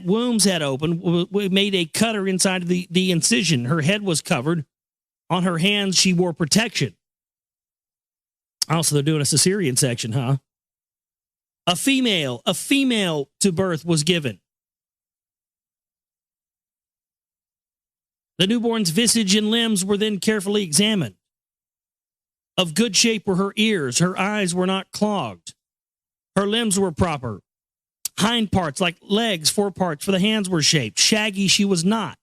wombs had opened, made a cutter inside of the incision. Her head was covered. On her hands, she wore protection. Also, they're doing a cesarean section, huh? A female to birth was given. The newborn's visage and limbs were then carefully examined. Of good shape were her ears. Her eyes were not clogged. Her limbs were proper. Hind parts like legs, foreparts for the hands were shaped. Shaggy she was not.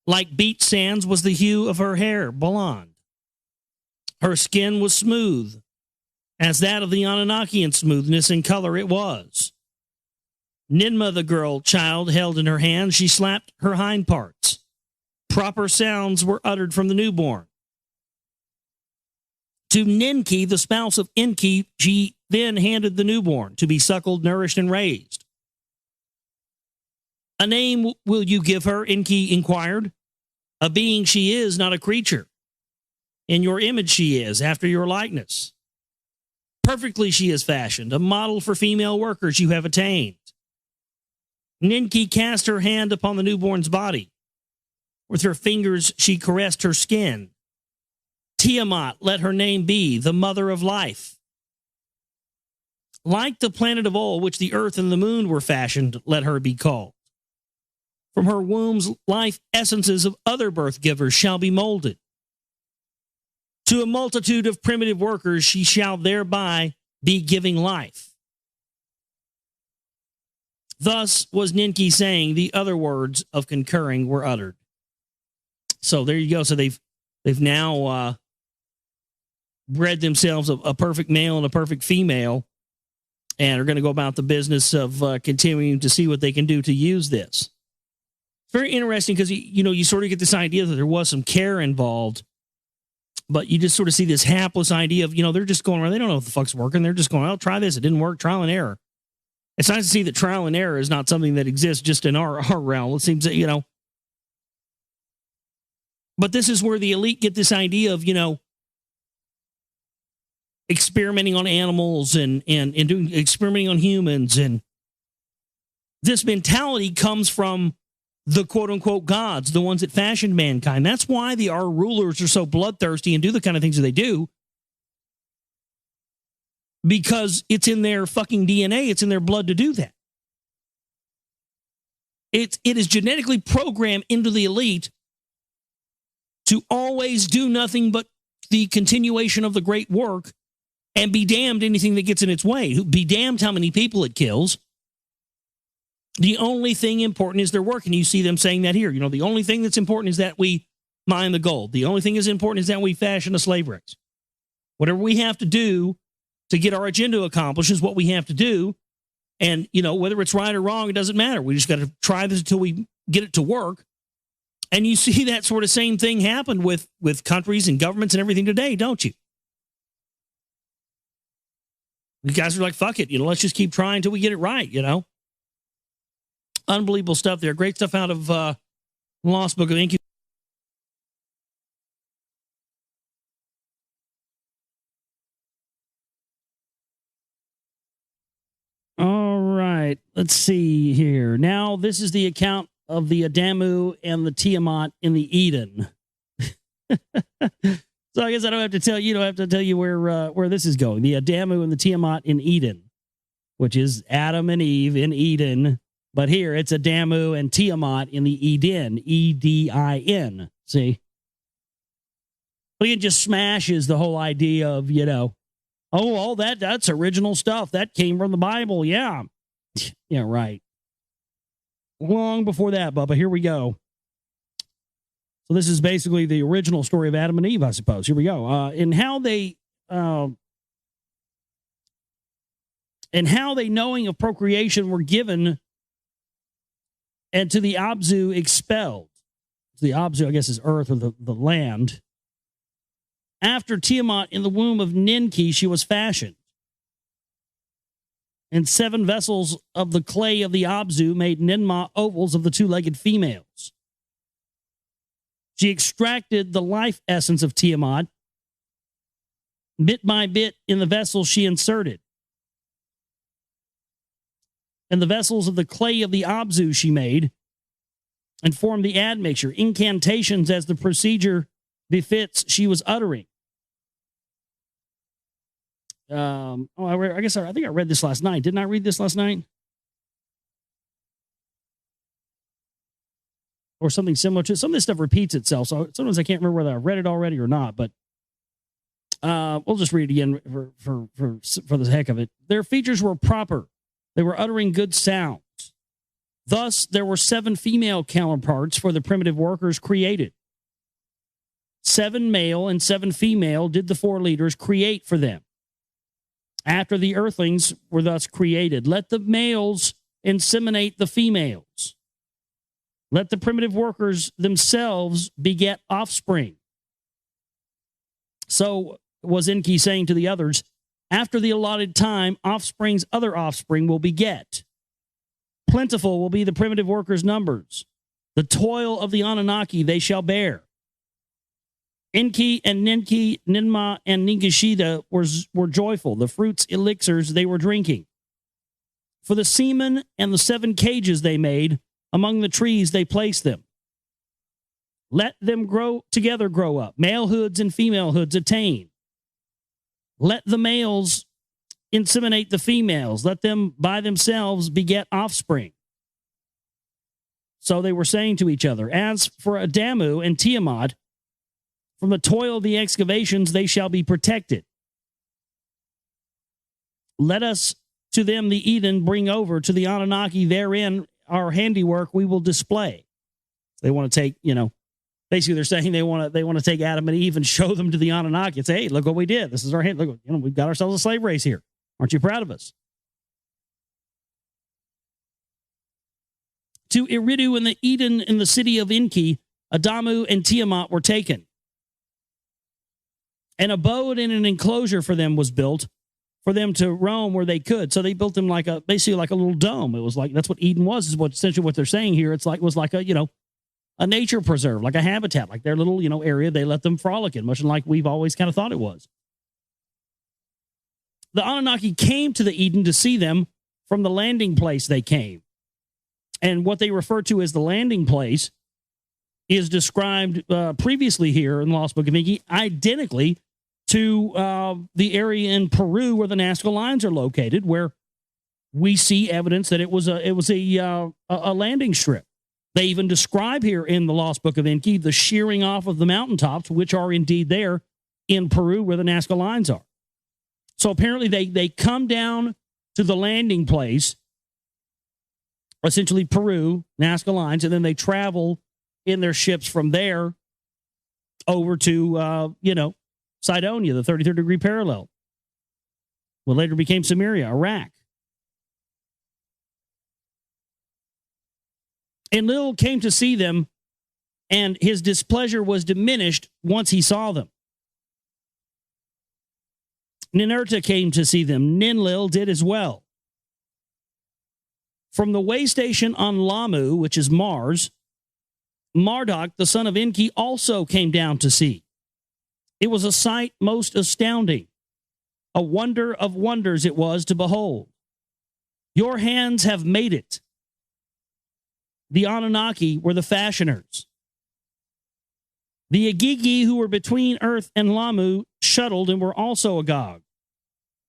Like beach sands was the hue of her hair, blonde. Her skin was smooth, as that of the Anunnakian smoothness and color it was. Ninmah, the girl child, held in her hand, she slapped her hind parts. Proper sounds were uttered from the newborn. To Ninki, the spouse of Enki, she then handed the newborn to be suckled, nourished, and raised. A name will you give her? Enki inquired. A being she is, not a creature. In your image she is, after your likeness. Perfectly she is fashioned, a model for female workers you have attained. Ninki cast her hand upon the newborn's body. With her fingers she caressed her skin. Tiamat, let her name be, the mother of life. Like the planet of old, which the earth and the moon were fashioned, let her be called. From her womb's life essences of other birth givers shall be molded. To a multitude of primitive workers she shall thereby be giving life. Thus was Ninki saying, the other words of concurring were uttered. So there you go. So they've now bred themselves a perfect male and a perfect female, and are going to go about the business of continuing to see what they can do to use this. It's very interesting because, you sort of get this idea that there was some care involved, but you just sort of see this hapless idea of, they're just going around. They don't know what the fuck's working. They're just going, oh, try this. It didn't work. Trial and error. It's nice to see that trial and error is not something that exists just in our realm. It seems that, but this is where the elite get this idea of, experimenting on animals and doing experimenting on humans. And this mentality comes from the quote unquote gods, the ones that fashioned mankind. That's why our rulers are so bloodthirsty and do the kind of things that they do. Because it's in their fucking DNA. It's in their blood to do that. It is genetically programmed into the elite to always do nothing but the continuation of the great work, and be damned anything that gets in its way. Be damned how many people it kills. The only thing important is their work, and you see them saying that here. The only thing that's important is that we mine the gold. The only thing that's important is that we fashion a slave race. Whatever we have to do to get our agenda accomplished is what we have to do. And, whether it's right or wrong, it doesn't matter. We just got to try this until we get it to work. And you see that sort of same thing happen with countries and governments and everything today, don't you? You guys are like, fuck it, let's just keep trying until we get it right, Unbelievable stuff there. Great stuff out of Lost Book of ENKI. All right, let's see here. Now, this is the account of the Adamu and the Tiamat in the Eden. So I guess I don't have to tell you. Don't have to tell you where this is going. The Adamu and the Tiamat in Eden, which is Adam and Eve in Eden. But here it's Adamu and Tiamat in the Eden, Edin. See, well, it just smashes the whole idea of all that's original stuff that came from the Bible. Yeah, yeah, right. Long before that, Bubba. Here we go. So this is basically the original story of Adam and Eve, I suppose. Here we go. And how they knowing of procreation were given and to the Abzu expelled. The Abzu, I guess, is earth or the land. After Tiamat in the womb of Ninki, she was fashioned. And 7 vessels of the clay of the Abzu made Ninmah ovals of the 2-legged females. She extracted the life essence of Tiamat. Bit by bit in the vessels she inserted. And the vessels of the clay of the Abzu she made and formed the admixture. Incantations as the procedure befits she was uttering. I think I read this last night. Didn't I read this last night? Or something similar to it. Some of this stuff repeats itself, so sometimes I can't remember whether I read it already or not, but we'll just read it again for the heck of it. Their features were proper. They were uttering good sounds. Thus, there were 7 female counterparts for the primitive workers created. 7 male and 7 female did the 4 leaders create for them. After the earthlings were thus created, let the males inseminate the females. Let the primitive workers themselves beget offspring. So was ENKI saying to the others, after the allotted time, offspring's other offspring will beget. Plentiful will be the primitive workers' numbers. The toil of the Anunnaki they shall bear. ENKI and Ninki, Ninma, and Ningishita were joyful. The fruits elixirs they were drinking. For the semen and the 7 cages they made, among the trees they placed them. Let them grow up. Malehoods and femalehoods attain. Let the males inseminate the females. Let them by themselves beget offspring. So they were saying to each other, as for Adamu and Tiamat, from the toil of the excavations they shall be protected. Let us to them the Eden bring over to the Anunnaki, therein our handiwork we will display. They want to take, basically they're saying they want to take Adam and Eve and show them to the Anunnaki and say, hey, look what we did. This is our hand. Look, we've got ourselves a slave race here. Aren't you proud of us? To Eridu and the Eden in the city of ENKI, Adamu and Tiamat were taken. An abode and an enclosure for them was built for them to roam where they could. So they built them basically like a little dome. It was like, that's what Eden was, is essentially what they're saying here. It was like a nature preserve, like a habitat, like their little, area they let them frolic in, much like we've always kind of thought it was. The Anunnaki came to the Eden to see them from the landing place they came. And what they refer to as the landing place is described previously here in the Lost Book of ENKI, identically to the area in Peru where the Nazca lines are located, where we see evidence that it was a landing strip. They even describe here in the Lost Book of ENKI the shearing off of the mountaintops, which are indeed there in Peru where the Nazca lines are. So apparently they come down to the landing place, essentially Peru, Nazca lines, and then they travel in their ships from there over to, Cydonia, the 33rd degree parallel. What later became Samaria, Iraq. Enlil came to see them, and his displeasure was diminished once he saw them. Ninurta came to see them. Ninlil did as well. From the way station on Lamu, which is Mars, Marduk, the son of ENKI, also came down to see. It was a sight most astounding. A wonder of wonders it was to behold. Your hands have made it. The Anunnaki were the fashioners. The Agigi who were between Earth and Lamu shuttled and were also agog.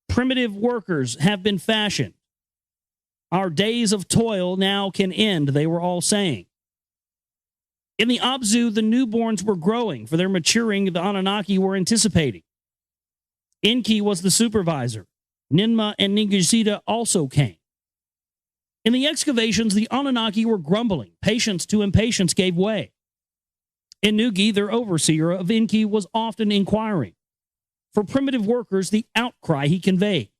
Primitive workers have been fashioned. Our days of toil now can end, they were all saying. In the Abzu, the newborns were growing. For their maturing, the Anunnaki were anticipating. ENKI was the supervisor. Ninma and Ningishita also came. In the excavations, the Anunnaki were grumbling. Patience to impatience gave way. Inugi, their overseer of ENKI, was often inquiring. For primitive workers, the outcry he conveyed.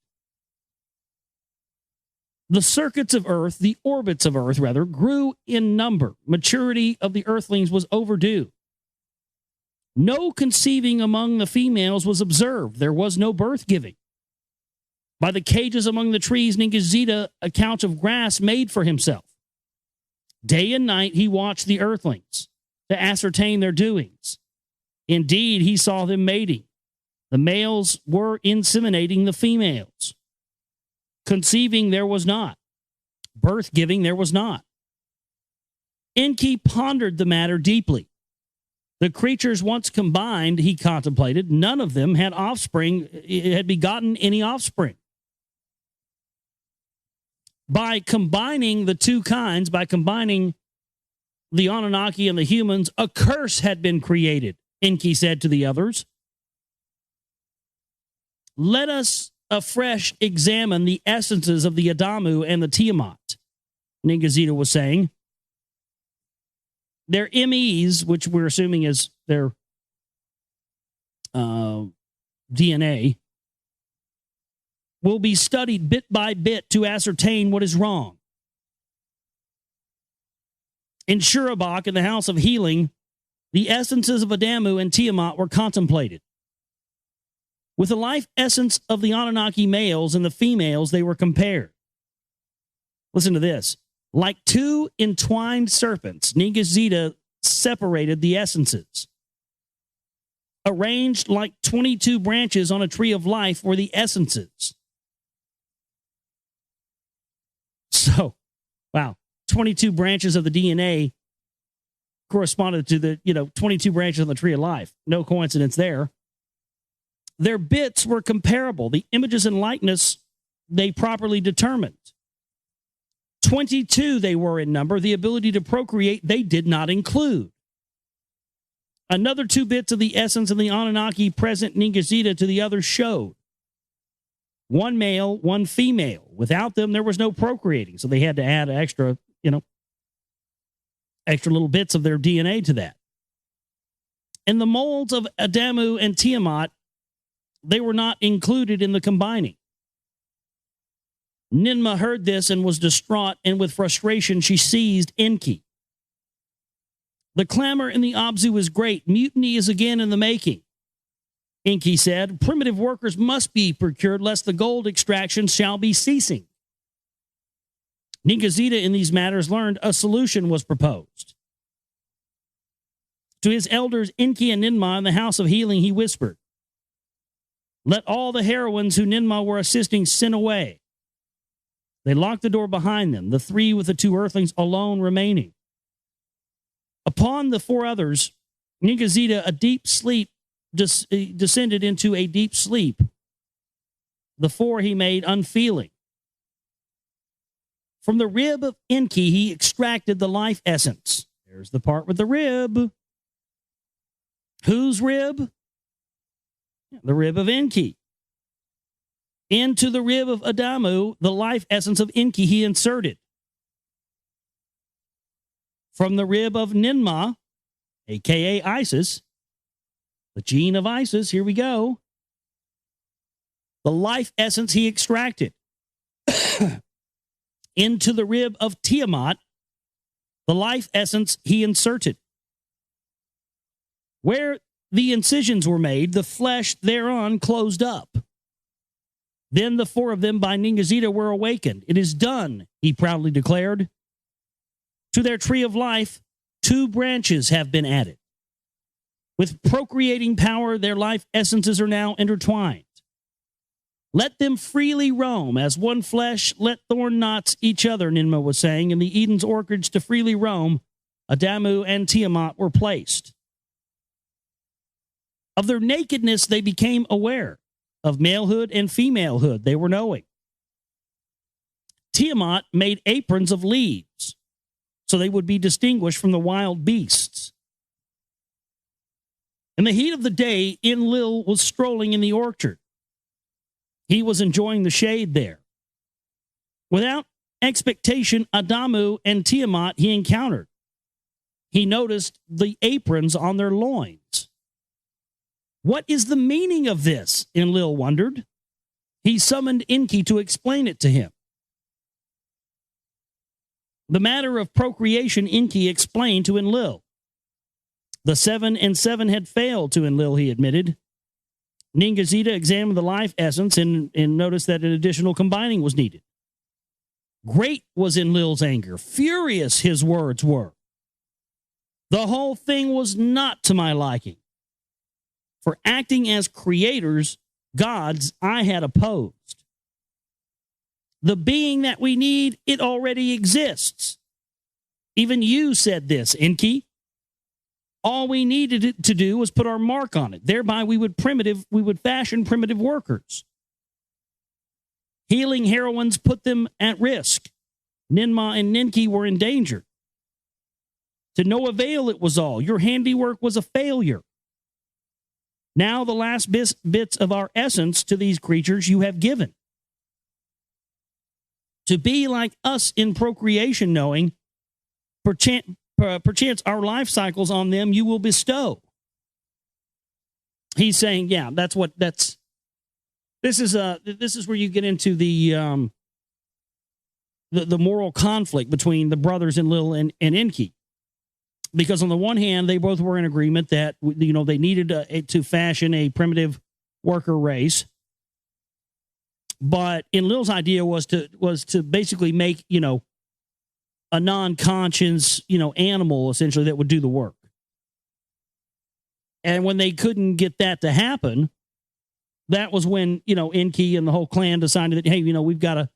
The circuits of Earth, the orbits of Earth, rather, grew in number. Maturity of the earthlings was overdue. No conceiving among the females was observed. There was no birth giving. By the cages among the trees, Ningishita a couch of grass made for himself. Day and night he watched the earthlings to ascertain their doings. Indeed, he saw them mating. The males were inseminating the females. Conceiving there was not. Birth giving there was not. ENKI pondered the matter deeply. The creatures once combined, he contemplated, none of them had offspring, had begotten any offspring. By combining the two kinds, by combining the Anunnaki and the humans, a curse had been created, ENKI said to the others. Let us afresh examine the essences of the Adamu and the Tiamat. Ningazita was saying. Their MEs, which we're assuming is their DNA, will be studied bit by bit to ascertain what is wrong. In Shurabak, in the House of Healing, the essences of Adamu and Tiamat were contemplated. With the life essence of the Anunnaki males and the females, they were compared. Listen to this. Like two entwined serpents, Ningazita separated the essences. Arranged like 22 branches on a tree of life were the essences. So, wow, 22 branches of the DNA corresponded to the, 22 branches on the tree of life. No coincidence there. Their bits were comparable. The images and likeness they properly determined. 22 they were in number. The ability to procreate they did not include. Another 2 bits of the essence of the Anunnaki present Ningazita to the others showed. 1 male, 1 female. Without them, there was no procreating. So they had to add extra little bits of their DNA to that. In the molds of Adamu and Tiamat, they were not included in the combining. Ninmah heard this and was distraught, and with frustration, she seized ENKI. The clamor in the Abzu is great. Mutiny is again in the making. ENKI said, primitive workers must be procured, lest the gold extraction shall be ceasing. Ningazita in these matters learned a solution was proposed. To his elders, ENKI and Ninmah in the House of Healing, he whispered, let all the heroines who Ninmah were assisting sin away. They locked the door behind them, the 3 with the 2 earthlings alone remaining. Upon the 4 others, Ningazita, a deep sleep, descended into a deep sleep. The 4 he made unfeeling. From the rib of ENKI, he extracted the life essence. There's the part with the rib. Whose rib? The rib of ENKI. Into the rib of Adamu, the life essence of ENKI he inserted. From the rib of Ninmah, a.k.a. Isis, the gene of Isis, here we go. The life essence he extracted. Into the rib of Tiamat, the life essence he inserted. Where the incisions were made, the flesh thereon closed up. Then the 4 of them by Ningazita were awakened. It is done, he proudly declared. To their tree of life, 2 branches have been added. With procreating power, their life essences are now intertwined. Let them freely roam as one flesh, let thorn knots each other, Ninmah was saying. In the Eden's orchards to freely roam, Adamu and Tiamat were placed. Of their nakedness, they became aware. Of malehood and femalehood, they were knowing. Tiamat made aprons of leaves, so they would be distinguished from the wild beasts. In the heat of the day, Enlil was strolling in the orchard. He was enjoying the shade there. Without expectation, Adamu and Tiamat he encountered. He noticed the aprons on their loins. What is the meaning of this? Enlil wondered. He summoned ENKI to explain it to him. The matter of procreation ENKI explained to Enlil. The 7 and 7 had failed to Enlil, he admitted. Ningazita examined the life essence and noticed that an additional combining was needed. Great was Enlil's anger. Furious his words were. The whole thing was not to my liking. For acting as creators, gods, I had opposed. The being that we need, it already exists. Even you said this, ENKI. All we needed to do was put our mark on it. Thereby we would fashion primitive workers. Healing heroines put them at risk. Ninmah and ENKI were in danger. To no avail it was all. Your handiwork was a failure. Now the last bits of our essence to these creatures you have given. to be like us in procreation, knowing perchance our life cycles on them you will bestow. He's saying, yeah, this is where you get into the moral conflict between the brothers Enlil and ENKI. Because on the one hand, they both were in agreement that, they needed to fashion a primitive worker race. But Enlil's idea was to basically make, a non-conscious, animal essentially that would do the work. And when they couldn't get that to happen, that was when, ENKI and the whole clan decided that, hey, we've got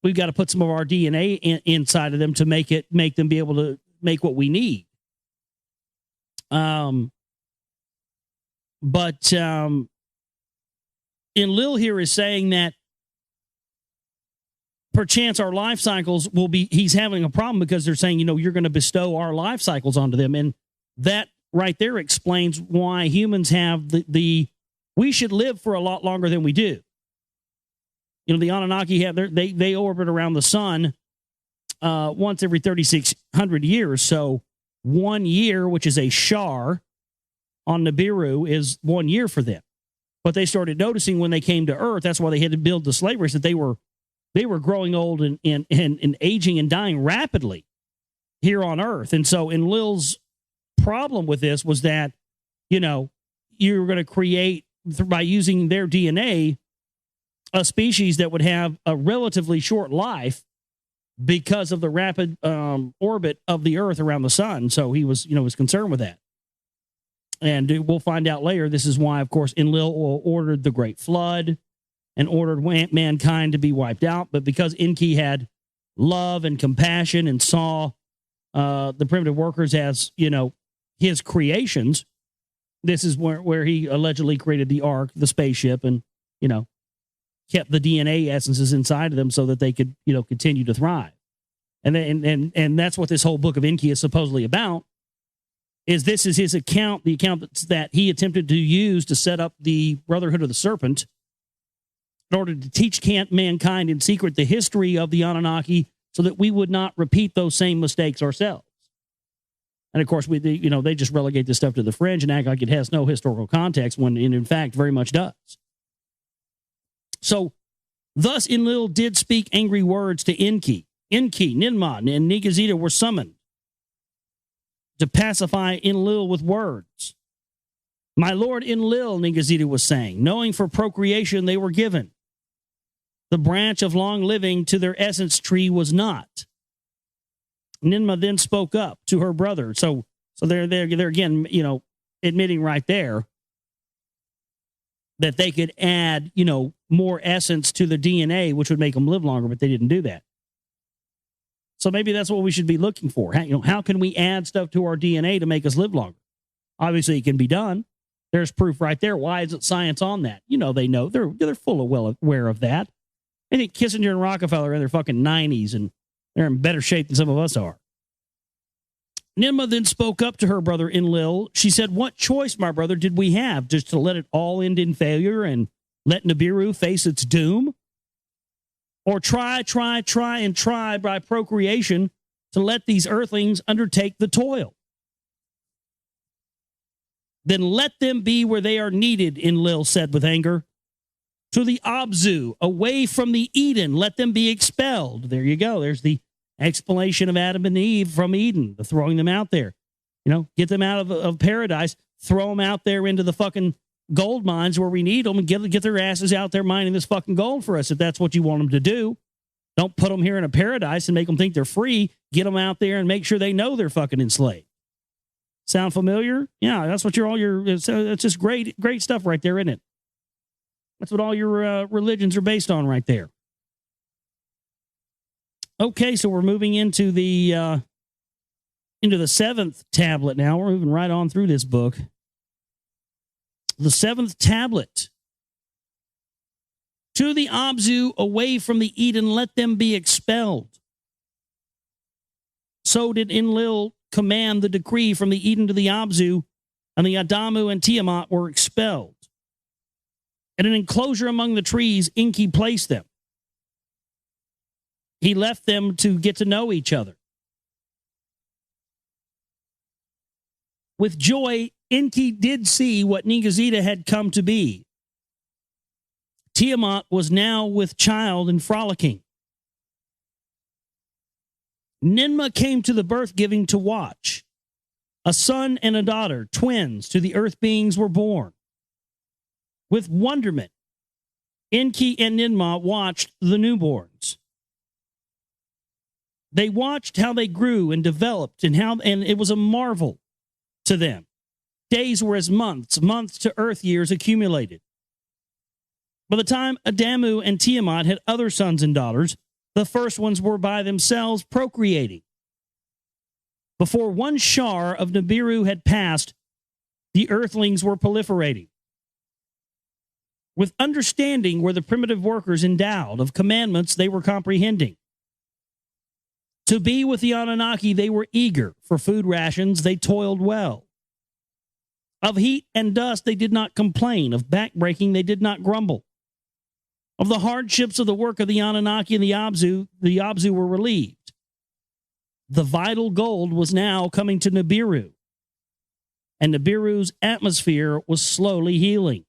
to put some of our DNA inside of them to make them be able to make what we need. But Enlil here is saying that perchance our life cycles will be, he's having a problem because they're saying, you're going to bestow our life cycles onto them. And that right there explains why humans have we should live for a lot longer than we do. The Anunnaki they orbit around the sun once every 3,600 years. So 1 year, which is a shar on Nibiru, is 1 year for them. But they started noticing when they came to Earth, that's why they had to build the slave race, that they were growing old and aging and dying rapidly here on Earth. And so Enlil's problem with this was that, you were going to create, by using their DNA, a species that would have a relatively short life because of the rapid orbit of the Earth around the sun. So he was concerned with that. And we'll find out later, this is why, of course, Enlil ordered the Great Flood and ordered mankind to be wiped out. But because ENKI had love and compassion and saw the primitive workers as, his creations, this is where he allegedly created the Ark, the spaceship, and, kept the DNA essences inside of them so that they could, continue to thrive. And that's what this whole book of ENKI is supposedly about, is this is his account, the account that he attempted to use to set up the Brotherhood of the Serpent in order to teach mankind in secret the history of the Anunnaki so that we would not repeat those same mistakes ourselves. And of course, they just relegate this stuff to the fringe and act like it has no historical context when it, in fact, very much does. So, thus Enlil did speak angry words to ENKI. ENKI, Ninmah, and Nigazita were summoned to pacify Enlil with words. My lord Enlil, Nigazita was saying, knowing for procreation they were given. The branch of long living to their essence tree was not. Ninmah then spoke up to her brother. So they're again, admitting right there that they could add, more essence to the DNA, which would make them live longer, but they didn't do that. So maybe that's what we should be looking for. How can we add stuff to our DNA to make us live longer? Obviously, it can be done. There's proof right there. Why isn't science on that? They know. They're full of well aware of that. I think Kissinger and Rockefeller are in their fucking 90s, and they're in better shape than some of us are. Ninmah then spoke up to her brother Enlil. She said, what choice, my brother, did we have? Just to let it all end in failure and let Nibiru face its doom? Or try by procreation to let these earthlings undertake the toil? Then let them be where they are needed, Enlil said with anger. To the Abzu, away from the Eden, let them be expelled. There you go. There's the explanation of Adam and Eve from Eden, the throwing them out there. Get them out of paradise, throw them out there into the fucking gold mines where we need them, and get their asses out there mining this fucking gold for us if that's what you want them to do. Don't put them here in a paradise and make them think they're free. Get them out there and make sure they know they're fucking enslaved. Sound familiar? Yeah, that's what it's just great stuff right there, isn't it? That's what all your religions are based on right there. Okay, so we're moving into the seventh tablet now. We're moving right on through this book. The seventh tablet. To the Abzu, away from the Eden, let them be expelled. So did Enlil command the decree from the Eden to the Abzu, and the Adamu and Tiamat were expelled. In an enclosure among the trees, ENKI placed them. he left them to get to know each other. With joy, Enki did see what Ningazita had come to be. Tiamat was now with child and frolicking. Ninmah came to the birth giving to watch. A son and a daughter, twins, to the earth beings were born. With wonderment, Enki and Ninmah watched the newborns. They watched how they grew and developed, and it was a marvel to them. Days were as months, months to earth years accumulated. By the time Adamu and Tiamat had other sons and daughters, the first ones were by themselves procreating. Before one shar of Nibiru had passed, the earthlings were proliferating. With understanding were the primitive workers endowed, of commandments they were comprehending. To be with the Anunnaki they were eager, for food rations they toiled well. Of heat and dust they did not complain, of backbreaking they did not grumble. Of the hardships of the work of the Anunnaki and the Abzu were relieved. The vital gold was now coming to Nibiru, and Nibiru's atmosphere was slowly healing.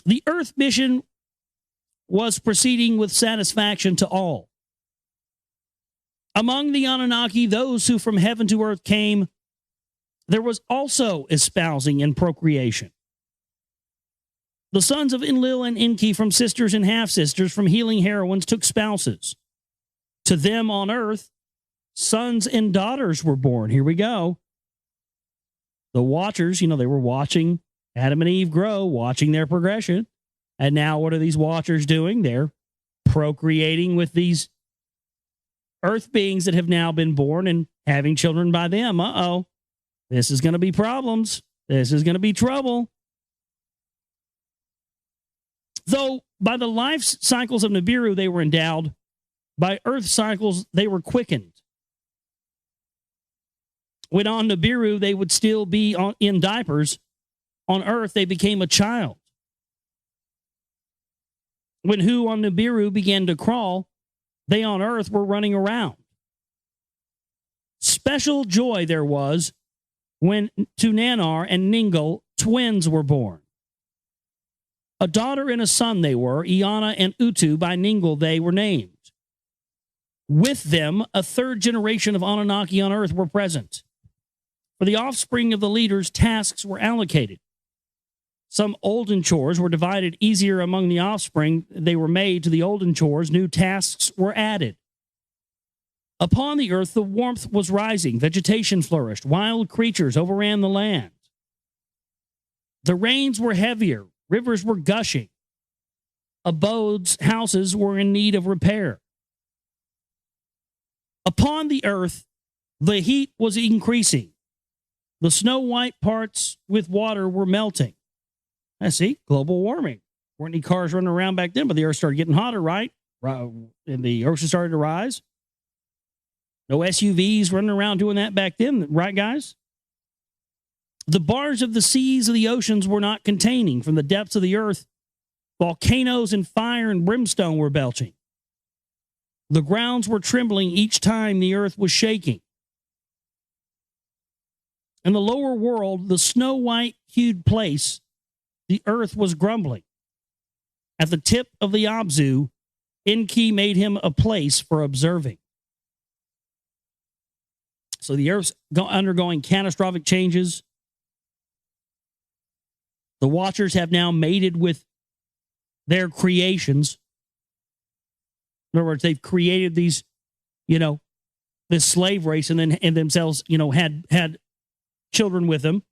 The Earth mission was proceeding with satisfaction to all. Among the Anunnaki, those who from heaven to earth came, there was also espousing and procreation. The sons of Enlil and Enki from sisters and half-sisters from healing heroines took spouses. To them on earth, sons and daughters were born. Here we go. The watchers, they were watching Adam and Eve grow, watching their progression. And now what are these watchers doing? They're procreating with these earth beings that have now been born and having children by them. Uh-oh. This is going to be problems. This is going to be trouble. Though by the life cycles of Nibiru they were endowed, by earth cycles they were quickened. When on Nibiru they would still be in diapers, on earth they became a child. When who on Nibiru began to crawl, they on earth were running around. Special joy there was when to Nanar and Ningal twins were born. A daughter and a son they were, Iana and Utu, by Ningal they were named. With them, a third generation of Anunnaki on earth were present. For the offspring of the leaders, tasks were allocated. Some olden chores were divided easier among the offspring. They were made to the olden chores. New tasks were added. Upon the earth, the warmth was rising. Vegetation flourished. Wild creatures overran the land. The rains were heavier. Rivers were gushing. Abodes, houses were in need of repair. Upon the earth, the heat was increasing. The snow-white parts with water were melting. I see, global warming. Weren't any cars running around back then, but the earth started getting hotter, right? And the ocean started to rise. No SUVs running around doing that back then, right, guys? The bars of the seas of the oceans were not containing. From the depths of the earth, volcanoes and fire and brimstone were belching. The grounds were trembling each time the earth was shaking. In the lower world, the snow-white-hued place, the earth was grumbling. At the tip of the Abzu, Enki made him a place for observing. So the earth's undergoing catastrophic changes. The watchers have now mated with their creations. In other words, they've created these, this slave race and themselves, had children with them.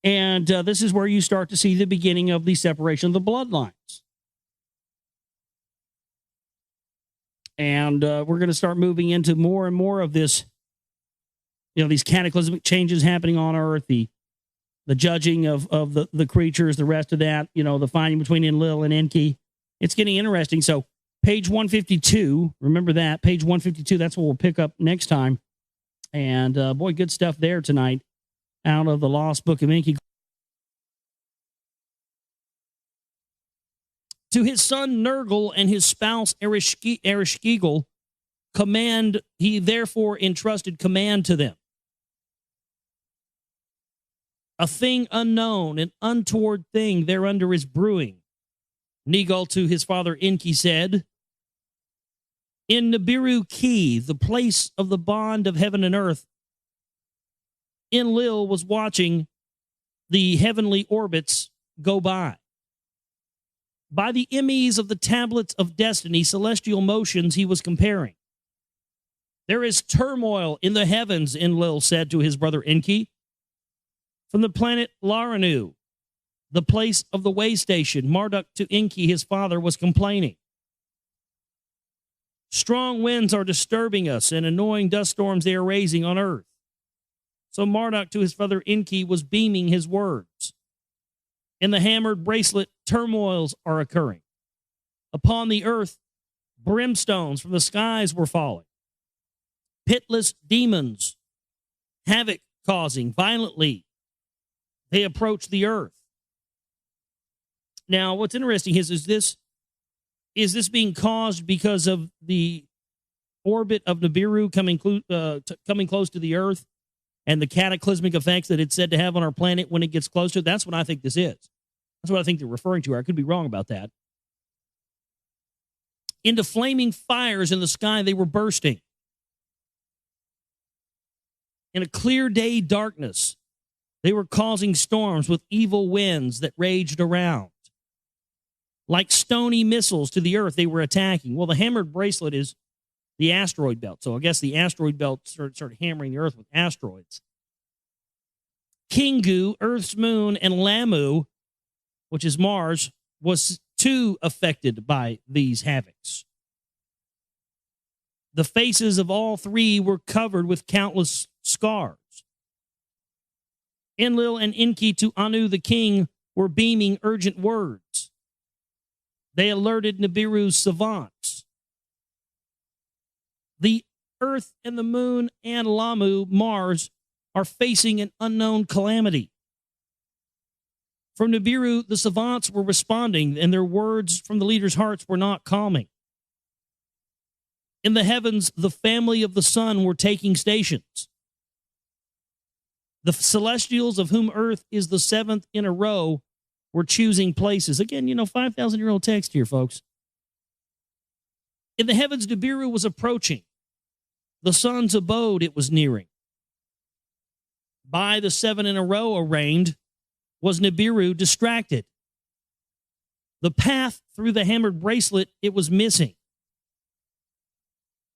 And this is where you start to see the beginning of the separation of the bloodlines. And we're going to start moving into more and more of this, these cataclysmic changes happening on Earth, the judging of the creatures, the rest of that, the finding between Enlil and Enki. It's getting interesting. So page 152, remember that, page 152, that's what we'll pick up next time. And boy, good stuff there tonight out of the Lost Book of Enki. To his son Nergal and his spouse Ereshkigal, he therefore entrusted command to them. A thing unknown, an untoward thing thereunder is brewing. Negal to his father ENKI said, in Nibiru Key, the place of the bond of heaven and earth, Enlil was watching the heavenly orbits go by. By the emise of the tablets of destiny, celestial motions he was comparing. There is turmoil in the heavens, Enlil said to his brother ENKI. From the planet Laranu, the place of the way station, Marduk to ENKI, his father, was complaining. Strong winds are disturbing us, and annoying dust storms they are raising on earth. So Marduk to his father ENKI was beaming his words. In the hammered bracelet, turmoils are occurring. Upon the earth, brimstones from the skies were falling. Pitless demons, havoc causing violently, they approach the earth. Now, what's interesting is this being caused because of the orbit of Nibiru coming close to the earth and the cataclysmic effects that it's said to have on our planet when it gets close to it? That's what I think this is. That's what I think they're referring to. I could be wrong about that. Into flaming fires in the sky, they were bursting. In a clear day darkness, they were causing storms with evil winds that raged around. Like stony missiles to the earth, they were attacking. Well, the hammered bracelet is the asteroid belt. So I guess the asteroid belt started hammering the earth with asteroids. Kingu, Earth's moon, and Lamu, which is Mars, was too affected by these havocs. The faces of all three were covered with countless scars. Enlil and ENKI to Anu the king were beaming urgent words. They alerted Nibiru's savants. The earth and the moon and Lamu, Mars, are facing an unknown calamity. From Nibiru, the savants were responding, and their words from the leaders' hearts were not calming. In the heavens, the family of the sun were taking stations. The celestials, of whom Earth is the seventh in a row, were choosing places. Again, 5,000-year-old text here, folks. In the heavens, Nibiru was approaching. The sun's abode it was nearing. By the seven in a row arraigned was Nibiru distracted. The path through the hammered bracelet it was missing.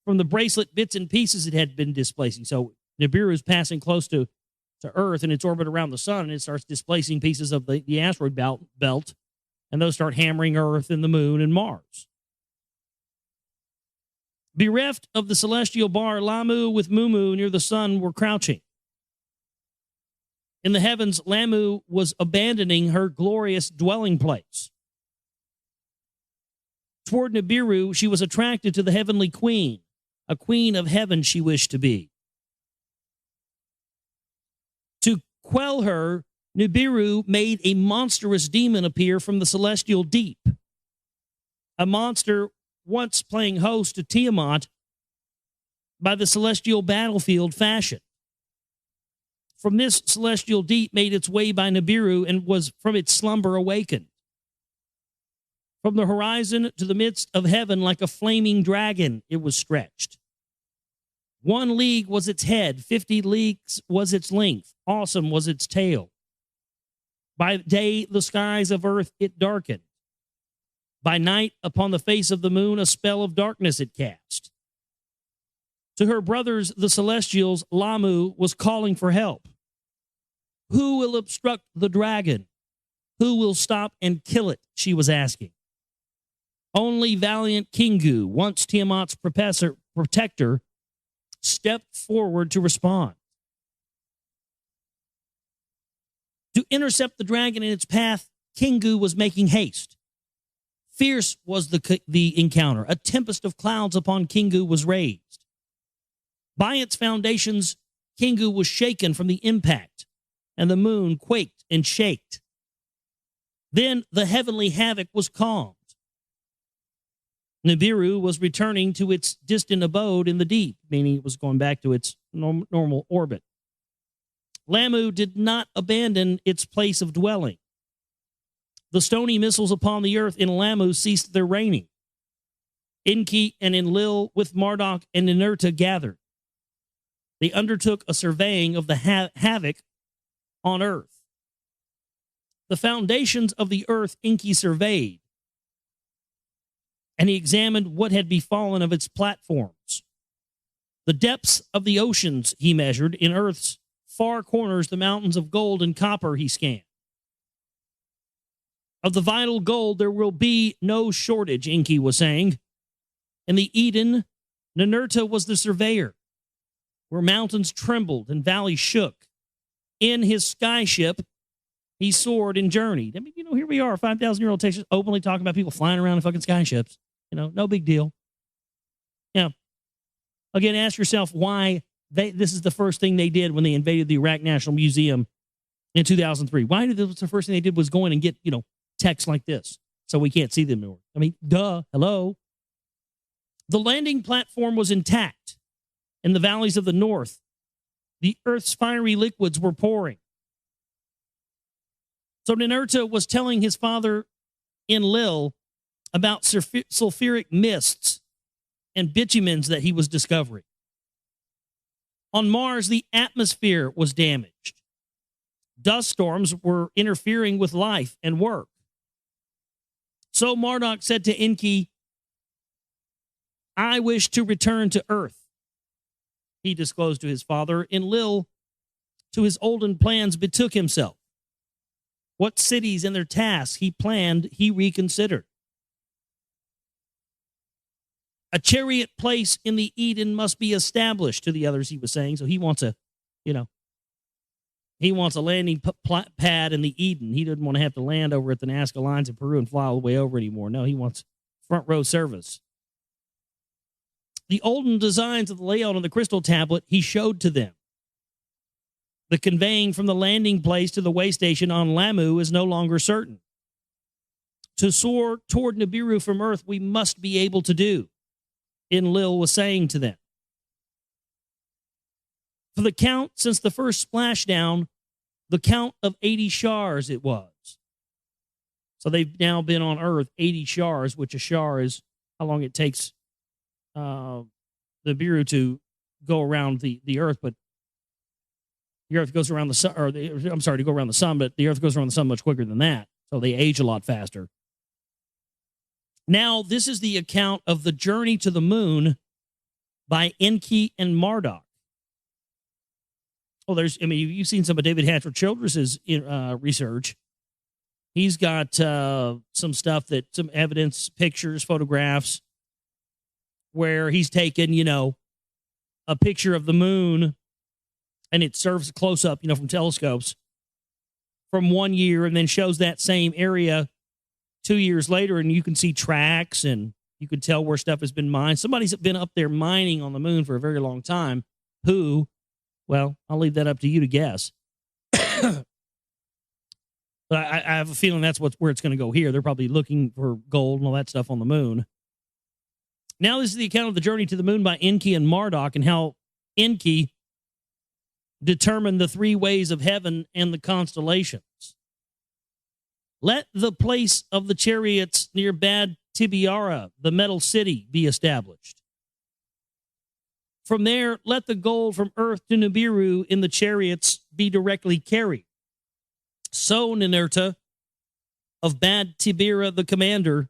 From the bracelet, bits and pieces it had been displacing. So Nibiru is passing close to Earth in its orbit around the sun, and it starts displacing pieces of the asteroid belt, and those start hammering Earth and the moon and Mars. Bereft of the celestial bar, Lamu with Mumu near the sun were crouching. In the heavens, Lamu was abandoning her glorious dwelling place. Toward Nibiru, she was attracted to the heavenly queen, a queen of heaven she wished to be. To quell her, Nibiru made a monstrous demon appear from the celestial deep. A monster once playing host to Tiamat by the celestial battlefield fashion. From this celestial deep made its way by Nibiru and was from its slumber awakened. From the horizon to the midst of heaven like a flaming dragon it was stretched. 1 league was its head, 50 leagues was its length, awesome was its tail. By day the skies of earth it darkened. By night upon the face of the moon a spell of darkness it cast. To her brothers, the celestials, Lamu was calling for help. Who will obstruct the dragon? Who will stop and kill it? She was asking. Only valiant Kingu, once Tiamat's protector, stepped forward to respond. To intercept the dragon in its path, Kingu was making haste. Fierce was the encounter. A tempest of clouds upon Kingu was raised. By its foundations, Kingu was shaken from the impact, and the moon quaked and shaked. Then the heavenly havoc was calmed. Nibiru was returning to its distant abode in the deep, meaning it was going back to its normal orbit. Lamu did not abandon its place of dwelling. The stony missiles upon the earth in Lamu ceased their raining. ENKI and Enlil with Marduk and Ninurta gathered. They undertook a surveying of the havoc on earth. The foundations of the earth ENKI surveyed, and he examined what had befallen of its platforms. The depths of the oceans he measured. In earth's far corners, the mountains of gold and copper he scanned. Of the vital gold there will be no shortage, ENKI was saying. In the Eden, Ninurta was the surveyor, where mountains trembled and valleys shook. In his skyship, he soared and journeyed. I mean, here we are, 5,000-year-old Texas, openly talking about people flying around in fucking skyships. No big deal. Now, again, ask yourself why this is the first thing they did when they invaded the Iraq National Museum in 2003. Why did this the first thing they did was go in and get, text like this so we can't see them anymore? I mean, duh, hello. The landing platform was intact. In the valleys of the north, the earth's fiery liquids were pouring. So Ninurta was telling his father Enlil about sulfuric mists and bitumens that he was discovering. On Mars, the atmosphere was damaged. Dust storms were interfering with life and work. So Marduk said to ENKI, I wish to return to Earth. He disclosed to his father. Enlil, to his olden plans, betook himself. What cities and their tasks he planned, he reconsidered. A chariot place in the Eden must be established, to the others he was saying. So he wants a landing pad in the Eden. He doesn't want to have to land over at the Nazca lines in Peru and fly all the way over anymore. No, he wants front row service. The olden designs of the layout on the crystal tablet he showed to them. The conveying from the landing place to the way station on Lamu is no longer certain. To soar toward Nibiru from Earth, we must be able to do, Enlil was saying to them. For the count since the first splashdown, the count of 80 shars it was. So they've now been on Earth 80 shars, which a shar is how long it takes the Nibiru to go around the Earth, but the Earth goes around the sun, to go around the sun, but the Earth goes around the sun much quicker than that. So they age a lot faster. Now, this is the account of the journey to the moon by ENKI and Marduk. Well, you've seen some of David Hatcher Childress's research. He's got some evidence, pictures, photographs, where he's taken, a picture of the moon, and it serves a close-up, from telescopes from 1 year, and then shows that same area 2 years later, and you can see tracks, and you can tell where stuff has been mined. Somebody's been up there mining on the moon for a very long time. Who? Well, I'll leave that up to you to guess. But I have a feeling that's where it's going to go here. They're probably looking for gold and all that stuff on the moon. Now this is the account of the journey to the moon by ENKI and Marduk, and how ENKI determined the three ways of heaven and the constellations. Let the place of the chariots near Bad Tibiara, the metal city, be established. From there, let the gold from Earth to Nibiru in the chariots be directly carried. So Ninurta of Bad Tibira, the commander,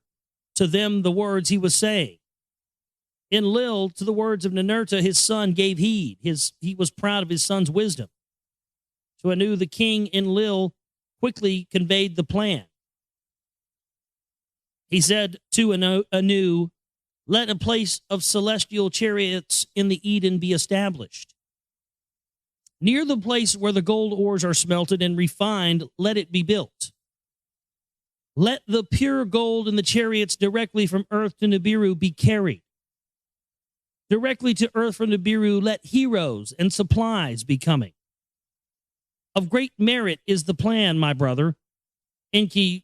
to them the words he was saying. Enlil, to the words of Ninurta, his son, gave heed. He was proud of his son's wisdom. To Anu, the king, Enlil quickly conveyed the plan. He said to Anu, let a place of celestial chariots in the Eden be established. Near the place where the gold ores are smelted and refined, let it be built. Let the pure gold in the chariots directly from Earth to Nibiru be carried. Directly to Earth from Nibiru, let heroes and supplies be coming. Of great merit is the plan, my brother, ENKI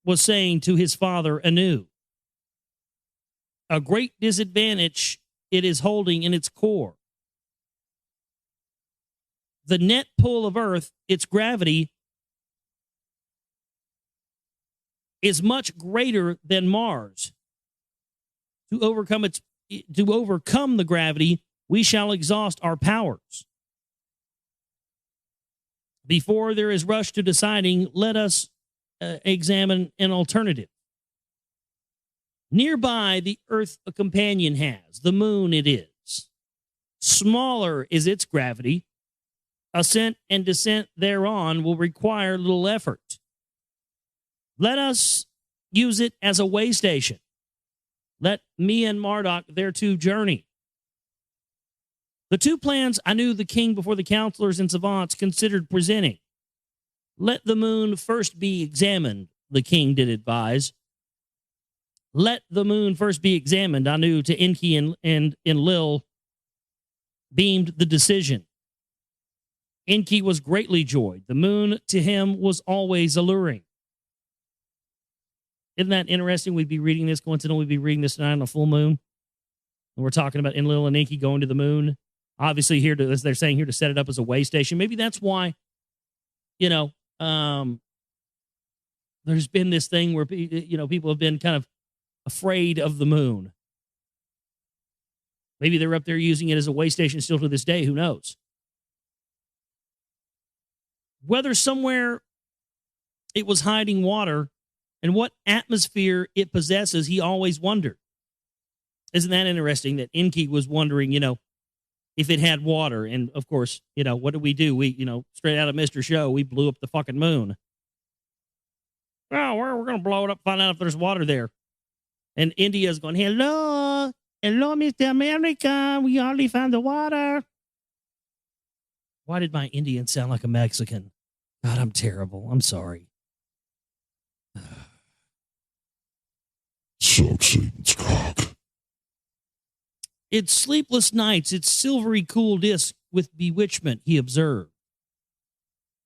was saying to his father Anu. a great disadvantage it is holding in its core. The net pull of Earth, its gravity, is much greater than Mars. To overcome the gravity, we shall exhaust our powers. Before there is rush to deciding, let us examine an alternative. Nearby, the Earth a companion has, the moon it is. Smaller is its gravity. Ascent and descent thereon will require little effort. Let us use it as a way station. Let me and Marduk thereto journey. The two plans I knew the king before the counselors and savants considered presenting. Let the moon first be examined, the king did advise. Let the moon first be examined, I knew to ENKI and Enlil beamed the decision. ENKI was greatly joyed. The moon to him was always alluring. Isn't that interesting? We'd be reading this, coincidentally, we'd be reading this tonight on a full moon. And we're talking about Enlil and ENKI going to the moon. Obviously, here to, as they're saying here, to set it up as a way station. Maybe that's why, there's been this thing where, people have been kind of afraid of the moon. Maybe they're up there using it as a way station still to this day. Who knows? Whether somewhere it was hiding water and what atmosphere it possesses, he always wondered. Isn't that interesting that ENKI was wondering, if it had water? And of course, what did we do? We, straight out of Mr. Show, we blew up the fucking moon. Oh, we're going to blow it up, find out if there's water there. And India's going, hello, Mr. America, we already found the water. Why did my Indian sound like a Mexican? God, I'm terrible. I'm sorry. Suck Satan's cock. Its sleepless nights, its silvery cool disk with bewitchment, he observed.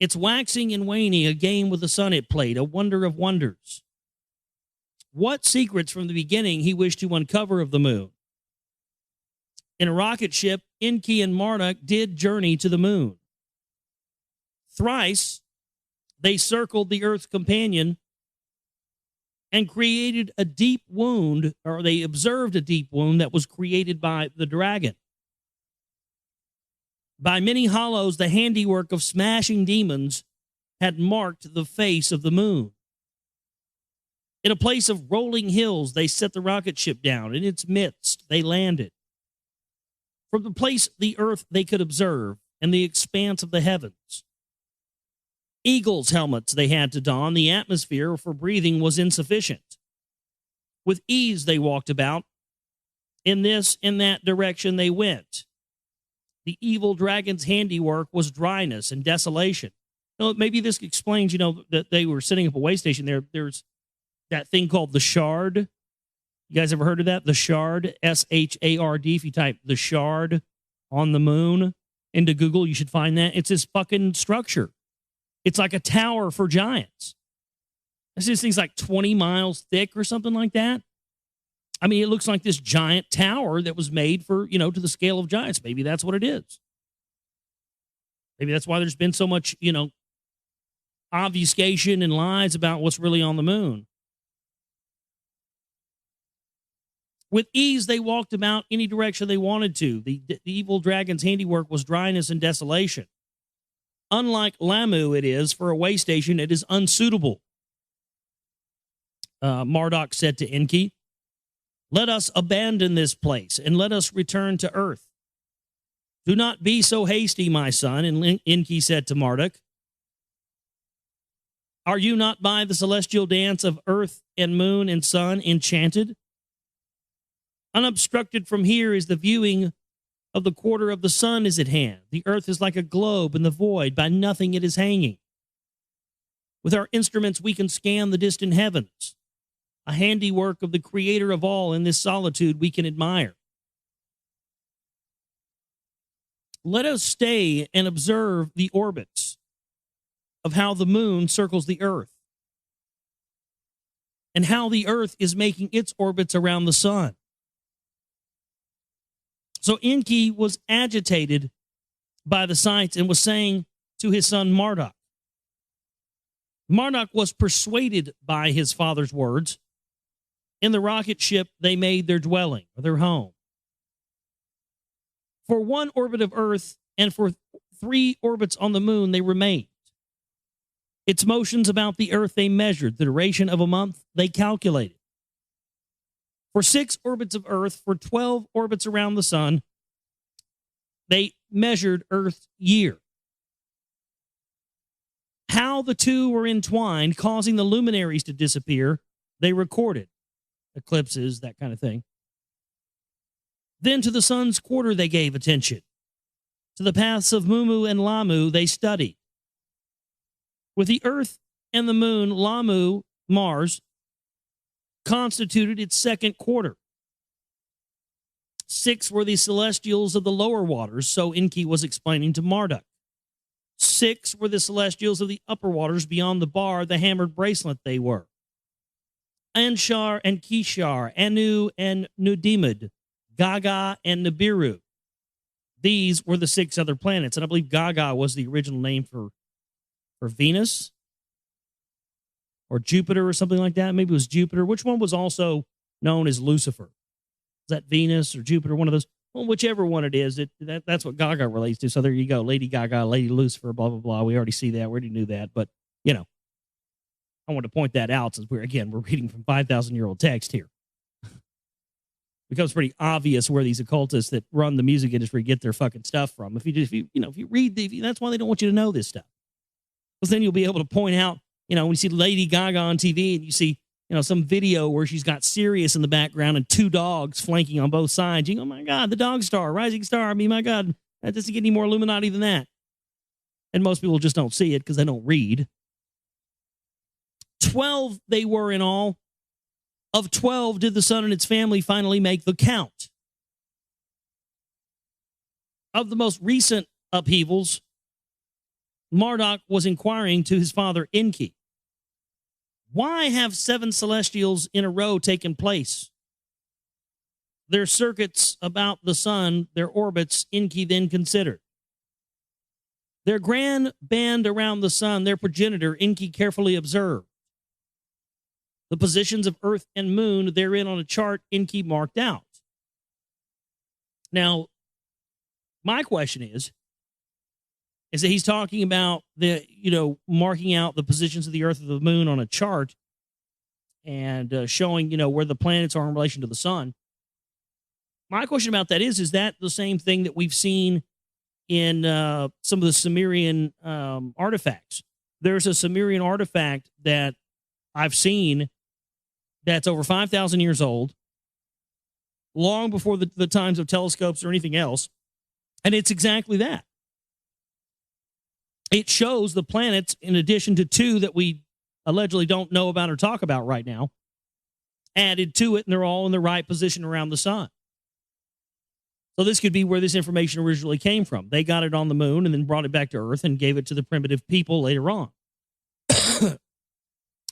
Its waxing and waning, a game with the sun it played, a wonder of wonders. What secrets from the beginning he wished to uncover of the moon? In a rocket ship, ENKI and Marduk did journey to the moon. Thrice, they circled the Earth's companion and created a deep wound, or they observed a deep wound that was created by the dragon. By many hollows, the handiwork of smashing demons had marked the face of the moon. In a place of rolling hills, they set the rocket ship down. In its midst, they landed. From the place the earth they could observe, and the expanse of the heavens. Eagles' helmets they had to don. The atmosphere for breathing was insufficient. With ease they walked about. In this, in that direction they went. The evil dragon's handiwork was dryness and desolation. Maybe this explains, that they were setting up a way station there. There's that thing called the Shard. You guys ever heard of that? The Shard, S-H-A-R-D. If you type the Shard on the moon into Google, you should find that. It's this fucking structure. It's like a tower for giants. This thing's like 20 miles thick or something like that. I mean, it looks like this giant tower that was made for, to the scale of giants. Maybe that's what it is. Maybe that's why there's been so much, obfuscation and lies about what's really on the moon. With ease, they walked about any direction they wanted to. The evil dragon's handiwork was dryness and desolation. Unlike Lamu, it is, for a way station, it is unsuitable. Marduk said to ENKI, let us abandon this place and let us return to earth. Do not be so hasty, my son. And ENKI said to Marduk, are you not by the celestial dance of earth and moon and sun enchanted? Unobstructed from here is the viewing of the quarter of the sun is at hand. The earth is like a globe in the void. By nothing it is hanging. With our instruments we can scan the distant heavens. A handiwork of the creator of all in this solitude we can admire. Let us stay and observe the orbits of how the moon circles the earth and how the earth is making its orbits around the sun. So Enki was agitated by the sights and was saying to his son Marduk. Marduk was persuaded by his father's words. In the rocket ship, they made their dwelling, or their home. For one orbit of Earth and for 3 orbits on the moon, they remained. Its motions about the Earth they measured. The duration of a month they calculated. For 6 orbits of Earth, for 12 orbits around the sun, they measured Earth's year. How the two were entwined, causing the luminaries to disappear, they recorded. Eclipses, that kind of thing. Then to the sun's quarter they gave attention. To the paths of Mumu and Lamu they studied. With the earth and the moon, Lamu, Mars, constituted its second quarter. 6 were the celestials of the lower waters, so Enki was explaining to Marduk. 6 were the celestials of the upper waters beyond the bar, the hammered bracelet they were. Anshar and Kishar, Anu and Nudimud, Gaga and Nibiru. These were the 6 other planets, and I believe Gaga was the original name for Venus or Jupiter or something like that. Maybe it was Jupiter. Which one was also known as Lucifer? Is that Venus or Jupiter? One of those. Well, whichever one it is, that's what Gaga relates to. So there you go. Lady Gaga, Lady Lucifer, blah, blah, blah. We already see that. We already knew that. But, you know, I want to point that out since we're reading from 5,000-year-old text here. It becomes pretty obvious where these occultists that run the music industry get their fucking stuff from. If you read that's why they don't want you to know this stuff. Because then you'll be able to point out, when you see Lady Gaga on TV and you see, some video where she's got Sirius in the background and 2 dogs flanking on both sides. You go, oh my God, the dog star, rising star. I mean, my God, that doesn't get any more Illuminati than that. And most people just don't see it because they don't read. 12 they were in all. Of 12 did the sun and its family finally make the count. Of the most recent upheavals, Marduk was inquiring to his father Enki, why have 7 celestials in a row taken place? Their circuits about the sun, their orbits, Enki then considered. Their grand band around the sun, their progenitor, Enki carefully observed. The positions of Earth and Moon therein on a chart, Enki marked out. Now, my question is that he's talking about marking out the positions of the Earth and the Moon on a chart and showing, where the planets are in relation to the sun. My question about that is that the same thing that we've seen in some of the Sumerian artifacts? There's a Sumerian artifact that I've seen that's over 5,000 years old, long before the times of telescopes or anything else, and it's exactly that. It shows the planets, in addition to 2 that we allegedly don't know about or talk about right now, added to it, and they're all in the right position around the sun. So this could be where this information originally came from. They got it on the moon and then brought it back to Earth and gave it to the primitive people later on.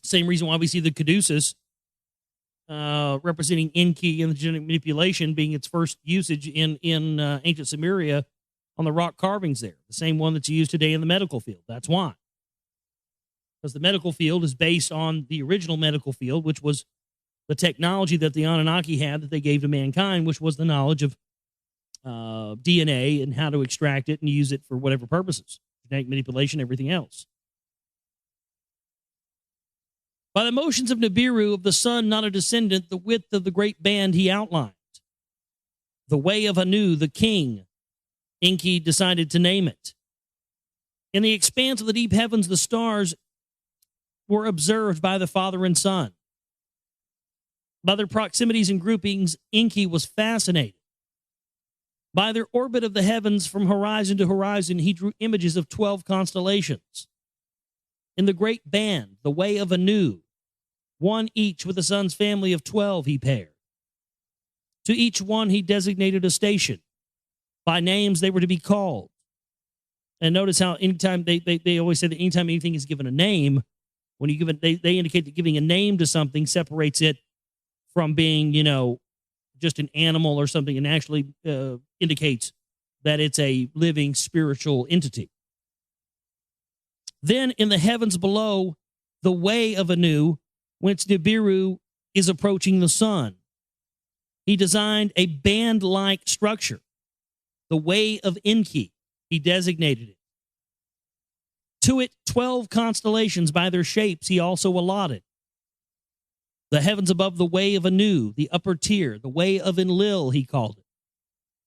Same reason why we see the caduceus representing Enki and the genetic manipulation being its first usage in ancient Sumeria on the rock carvings there. The same one that's used today in the medical field. That's why. Because the medical field is based on the original medical field, which was the technology that the Anunnaki had that they gave to mankind, which was the knowledge of DNA and how to extract it and use it for whatever purposes. Genetic manipulation, everything else. By the motions of Nibiru, of the sun, not a descendant, the width of the great band he outlined. The way of Anu, the king, Enki decided to name it. In the expanse of the deep heavens, the stars were observed by the father and son. By their proximities and groupings, Enki was fascinated. By their orbit of the heavens from horizon to horizon, he drew images of 12 constellations. In the great band, the way of Anu, 1 each with the sun's family of 12 he paired. To each one he designated a station. By names they were to be called. And notice how anytime they always say that anytime anything is given a name, when you give it, they indicate that giving a name to something separates it from being, just an animal or something. It actually indicates that it's a living spiritual entity. Then in the heavens below, the way of Anu, whence Nibiru is approaching the sun. He designed a band-like structure, the way of ENKI. He designated it. To it, 12 constellations by their shapes he also allotted. The heavens above the way of Anu, the upper tier, the way of Enlil, he called it.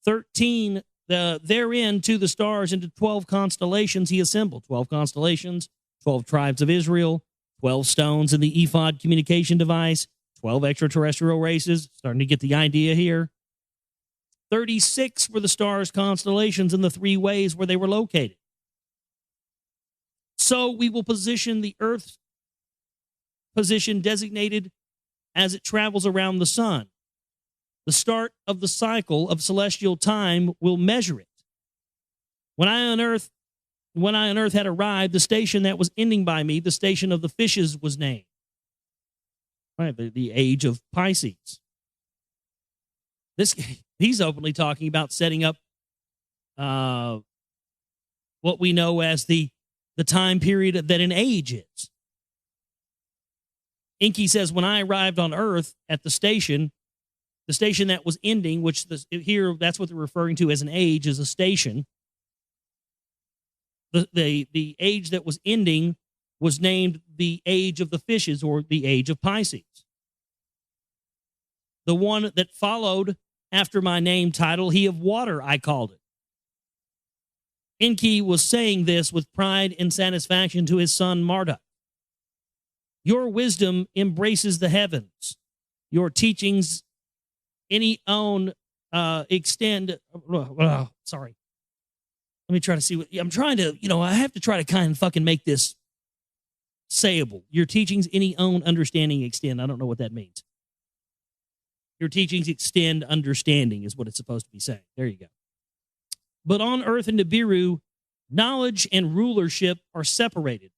13, therein to the stars into 12 constellations he assembled. 12 constellations, 12 tribes of Israel, 12 stones in the ephod communication device, 12 extraterrestrial races. Starting to get the idea here. 36 were the stars' constellations in the 3 ways where they were located. So we will position the Earth's position designated as it travels around the sun. The start of the cycle of celestial time will measure it. When I on earth had arrived, the station that was ending by me, the station of the fishes, was named. Right, the age of Pisces. He's openly talking about setting up what we know as the time period that an age is. ENKI says, when I arrived on Earth at the station that was ending, which here that's what they're referring to as an age, is a station. The age that was ending was named the age of the fishes, or the age of Pisces. The one that followed after my name title, he of water, I called it. ENKI was saying this with pride and satisfaction to his son Marduk. Your wisdom embraces the heavens. Your teachings, any own, extend. Sorry. Let me try to see what I'm trying to, I have to try to kind of fucking make this sayable. Your teachings, any own understanding extend. I don't know what that means. Your teachings extend understanding is what it's supposed to be saying. There you go. But on earth in Nibiru, knowledge and rulership are separated,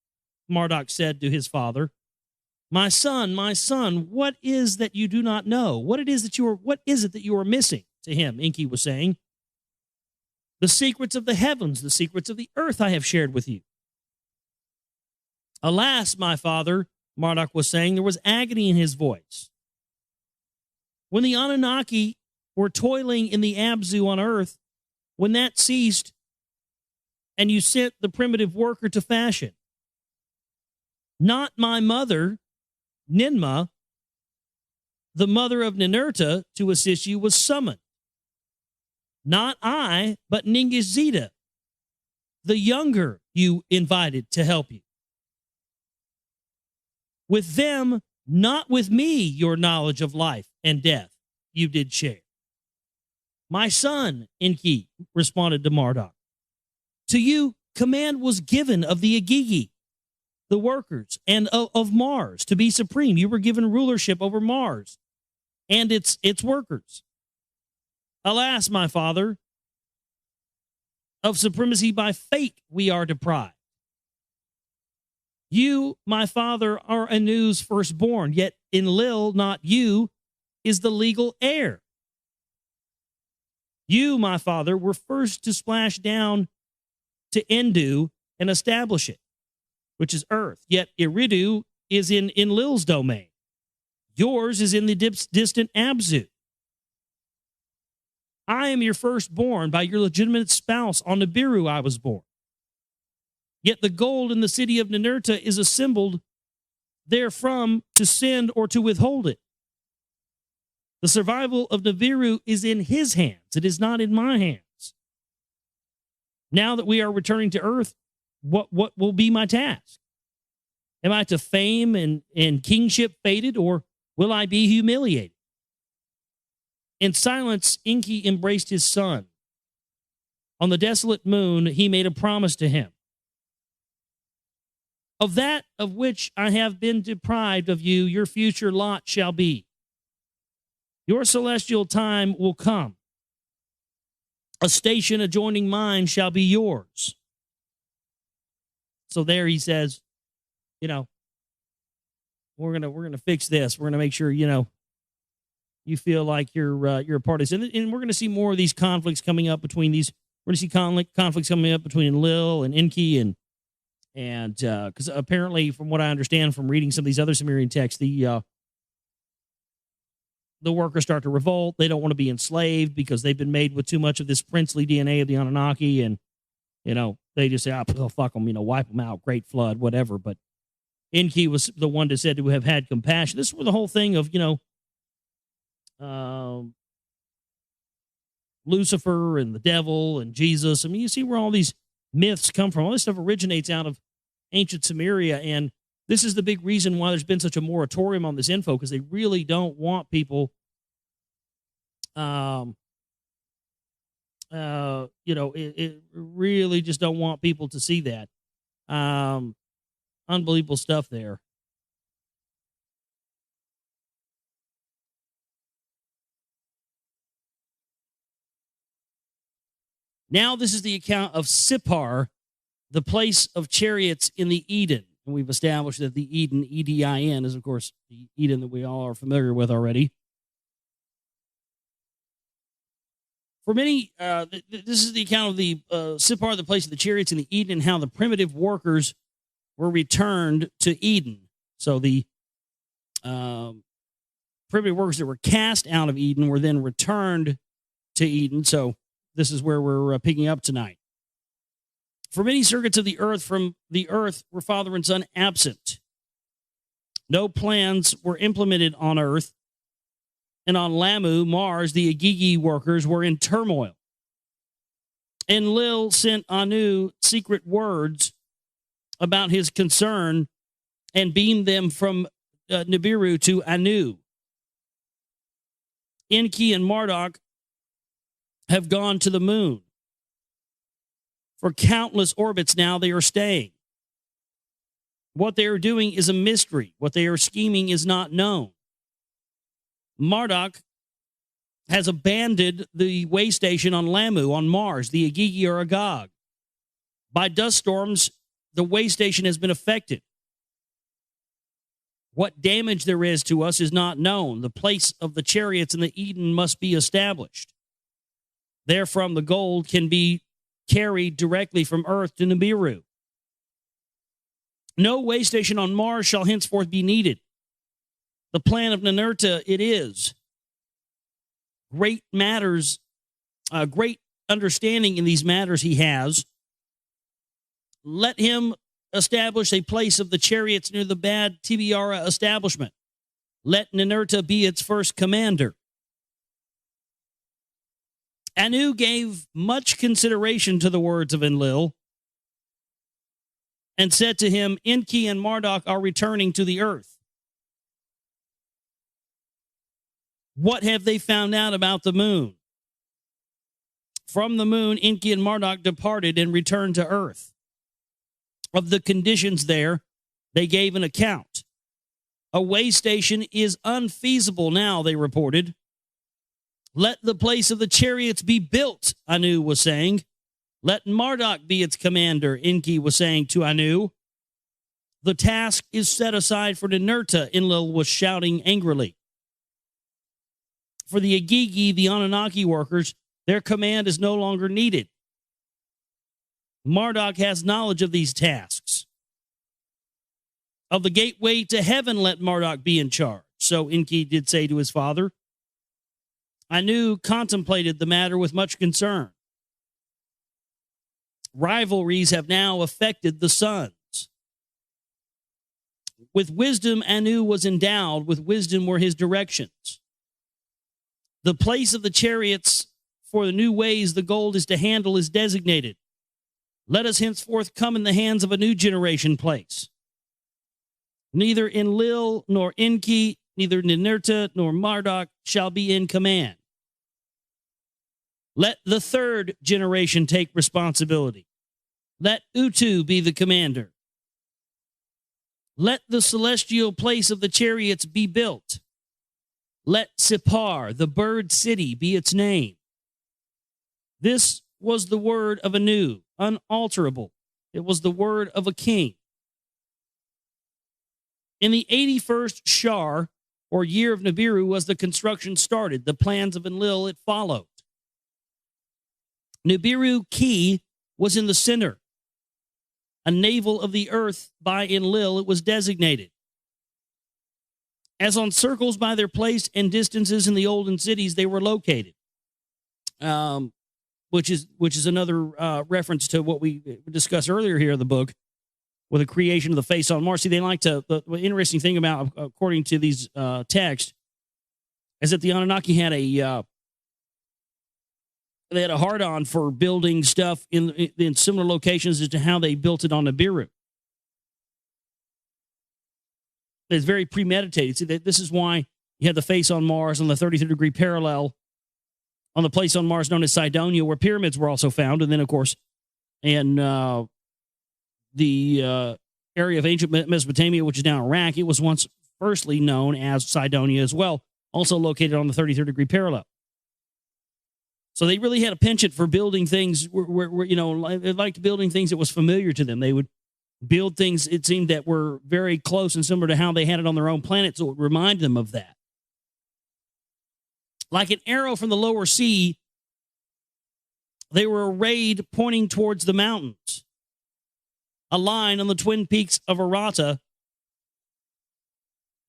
Marduk said to his father. My son, what is that you do not know? What is it that you are missing? To him, ENKI was saying. The secrets of the heavens, the secrets of the earth I have shared with you. Alas, my father, Marduk was saying, there was agony in his voice. When the Anunnaki were toiling in the Abzu on earth, when that ceased, and you sent the primitive worker to fashion, not my mother, Ninmah, the mother of Ninurta, to assist you, was summoned. Not I, but Ningishzida, the younger, you invited to help you. With them, not with me, your knowledge of life and death you did share. My son, ENKI responded to Marduk. To you, command was given of the Agigi, the workers, and of Mars to be supreme. You were given rulership over Mars and its workers. Alas, my father, of supremacy by fate we are deprived. You, my father, are Anu's firstborn, yet Enlil, not you, is the legal heir. You, my father, were first to splash down to Endu and establish it, which is Earth, yet Eridu is in Enlil's domain. Yours is in the distant Abzu. I am your firstborn. By your legitimate spouse on Nibiru I was born. Yet the gold in the city of Ninurta is assembled therefrom to send or to withhold it. The survival of Nibiru is in his hands. It is not in my hands. Now that we are returning to Earth, what will be my task? Am I to fame and kingship fated, or will I be humiliated? In silence, ENKI embraced his son. On the desolate moon, he made a promise to him. Of that of which I have been deprived of you, your future lot shall be. Your celestial time will come. A station adjoining mine shall be yours. So there he says, we're gonna fix this. We're gonna make sure, you feel like you're a part of this. And we're going to see more of these conflicts coming up between these. We're going to see conflicts coming up between Enlil and Enki, and because apparently, from what I understand from reading some of these other Sumerian texts, the workers start to revolt. They don't want to be enslaved because they've been made with too much of this princely DNA of the Anunnaki, and they just say, "Oh, fuck them," wipe them out, great flood, whatever. But Enki was the one that said to have had compassion. This was the whole thing of Lucifer and the devil and Jesus. I mean, you see where all these myths come from. All this stuff originates out of ancient Sumeria, and this is the big reason why there's been such a moratorium on this info, because they really don't want people, it really just don't want people to see that. Unbelievable stuff there. Now this is the account of Sippar, the place of chariots in the Eden. And we've established that the Eden, E-D-I-N, is, of course, the Eden that we all are familiar with already. For many, this is the account of the Sippar, the place of the chariots in the Eden, and how the primitive workers were returned to Eden. So the primitive workers that were cast out of Eden were then returned to Eden. So this is where we're picking up tonight. For many circuits of the earth, from the earth were father and son absent. No plans were implemented on earth. And on Lamu, Mars, the Agigi workers were in turmoil. Enlil sent Anu secret words about his concern and beamed them from Nibiru to Anu. Enki and Marduk have gone to the moon. For countless orbits now they are staying. What they are doing is a mystery. What they are scheming is not known. Marduk has abandoned the way station on Lamu, on Mars. The Agigi are agog. By dust storms, the way station has been affected. What damage there is to us is not known. The place of the chariots in the Eden must be established. Therefrom, the gold can be carried directly from Earth to Nibiru. No way station on Mars shall henceforth be needed. The plan of Ninurta it is. Great matters, great understanding in these matters he has. Let him establish a place of the chariots near the Bad Tibiara establishment. Let Ninurta be its first commander. Anu gave much consideration to the words of Enlil and said to him, Enki and Marduk are returning to the earth. What have they found out about the moon? From the moon, Enki and Marduk departed and returned to earth. Of the conditions there, they gave an account. A way station is unfeasible now, they reported. Let the place of the chariots be built, Anu was saying. Let Marduk be its commander, Enki was saying to Anu. The task is set aside for Ninurta, Enlil was shouting angrily. For the Agigi, the Anunnaki workers, their command is no longer needed. Marduk has knowledge of these tasks. Of the gateway to heaven, let Marduk be in charge. So Enki did say to his father. Anu contemplated the matter with much concern. Rivalries have now affected the sons. With wisdom, Anu was endowed. With wisdom were his directions. The place of the chariots for the new ways the gold is to handle is designated. Let us henceforth come in the hands of a new generation place. Neither Enlil nor Enki, neither Ninurta nor Marduk shall be in command. Let the third generation take responsibility. Let Utu be the commander. Let the celestial place of the chariots be built. Let Sippar, the bird city, be its name. This was the word of Anu, unalterable. It was the word of a king. In the 81st Shar, or year of Nibiru was the construction started. The plans of Enlil it followed. Nibiru Key was in the center. A navel of the earth by Enlil it was designated. As on circles by their place and distances in the olden cities they were located. Which is another reference to what we discussed earlier here in the book with the creation of the face on Mars. See, they like to, the interesting thing about, according to these texts, is that the Anunnaki had they had a hard-on for building stuff in similar locations as to how they built it on Nibiru. It's very premeditated. See, this is why you had the face on Mars on the 33-degree parallel on the place on Mars known as Cydonia, where pyramids were also found. And then, of course, in the area of ancient Mesopotamia, which is now Iraq, it was once firstly known as Cydonia as well, also located on the 33rd-degree parallel. So they really had a penchant for building things where they liked building things that was familiar to them. They would build things, it seemed, that were very close and similar to how they had it on their own planet, so it would remind them of that. Like an arrow from the lower sea, they were arrayed pointing towards the mountains. A line on the twin peaks of Arata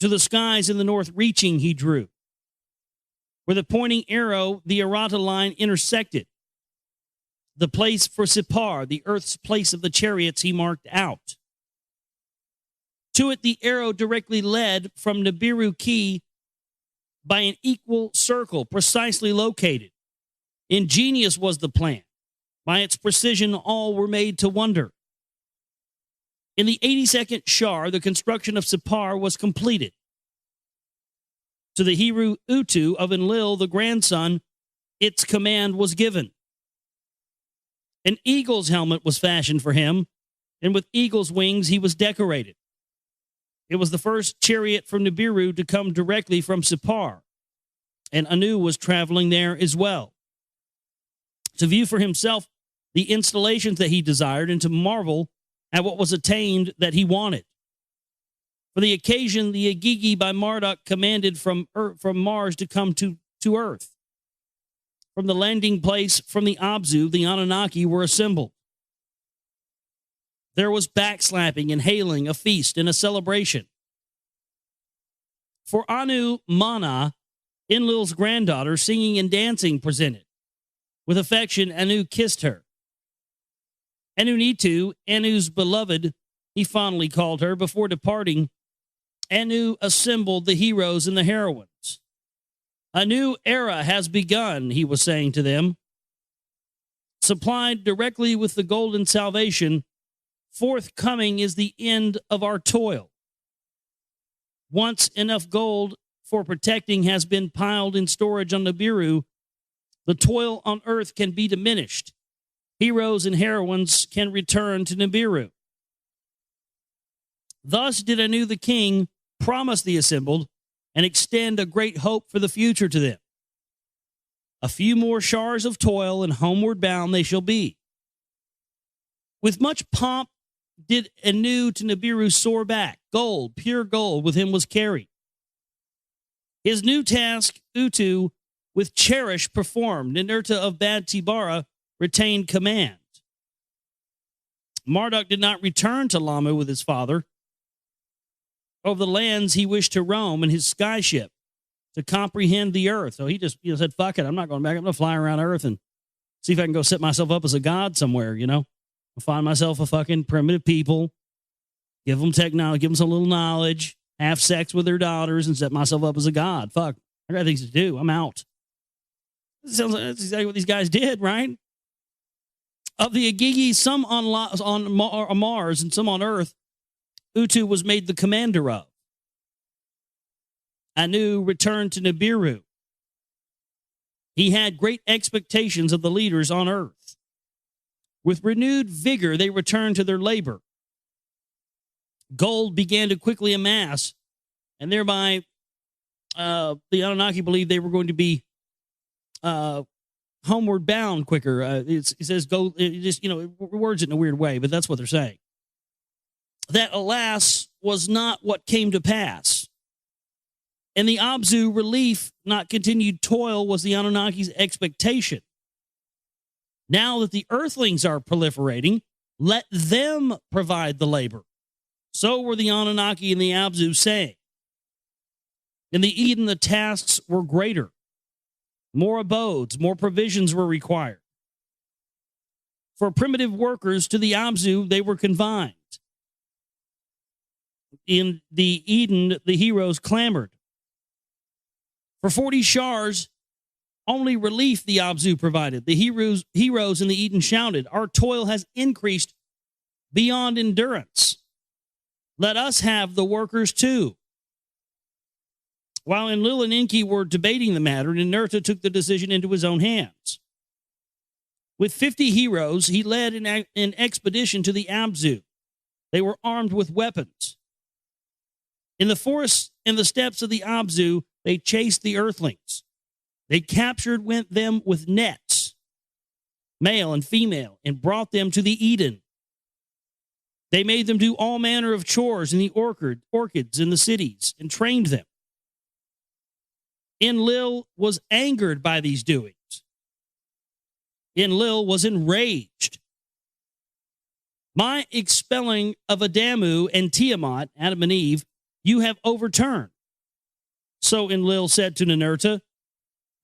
to the skies in the north reaching, he drew. Where the pointing arrow, the Arata line intersected. The place for Sipar, the earth's place of the chariots, he marked out. To it, the arrow directly led from Nibiru Key by an equal circle, precisely located. Ingenious was the plan. By its precision, all were made to wonder. In the 82nd Shar, the construction of Sipar was completed. To the Heru Utu of Enlil, the grandson, its command was given. An eagle's helmet was fashioned for him, and with eagle's wings he was decorated. It was the first chariot from Nibiru to come directly from Sipar, and Anu was traveling there as well. To view for himself the installations that he desired and to marvel at what was attained that he wanted. For the occasion, the Agigi by Marduk commanded from Mars to come to Earth. From the landing place from the Abzu, the Anunnaki were assembled. There was backslapping and hailing, a feast and a celebration. For Anu Mana, Enlil's granddaughter, singing and dancing presented. With affection, Anu kissed her. Anu Nitu, Anu's beloved, he fondly called her. Before departing, Anu assembled the heroes and the heroines. A new era has begun, he was saying to them. Supplied directly with the golden salvation, forthcoming is the end of our toil. Once enough gold for protecting has been piled in storage on Nibiru, the toil on earth can be diminished. Heroes and heroines can return to Nibiru. Thus did Anu the king promise the assembled and extend a great hope for the future to them. A few more shars of toil, and homeward bound they shall be. With much pomp did Anu to Nibiru soar back. Gold, pure gold, with him was carried. His new task, Utu, with cherish performed. Ninurta of Bad Tibara retained command. Marduk did not return to Lamu with his father. Over the lands he wished to roam in his skyship to comprehend the earth. So he just said, fuck it, I'm not going back. I'm going to fly around Earth and see if I can go set myself up as a god somewhere, I'll find myself a fucking primitive people, give them technology, give them some little knowledge, have sex with their daughters, and set myself up as a god. Fuck, I got things to do. I'm out. Sounds like that's exactly what these guys did, right? Of the Agigi, some on Mars and some on Earth, Utu was made the commander of. Anu returned to Nibiru. He had great expectations of the leaders on Earth. With renewed vigor, they returned to their labor. Gold began to quickly amass, and thereby the Anunnaki believed they were going to be homeward bound quicker. It says gold, it just, words it in a weird way, but that's what they're saying. That, alas, was not what came to pass. And the Abzu relief, not continued toil, was the Anunnaki's expectation. Now that the earthlings are proliferating, let them provide the labor. So were the Anunnaki and the Abzu saying. In the Eden, the tasks were greater. More abodes, more provisions were required. For primitive workers, to the Abzu, they were confined. In the Eden, the heroes clamored. For 40 shars, only relief the Abzu provided. The heroes in the Eden shouted, "Our toil has increased beyond endurance. Let us have the workers too." While Enlil and Enki were debating the matter, Ninurta took the decision into his own hands. With 50 heroes, he led an expedition to the Abzu. They were armed with weapons. In the forests and the steppes of the Abzu, they chased the earthlings. They captured them with nets, male and female, and brought them to the Eden. They made them do all manner of chores in the orchids in the cities and trained them. Enlil was angered by these doings. Enlil was enraged. My expelling of Adamu and Tiamat, Adam and Eve, you have overturned. So Enlil said to Ninurta,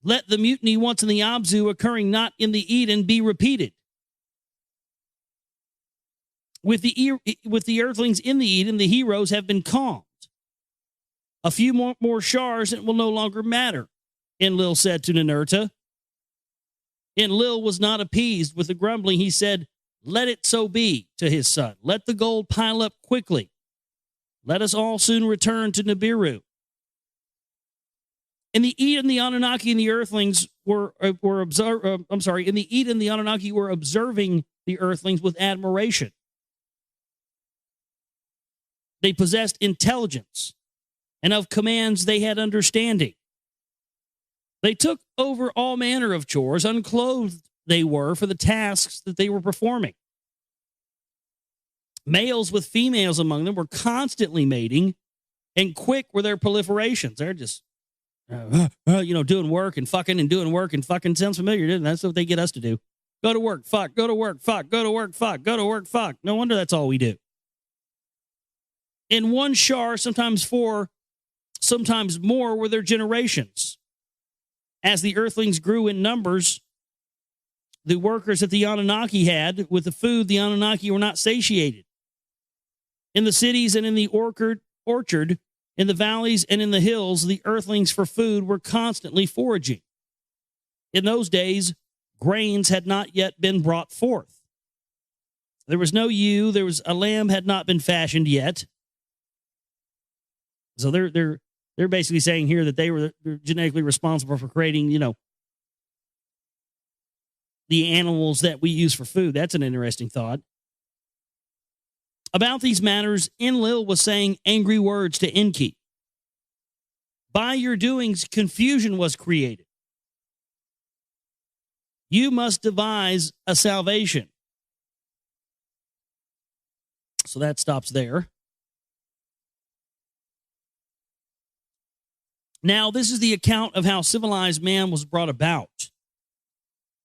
let the mutiny once in the Abzu occurring not in the Eden be repeated. With the earthlings in the Eden, the heroes have been calmed. A few more shars and it will no longer matter, Enlil said to Ninurta. Enlil was not appeased with the grumbling. He said, let it so be, to his son. Let the gold pile up quickly. Let us all soon return to Nibiru. In the Eden, the Anunnaki and the earthlings were observing the earthlings with admiration. They possessed intelligence, and of commands they had understanding. They took over all manner of chores, unclothed they were for the tasks that they were performing. Males with females among them were constantly mating, and quick were their proliferations. They're just, doing work and fucking and doing work and fucking. Sounds familiar, doesn't it? That's what they get us to do. Go to work, fuck, go to work, fuck, go to work, fuck, go to work, fuck. No wonder that's all we do. In one shar, sometimes 4, sometimes more were their generations. As the earthlings grew in numbers, the workers that the Anunnaki had with the food, the Anunnaki were not satiated. In the cities and in the orchard, in the valleys and in the hills, the earthlings for food were constantly foraging. In those days, grains had not yet been brought forth. There was no ewe, a lamb had not been fashioned yet. So they're basically saying here that they're genetically responsible for creating, the animals that we use for food. That's an interesting thought. About these matters, Enlil was saying angry words to Enki. By your doings, confusion was created. You must devise a salvation. So that stops there. Now, this is the account of how civilized man was brought about.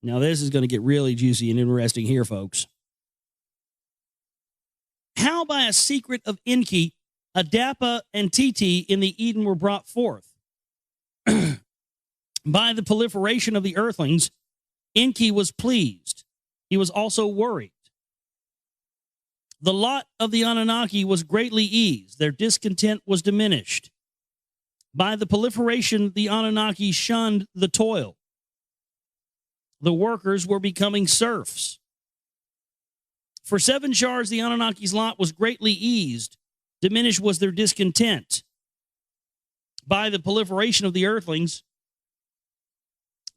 Now, this is going to get really juicy and interesting here, folks. How by a secret of Enki, Adapa and Titi in the Eden were brought forth. By the proliferation of the earthlings, Enki was pleased. He was also worried. The lot of the Anunnaki was greatly eased. Their discontent was diminished. By the proliferation, the Anunnaki shunned the toil. The workers were becoming serfs. For 7 shars, the Anunnaki's lot was greatly eased. Diminished was their discontent. By the proliferation of the earthlings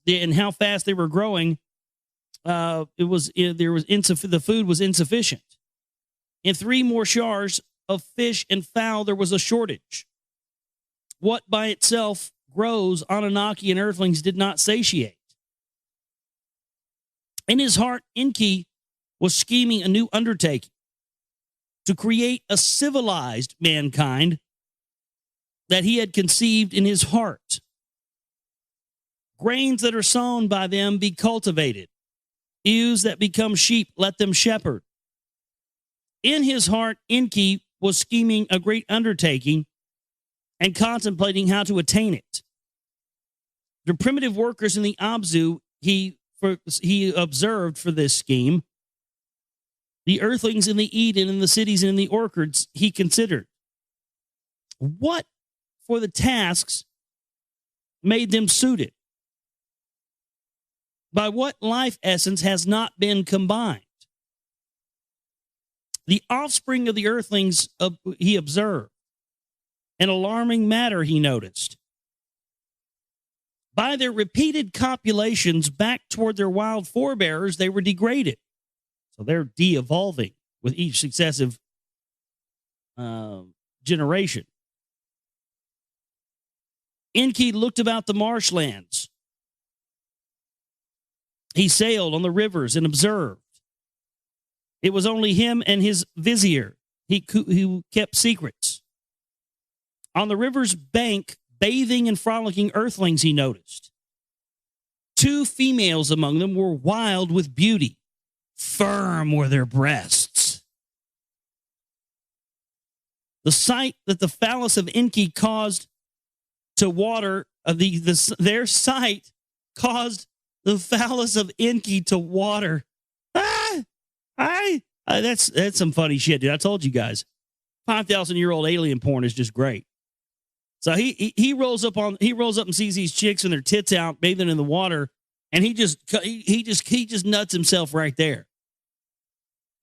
and how fast they were growing, the food was insufficient. In 3 more shars of fish and fowl, there was a shortage. What by itself grows, Anunnaki and earthlings did not satiate. In his heart, Enki was scheming a new undertaking to create a civilized mankind that he had conceived in his heart. Grains that are sown by them be cultivated. Ewes that become sheep, let them shepherd. In his heart, ENKI was scheming a great undertaking and contemplating how to attain it. The primitive workers in the Abzu he observed for this scheme. The earthlings in the Eden, in the cities, and in the orchards he considered. What for the tasks made them suited? By what life essence has not been combined? The offspring of the earthlings he observed. An alarming matter he noticed. By their repeated copulations back toward their wild forebears, they were degraded. So they're de-evolving with each successive generation. ENKI looked about the marshlands. He sailed on the rivers and observed. It was only him and his vizier who kept secrets. On the river's bank, bathing and frolicking earthlings, he noticed. 2 females among them were wild with beauty. Firm were their breasts. The sight that the phallus of ENKI caused to water, their sight caused the phallus of ENKI to water. That's some funny shit, dude. I told you guys. 5,000-year-old alien porn is just great. So he rolls up and sees these chicks and their tits out bathing in the water, and he just nuts himself right there.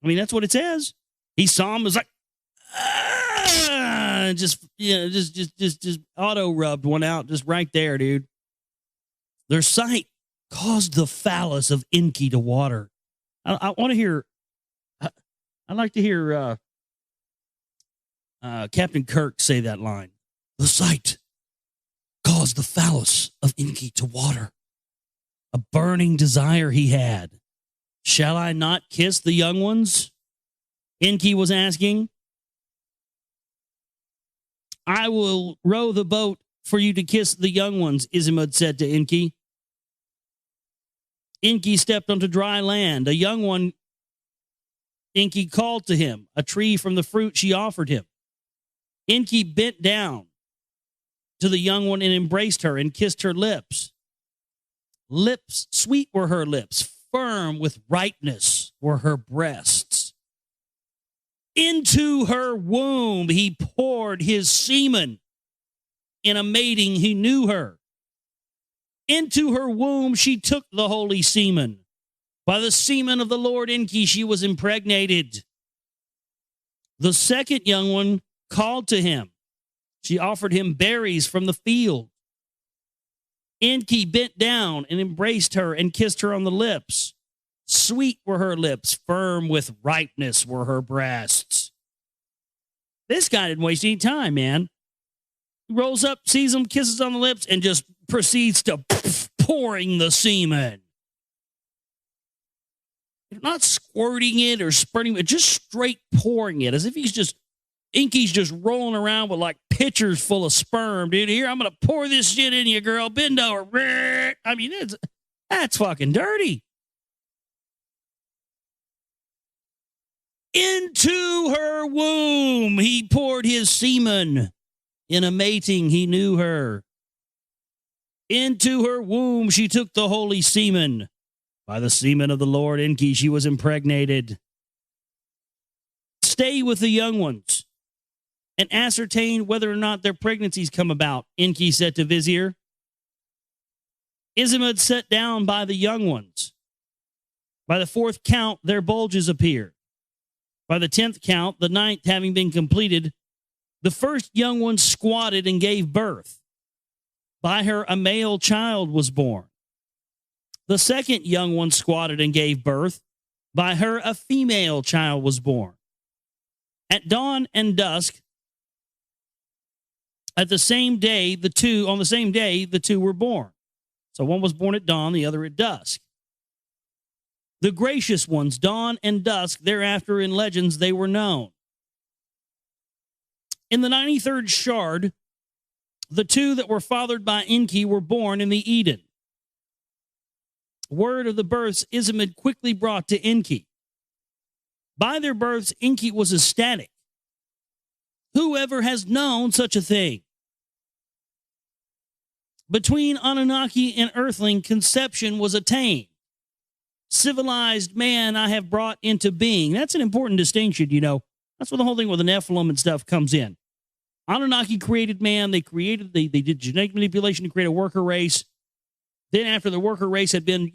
I mean, that's what it says. He saw him, was like, just auto rubbed one out just right there, dude. Their sight caused the phallus of ENKI to water. I want to hear. I'd like to hear Captain Kirk say that line. The sight caused the phallus of ENKI to water. A burning desire he had. Shall I not kiss the young ones? ENKI was asking. I will row the boat for you to kiss the young ones, Izimud said to ENKI. ENKI stepped onto dry land. A young one, ENKI called to him, a tree from the fruit she offered him. ENKI bent down to the young one and embraced her and kissed her lips. Lips, sweet were her lips, firm with ripeness were her breasts. Into her womb he poured his semen. In a mating he knew her. Into her womb she took the holy semen. By the semen of the Lord ENKI she was impregnated. The second young one called to him. She offered him berries from the field. ENKI bent down and embraced her and kissed her on the lips. Sweet were her lips, firm with ripeness were her breasts. This guy didn't waste any time, man. He rolls up, sees him, kisses on the lips, and just proceeds to pouring the semen. Not squirting it or spurting it, just straight pouring it, as if ENKI's just rolling around with like pitchers full of sperm, dude. Here, I'm going to pour this shit in you, girl. Bend over. I mean, that's fucking dirty. Into her womb he poured his semen. In a mating he knew her. Into her womb she took the holy semen. By the semen of the Lord ENKI she was impregnated. Stay with the young ones and ascertain whether or not their pregnancies come about, ENKI said to Vizier. Izimud sat down by the young ones. By the 4th count, their bulges appeared. By the 10th count, the 9th having been completed, the first young one squatted and gave birth. By her, a male child was born. The second young one squatted and gave birth. By her, a female child was born. At dawn and dusk, on the same day, the two were born. So one was born at dawn, the other at dusk. The gracious ones, dawn and dusk, thereafter in legends they were known. In the 93rd shard, The two that were fathered by ENKI were born in the Eden. Word of the births Izimid quickly brought to ENKI. By their births, ENKI was ecstatic. Whoever has known such a thing? Between Anunnaki and Earthling, conception was attained. Civilized man I have brought into being. That's an important distinction, you know. That's where the whole thing with the Nephilim and stuff comes in. Anunnaki created man. They did genetic manipulation to create a worker race. Then after the worker race had been,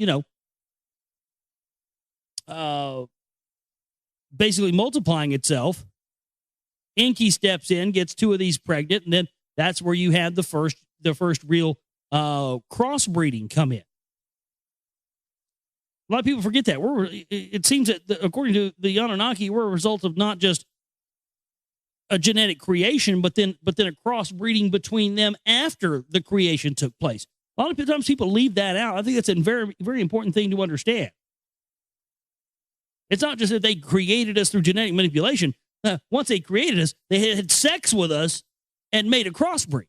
basically multiplying itself, ENKI steps in, gets two of these pregnant, and then that's where you had the first real crossbreeding come in. A lot of people forget that. It seems that, according to the Anunnaki, we're a result of not just a genetic creation, but then a crossbreeding between them after the creation took place. A lot of times people leave that out. I think that's a very, very important thing to understand. It's not just that they created us through genetic manipulation. Once they created us, they had sex with us and made a crossbreed.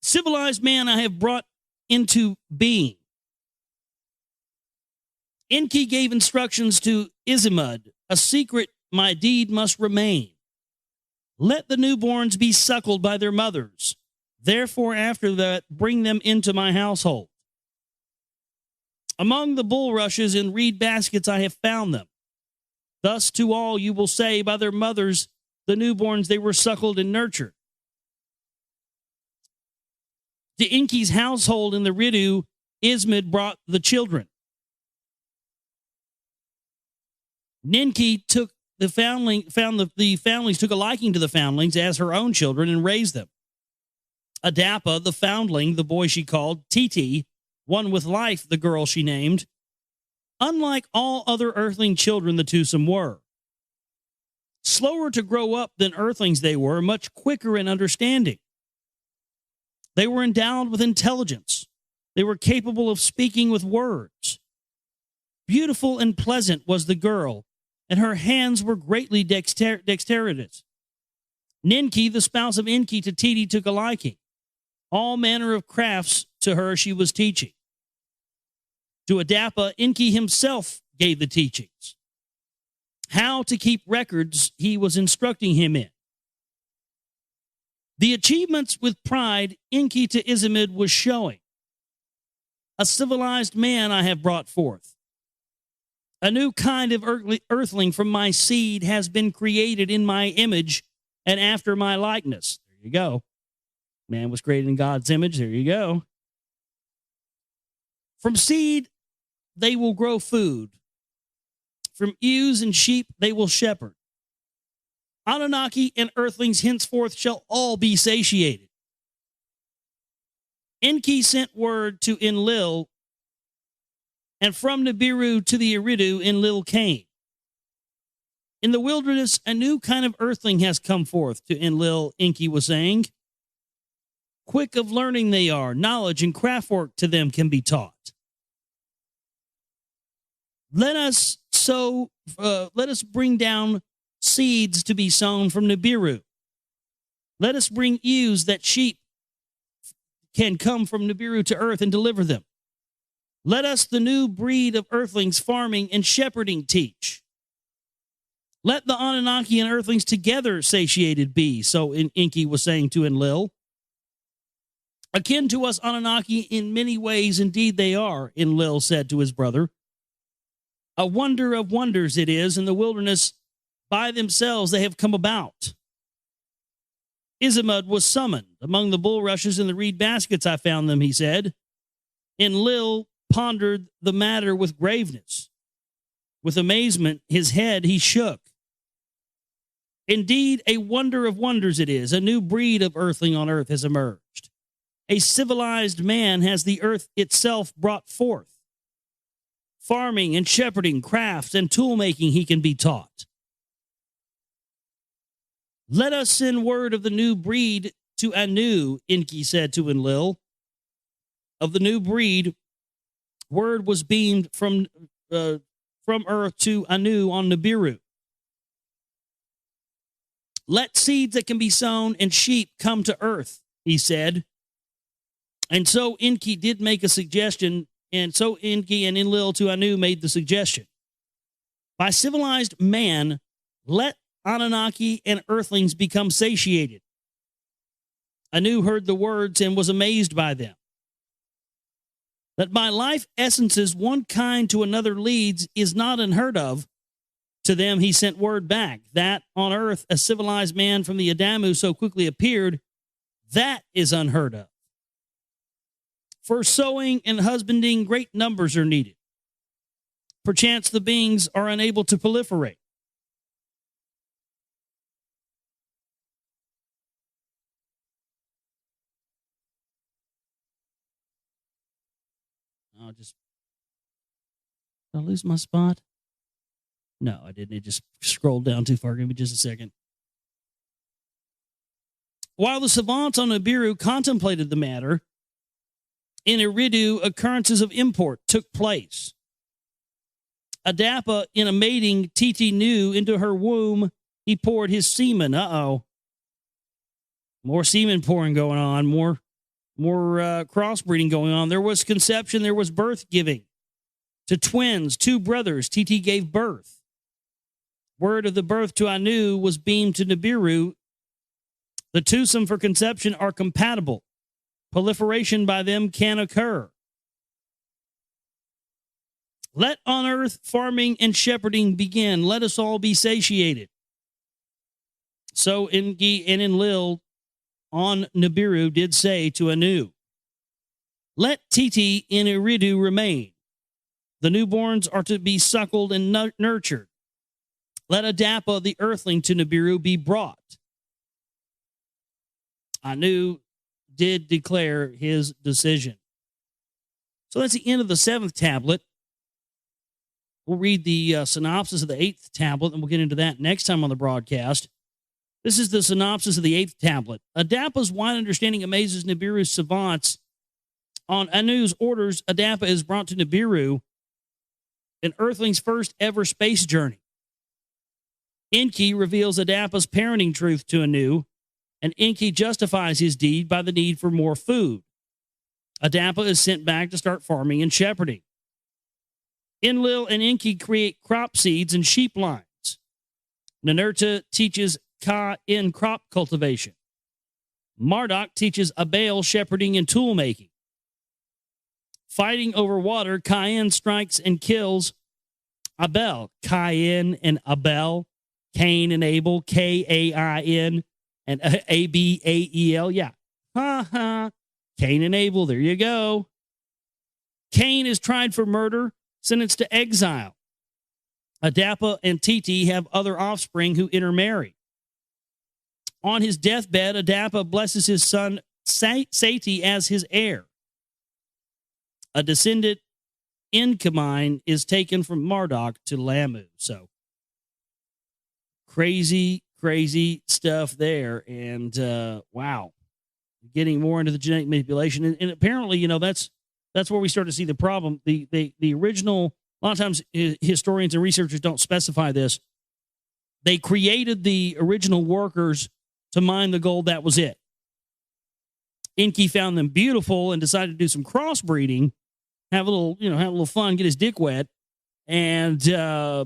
Civilized man I have brought into being. ENKI gave instructions to Izimud. A secret my deed must remain. Let the newborns be suckled by their mothers. Therefore, after that, bring them into my household. Among the bulrushes and reed baskets I have found them. Thus to all you will say, by their mothers, the newborns they were suckled and nurtured. To ENKI's household in the Ridu, Izimid brought the children. ENKI took the foundlings took a liking to the foundlings as her own children and raised them. Adapa, the foundling, the boy she called, Titi, one with life, the girl she named. Unlike all other earthling children, the twosome were. Slower to grow up than earthlings they were, much quicker in understanding. They were endowed with intelligence. They were capable of speaking with words. Beautiful and pleasant was the girl, and her hands were greatly dexterous. ENKI, the spouse of ENKI, to Titi took a liking. All manner of crafts to her she was teaching. To Adapa, ENKI himself gave the teachings. How to keep records he was instructing him in. The achievements with pride ENKI to Izimid was showing. A civilized man I have brought forth. A new kind of earthling from my seed has been created in my image and after my likeness. There you go. Man was created in God's image. There you go. From seed, they will grow food. From ewes and sheep, they will shepherd. Anunnaki and earthlings henceforth shall all be satiated. ENKI sent word to Enlil, and from Nibiru to the Eridu, Enlil came. In the wilderness, a new kind of earthling has come forth, to Enlil, ENKI was saying. Quick of learning they are, knowledge and craftwork to them can be taught. Let us bring down seeds to be sown from Nibiru. Let us bring ewes that sheep can come from Nibiru to earth and deliver them. Let us the new breed of earthlings farming and shepherding teach. Let the Anunnaki and earthlings together satiated be, so ENKI was saying to Enlil. Akin to us Anunnaki in many ways, indeed they are, Enlil said to his brother. A wonder of wonders it is, in the wilderness by themselves they have come about. Izimud was summoned. Among the bulrushes and the reed baskets I found them, he said. Enlil pondered the matter with graveness. With amazement, his head he shook. Indeed, a wonder of wonders it is. A new breed of earthling on earth has emerged. A civilized man has the earth itself brought forth. Farming and shepherding, crafts and tool making he can be taught. Let us send word of the new breed to Anu, ENKI said to Enlil. Of the new breed, word was beamed from earth to Anu on Nibiru. Let seeds that can be sown and sheep come to earth, he said. And so ENKI did make a suggestion, and so ENKI and Enlil to Anu made the suggestion. By civilized man, let Anunnaki and earthlings become satiated. Anu heard the words and was amazed by them. That by life essences one kind to another leads is not unheard of. To them he sent word back that on earth a civilized man from the Adamu so quickly appeared, that is unheard of. For sowing and husbanding great numbers are needed. Perchance the beings are unable to proliferate. Did I lose my spot? No, I didn't. It just scrolled down too far. Give me just a second. While the savants on Nibiru contemplated the matter, in Eridu, occurrences of import took place. Adapa, in a mating Titi knew into her womb, he poured his semen. Uh-oh. More semen pouring going on, more crossbreeding going on. There was conception, there was birth giving. To twins, 2 brothers, Titi gave birth. Word of the birth to Anu was beamed to Nibiru. The twosome for conception are compatible. Proliferation by them can occur. Let on earth farming and shepherding begin. Let us all be satiated. So ENKI and Enlil on Nibiru did say to Anu, let Titi in Eridu remain. The newborns are to be suckled and nurtured. Let Adapa, the earthling, to Nibiru be brought. Anu did declare his decision. So that's the end of the 7th tablet. We'll read the synopsis of the 8th tablet, and we'll get into that next time on the broadcast. This is the synopsis of the 8th tablet. Adapa's wide understanding amazes Nibiru's savants. On Anu's orders, Adapa is brought to Nibiru, an earthling's first ever space journey. ENKI reveals Adapa's parenting truth to Anu, and ENKI justifies his deed by the need for more food. Adapa is sent back to start farming and shepherding. Enlil and ENKI create crop seeds and sheep lines. Ninurta teaches Ka in crop cultivation. Marduk teaches Abel shepherding and tool making. Fighting over water, Cain strikes and kills Abel. Cain and Abel. Cain and Abel. Kain and Abel. Yeah. Ha ha. Cain and Abel. There you go. Cain is tried for murder, sentenced to exile. Adapa and Titi have other offspring who intermarry. On his deathbed, Adapa blesses his son Sati as his heir. A descendant, ENKI, is taken from Marduk to Lamu. So, crazy stuff there. And, wow. Getting more into the genetic manipulation. And apparently, that's where we start to see the problem. The original, a lot of times historians and researchers don't specify this. They created the original workers to mine the gold. That was it. ENKI found them beautiful and decided to do some crossbreeding, have a little fun, get his dick wet, and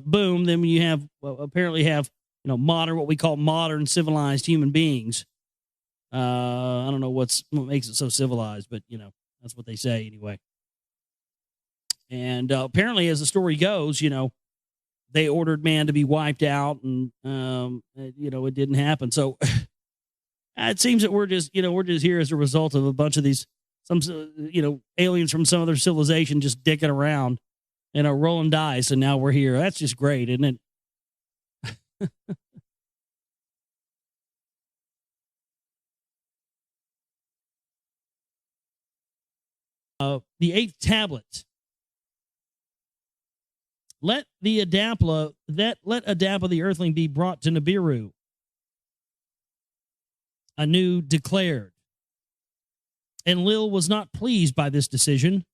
boom. Then you have apparently have modern, what we call modern civilized human beings. I don't know what makes it so civilized, but that's what they say anyway. And apparently, as the story goes, they ordered man to be wiped out, and it didn't happen. So it seems that we're just here as a result of a bunch of these aliens from some other civilization just dicking around, rolling dice, and now we're here. That's just great, isn't it? The 8th tablet. Let Adapa the earthling be brought to Nibiru. Anu declared. Enlil was not pleased by this decision.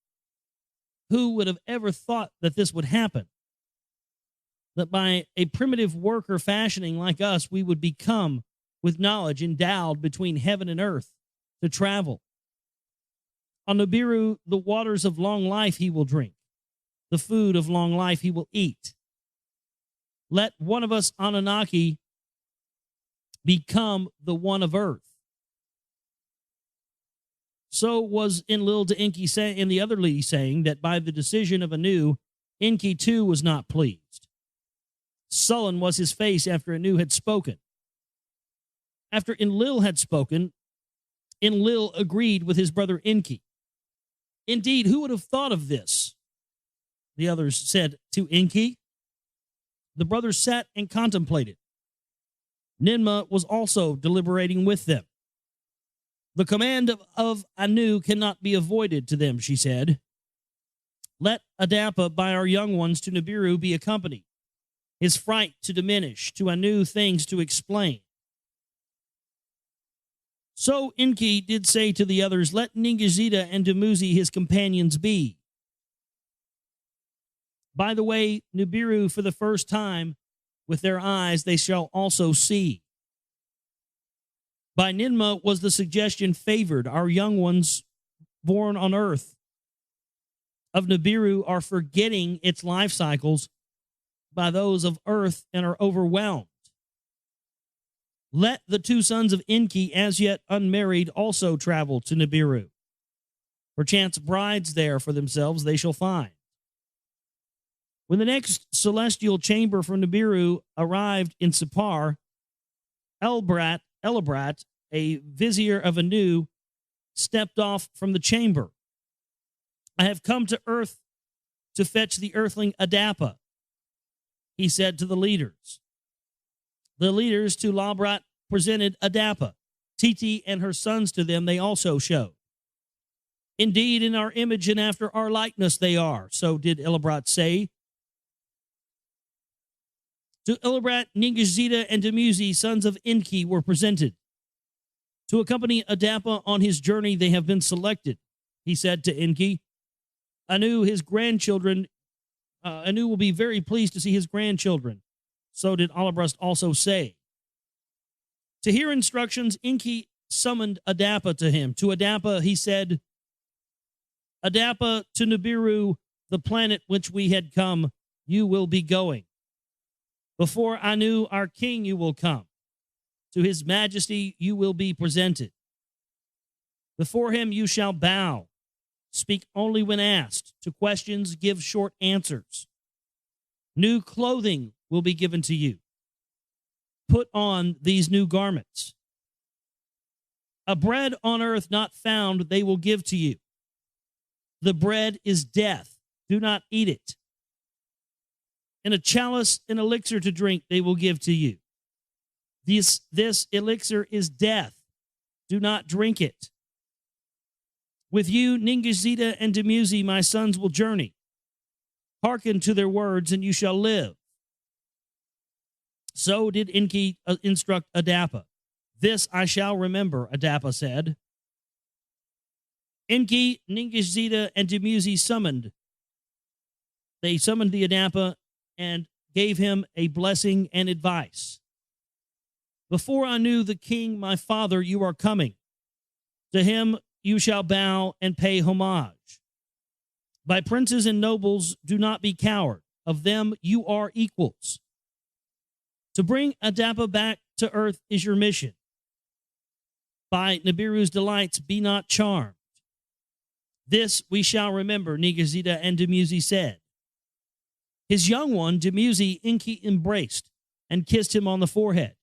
Who would have ever thought that this would happen? That by a primitive worker fashioning like us, we would become with knowledge, endowed between heaven and earth to travel. On Nibiru, the waters of long life he will drink. The food of long life he will eat. Let one of us Anunnaki become the one of earth. So was Enlil to Enki and the other Lee saying that by the decision of Anu, Enki too was not pleased. Sullen was his face after Anu had spoken. After Enlil had spoken, Enlil agreed with his brother Enki. Indeed, who would have thought of this? The others said to Enki. The brothers sat and contemplated. Ninmah was also deliberating with them. The command of Anu cannot be avoided to them, she said. Let Adapa by our young ones to Nibiru be accompanied, his fright to diminish, to Anu things to explain. So Enki did say to the others, let Ningishzida and Dumuzi his companions be. By the way, Nibiru for the first time, with their eyes they shall also see. By Ninmah was the suggestion favored. Our young ones born on earth of Nibiru are forgetting its life cycles by those of earth and are overwhelmed. Let the two sons of Enki, as yet unmarried, also travel to Nibiru. Perchance brides there for themselves they shall find. When the next celestial chamber from Nibiru arrived in Sipar, Elbrat, a vizier of Anu, stepped off from the chamber. I have come to earth to fetch the earthling Adapa, he said to the leaders. The leaders to Labrat presented Adapa. Titi and her sons to them they also showed. Indeed, in our image and after our likeness they are, so did Elbrat say. To Elbrat, Ningishzida, and Dumuzi, sons of Enki, were presented. To accompany Adapa on his journey they have been selected, he said to Enki. Anu, his grandchildren, Anu will be very pleased to see his grandchildren. So did Alabrust also say. To hear instructions, Enki summoned Adapa to him. To Adapa he said, Adapa, to Nibiru, the planet which we had come, you will be going. Before Anu, our king, you will come. To his majesty you will be presented. Before him you shall bow. Speak only when asked. To questions give short answers. New clothing will be given to you. Put on these new garments. A bread on earth not found they will give to you. The bread is death. Do not eat it. In a chalice, an elixir to drink they will give to you. This elixir is death. Do not drink it. With you, Ningishzida and Dumuzi, my sons, will journey. Hearken to their words, and you shall live. So did Enki instruct Adapa. This I shall remember, Adapa said. Enki, Ningishzida, and Dumuzi summoned. They summoned the Adapa and gave him a blessing and advice. Before I knew the king, my father, you are coming. To him you shall bow and pay homage. By princes and nobles, do not be coward. Of them you are equals. To bring Adapa back to earth is your mission. By Nibiru's delights, be not charmed. This we shall remember, Ningishzida and Dumuzi said. His young one, Dumuzi, Enki embraced and kissed him on the forehead.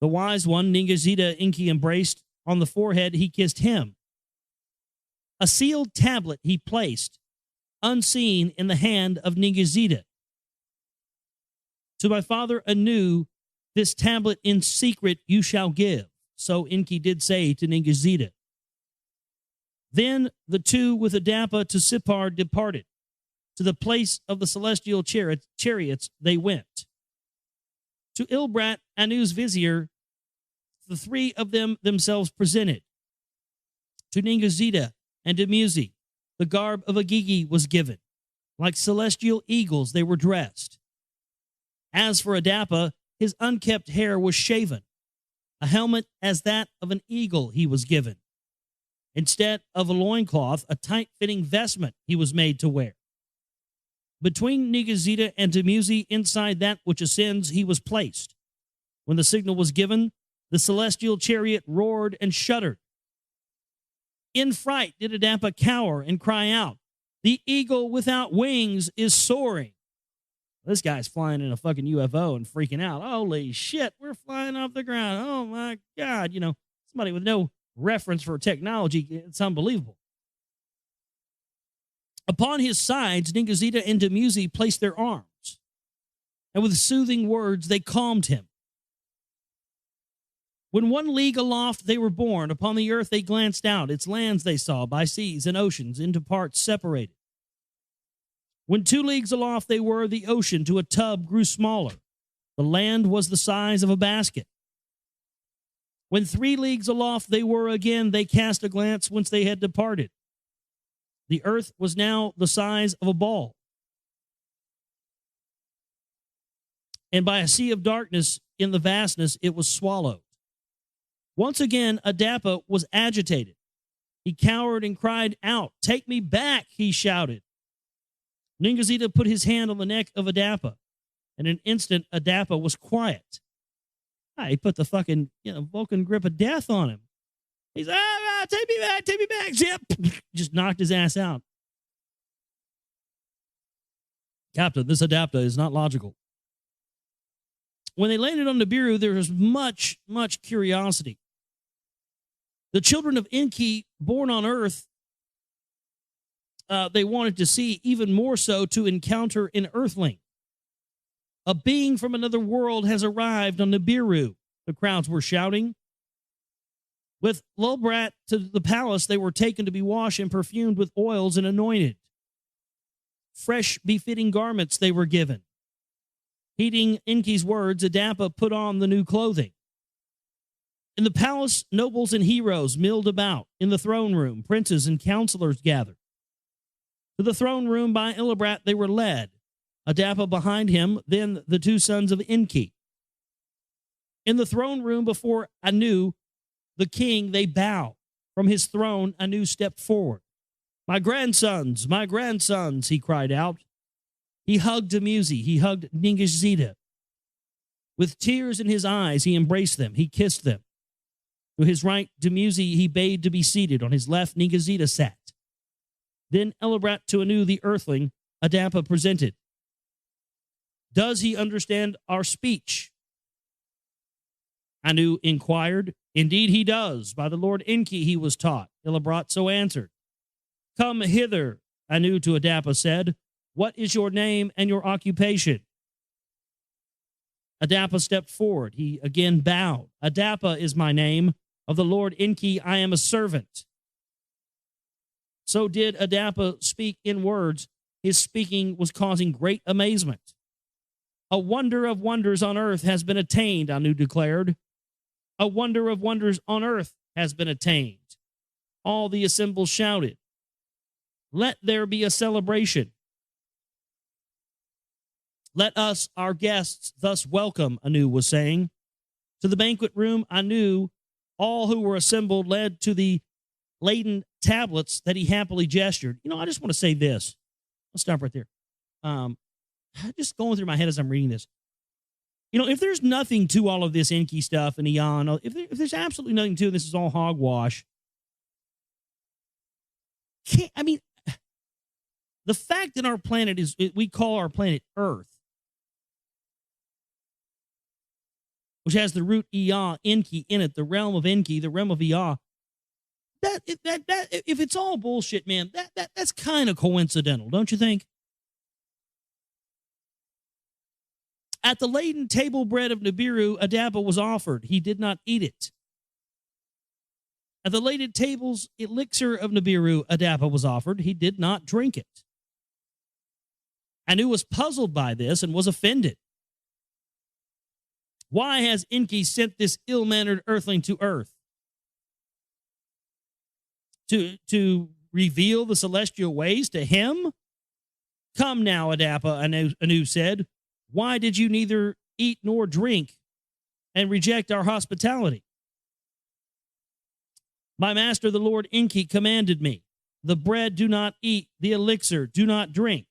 The wise one, Ningishzida, Enki embraced on the forehead, he kissed him. A sealed tablet he placed, unseen, in the hand of Ningishzida. To my father Anu, this tablet in secret you shall give. So Enki did say to Ningishzida. Then the two with Adapa to Sipar departed. To the place of the celestial chariots they went. To Ilbrat, Anu's vizier, the three of them themselves presented. To Ningishzida and Dumuzi, the garb of Agigi was given. Like celestial eagles they were dressed. As for Adapa, his unkept hair was shaven. A helmet as that of an eagle he was given. Instead of a loincloth, a tight-fitting vestment he was made to wear. Between Nigazita and Dumuzi, inside that which ascends, he was placed. When the signal was given, the celestial chariot roared and shuddered. In fright did Adapa cower and cry out, "The eagle without wings is soaring." This guy's flying in a fucking UFO and freaking out. Holy shit, we're flying off the ground. Oh my God. You know, somebody with no reference for technology, it's unbelievable. Upon his sides, Ningazita and Dumuzi placed their arms, and with soothing words they calmed him. When 1 league aloft they were borne, upon the earth they glanced out, its lands they saw, by seas and oceans, into parts separated. When 2 leagues aloft they were, the ocean to a tub grew smaller. The land was the size of a basket. When 3 leagues aloft they were again, they cast a glance whence they had departed. The earth was now the size of a ball. And by a sea of darkness in the vastness it was swallowed. Once again, Adapa was agitated. He cowered and cried out, "Take me back," he shouted. Ningazita put his hand on the neck of Adapa. In an instant, Adapa was quiet. He put the fucking Vulcan grip of death on him. He's, take me back, zip. Just knocked his ass out. Captain, this Adapa is not logical. When they landed on Nibiru, there was much, much curiosity. The children of ENKI, born on Earth, they wanted to see, even more so to encounter an Earthling. A being from another world has arrived on Nibiru, the crowds were shouting. With Lulbrat to the palace, they were taken to be washed and perfumed with oils and anointed. Fresh, befitting garments they were given. Heeding ENKI's words, Adapa put on the new clothing. In the palace, nobles and heroes milled about. In the throne room, princes and counselors gathered. To the throne room by Illibrat they were led. Adapa behind him, then the 2 sons of ENKI. In the throne room before Anu, the king, they bow. From his throne, Anu stepped forward. My grandsons, he cried out. He hugged Dumuzi. He hugged Ningazita. With tears in his eyes, he embraced them. He kissed them. To his right, Dumuzi, he bade to be seated. On his left, Ningazita sat. Then Elibrat to Anu, the earthling, Adapa presented. Does he understand our speech? Anu inquired. Indeed he does. By the Lord ENKI he was taught. Elibrat so answered. Come hither, Anu to Adapa said. What is your name and your occupation? Adapa stepped forward. He again bowed. Adapa is my name. Of the Lord ENKI I am a servant. So did Adapa speak in words. His speaking was causing great amazement. A wonder of wonders on earth has been attained, Anu declared. A wonder of wonders on earth has been attained. All the assembled shouted. Let there be a celebration. Let us, our guests, thus welcome, Anu was saying. To the banquet room, Anu, all who were assembled, led to the laden tablets that he happily gestured. I just want to say this. Let's stop right there. Just going through my head as I'm reading this. If there's nothing to all of this ENKI stuff and Eon, if there's absolutely nothing to it, this is all hogwash. The fact that our planet we call our planet Earth, which has the root Ea, ENKI in it, the realm of ENKI, the realm of Ea, that if it's all bullshit, man, that's kind of coincidental, don't you think? At the laden table bread of Nibiru, Adapa was offered. He did not eat it. At the laden table's elixir of Nibiru, Adapa was offered. He did not drink it. Anu was puzzled by this and was offended. Why has ENKI sent this ill-mannered earthling to earth? To reveal the celestial ways to him? Come now, Adapa, Anu said. Why did you neither eat nor drink and reject our hospitality? My master, the Lord ENKI, commanded me, the bread do not eat, the elixir do not drink.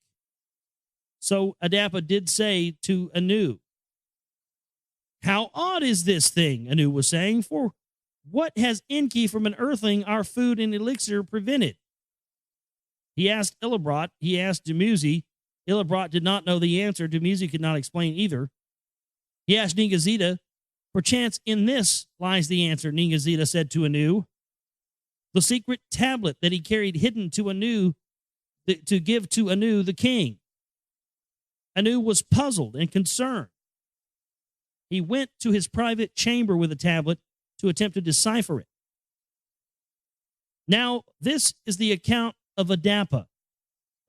So Adapa did say to Anu, how odd is this thing, Anu was saying, for what has ENKI from an earthling our food and elixir prevented? He asked Ilibrat, he asked Dumuzi. Ilibrat did not know the answer. Dumuzi could not explain either. He asked Ningazida, perchance in this lies the answer, Ningazida said to Anu. The secret tablet that he carried hidden to Anu, to give to Anu the king. Anu was puzzled and concerned. He went to his private chamber with the tablet to attempt to decipher it. Now, this is the account of Adapa,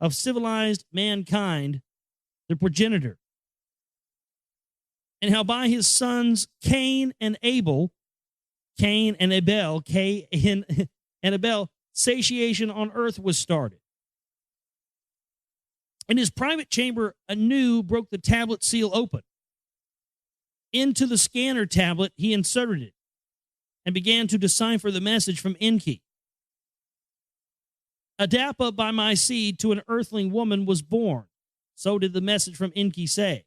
of civilized mankind, the progenitor, and how by his sons Cain and Abel, Cain and Abel, Cain and Abel, satiation on earth was started. In his private chamber, Anu broke the tablet seal open. Into the scanner tablet, he inserted it and began to decipher the message from ENKI. Adapa by my seed to an earthling woman was born. So did the message from ENKI say.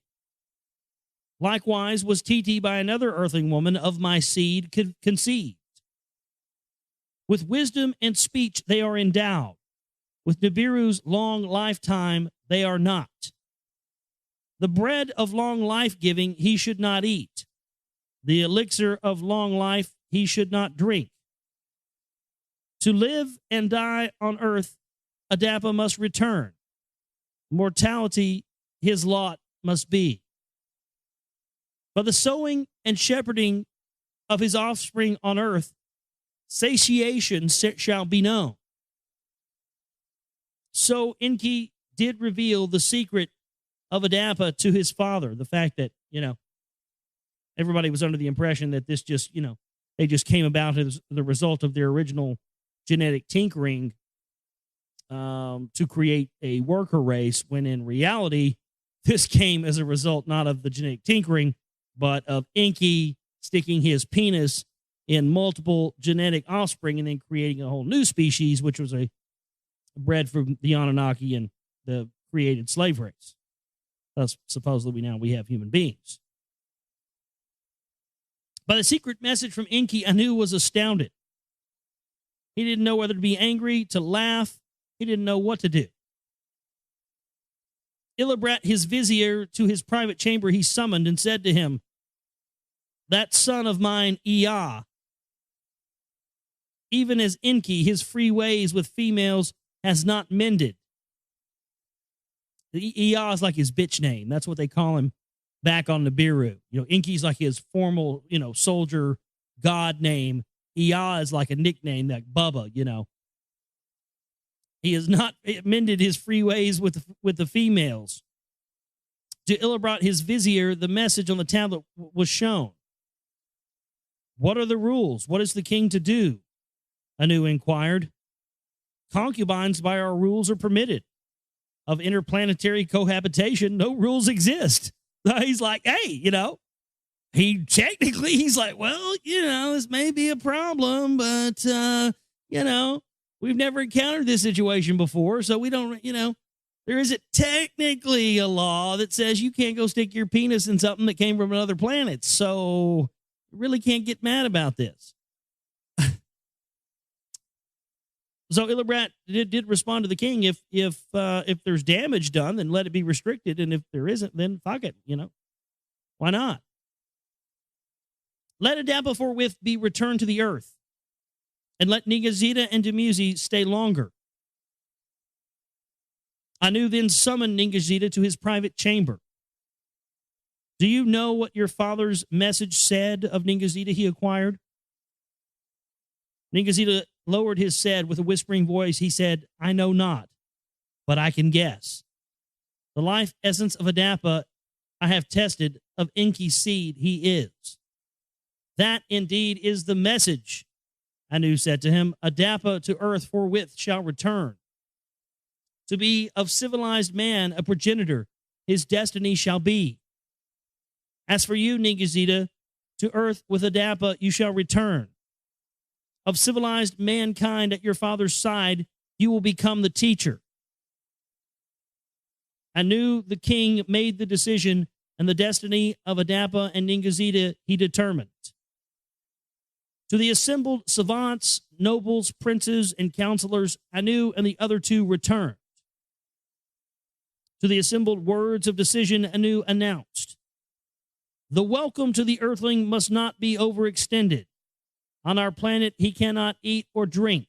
Likewise was Titi by another earthling woman of my seed conceived. With wisdom and speech they are endowed. With Nibiru's long lifetime they are not. The bread of long life giving he should not eat. The elixir of long life he should not drink. To live and die on earth, Adapa must return. Mortality his lot must be. By the sowing and shepherding of his offspring on earth, satiation shall be known. So ENKI did reveal the secret of Adapa to his father, the fact that, everybody was under the impression that this just, they just came about as the result of their original genetic tinkering to create a worker race, when in reality, this came as a result not of the genetic tinkering, but of ENKI sticking his penis in multiple genetic offspring and then creating a whole new species, which was a bred from the Anunnaki and the created slave race. Thus, supposedly now we have human beings. By the secret message from ENKI, Anu was astounded. He didn't know whether to be angry, to laugh. He didn't know what to do. Ilibrat, his vizier, to his private chamber he summoned and said to him, that son of mine, Ea, even as ENKI, his free ways with females has not mended. The Ea is like his bitch name. That's what they call him back on Nibiru. ENKI's like his formal, soldier god name. Ea is like a nickname, like Bubba, He has not mended his free ways with the females. To Ilibrat, his vizier, the message on the tablet was shown. What are the rules? What is the king to do? Anu inquired. Concubines by our rules are permitted. Of interplanetary cohabitation, no rules exist. He's like, hey, he's like, well, this may be a problem, but, we've never encountered this situation before, so we don't, there isn't technically a law that says you can't go stick your penis in something that came from another planet, so you really can't get mad about this. So Ilibrat did respond to the king, if there's damage done, then let it be restricted, and if there isn't, then fuck it, why not? Let Adapa forthwith be returned to the earth, and let Ningazida and Dumuzi stay longer. Anu then summoned Ningazida to his private chamber. Do you know what your father's message said of Ningazida? He inquired. Ningazida lowered his head with a whispering voice. He said, I know not, but I can guess. The life essence of Adapa I have tested, of ENKI seed he is. That indeed is the message, Anu said to him. Adapa to earth forthwith shall return. To be of civilized man a progenitor, his destiny shall be. As for you, Ningazida, to earth with Adapa you shall return. of civilized mankind at your father's side, you will become the teacher. Anu, the king, made the decision, and the destiny of Adapa and Ningazida he determined. To the assembled savants, nobles, princes, and counselors, Anu and the other two returned. To the assembled words of decision, Anu announced, "The welcome to the earthling must not be overextended. On our planet, he cannot eat or drink.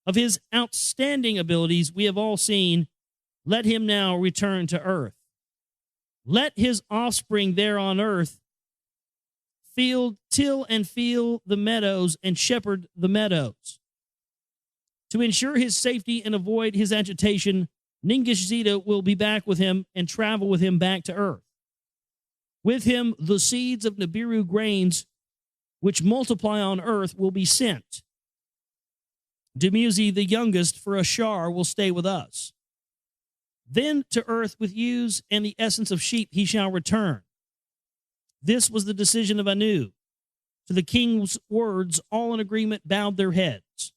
Of his outstanding abilities we have all seen, let him now return to earth. Let his offspring there on earth till and feel the meadows and shepherd the meadows. To ensure his safety and avoid his agitation, Ningishzida will be back with him and travel with him back to earth. With him, the seeds of Nibiru grains, which multiply on earth, will be sent. Dumuzi, the youngest, for Ashar, will stay with us. Then to earth with ewes and the essence of sheep he shall return." This was the decision of Anu. To the king's words, all in agreement bowed their heads.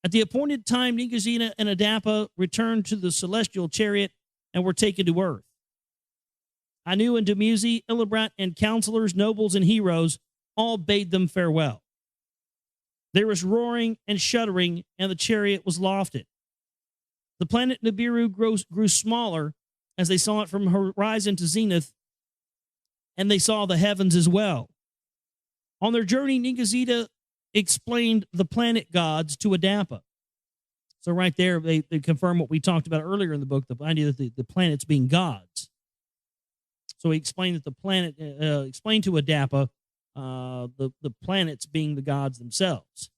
At the appointed time, Ningazina and Adapa returned to the celestial chariot and were taken to earth. Anu and Dumuzi, Illibrat, and counselors, nobles, and heroes all bade them farewell. There was roaring and shuddering, and the chariot was lofted. The planet Nibiru grew smaller as they saw it from horizon to zenith, and they saw the heavens as well. On their journey, Ningazida explained the planet gods to Adapa. So right there, they confirm what we talked about earlier in the book, the idea that the planets being gods. So he explained that the planet, explained to Adapa the planets being the gods themselves.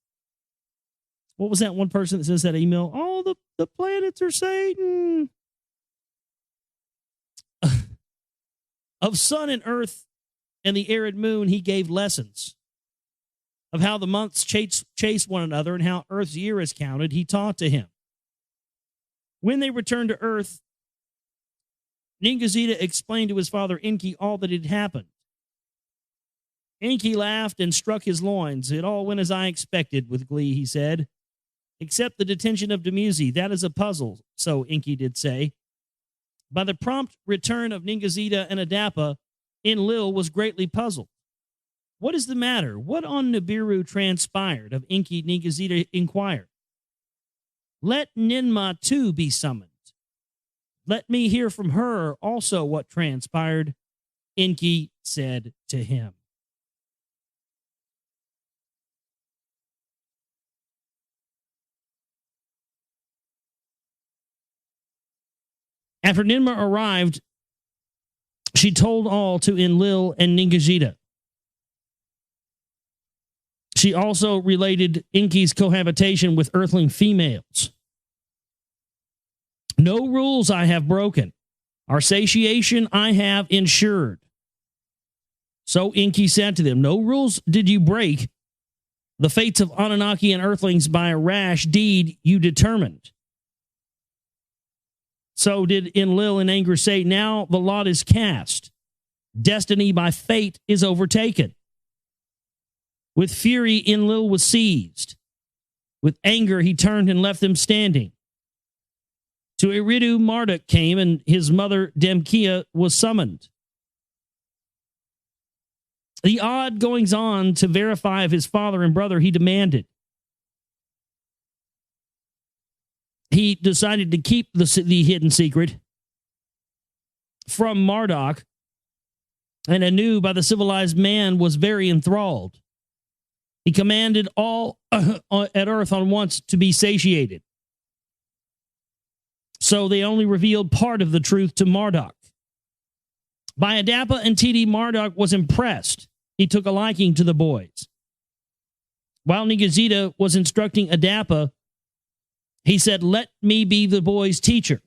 What was that one person that says that email? Oh, the planets are Satan. Of sun and earth and the arid moon, he gave lessons. Of how the months chase one another and how earth's year is counted, he taught to him. When they returned to earth, Ningazida explained to his father ENKI all that had happened. ENKI laughed and struck his loins. "It all went as I expected," with glee, he said. "Except the detention of Dumuzi. That is a puzzle," so ENKI did say. By the prompt return of Ningazida and Adapa, Enlil was greatly puzzled. "What is the matter? What on Nibiru transpired?" of ENKI, Ningazida inquired. "Let Ninma too be summoned. Let me hear from her also what transpired," ENKI said to him. After Ninma arrived, she told all to Enlil and Ningazida. She also related ENKI's cohabitation with earthling females. "No rules I have broken. Our satiation I have ensured." So ENKI said to them, "No rules did you break. The fates of Anunnaki and earthlings by a rash deed you determined." So did Enlil in anger say, "Now the lot is cast. Destiny by fate is overtaken." With fury, Enlil was seized. With anger, he turned and left them standing. To Eridu, Marduk came, and his mother, Demkia, was summoned. The odd goings on to verify of his father and brother he demanded. He decided to keep the hidden secret from Marduk, and Anu, by the civilized man, was very enthralled. He commanded all at earth on once to be satiated. So they only revealed part of the truth to Marduk. By Adapa and Titi, Marduk was impressed. He took a liking to the boys. While Ningazida was instructing Adapa, he said, "Let me be the boy's teacher."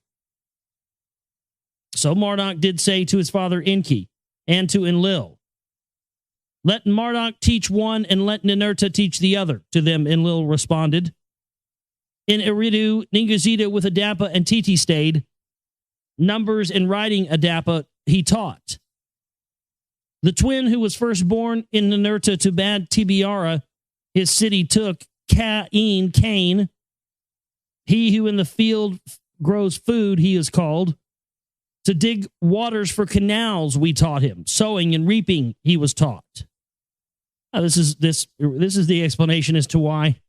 So Marduk did say to his father ENKI and to Enlil, "Let Marduk teach one and let Ninurta teach the other." To them Enlil responded. In Eridu, Ningazida with Adapa and Titi stayed. Numbers and writing Adapa he taught. The twin who was first born in Ninurta to Bad Tibiara his city took Cain, he who in the field grows food, he is called. To dig waters for canals, we taught him. Sowing and reaping, he was taught. This is the explanation as to why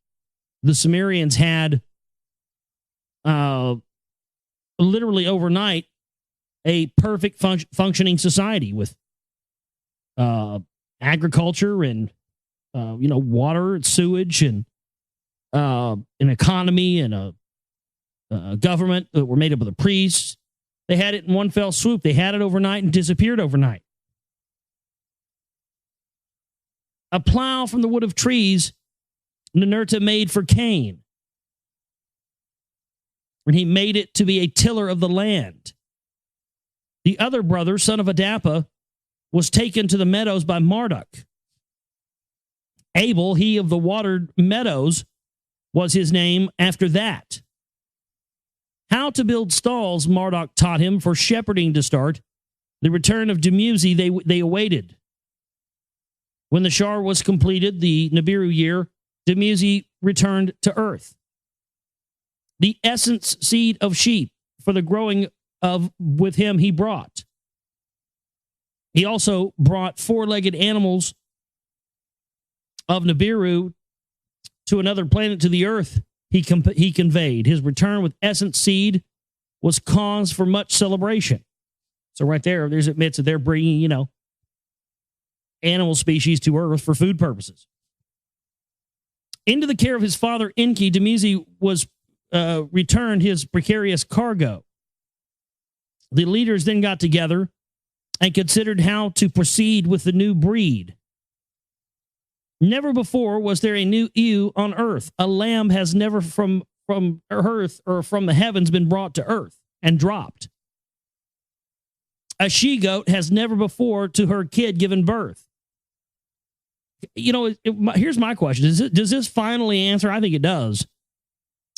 the Sumerians had literally overnight a perfect functioning society with agriculture and water and sewage and an economy and a government that were made up of the priests. They had it in one fell swoop. They had it overnight and disappeared overnight. A plow from the wood of trees Ninurta made for Cain. And he made it to be a tiller of the land. The other brother, son of Adapa, was taken to the meadows by Marduk. Abel, he of the watered meadows, was his name after that. How to build stalls, Marduk taught him for shepherding to start. The return of Dumuzi they awaited. When the Shar was completed, the Nibiru year, Dumuzi returned to earth. The essence seed of sheep for the growing of with him he brought. He also brought four-legged animals of Nibiru to another planet, to the earth. He conveyed. His return with essence seed was cause for much celebration. So right there, there's admits that they're bringing, animal species to earth for food purposes. Into the care of his father Enki, Dumuzi was returned his precarious cargo. The leaders then got together and considered how to proceed with the new breed. Never before was there a new ewe on earth. A lamb has never from earth or from the heavens been brought to earth and dropped. A she-goat has never before to her kid given birth. Here's my question. Does this finally answer? I think it does.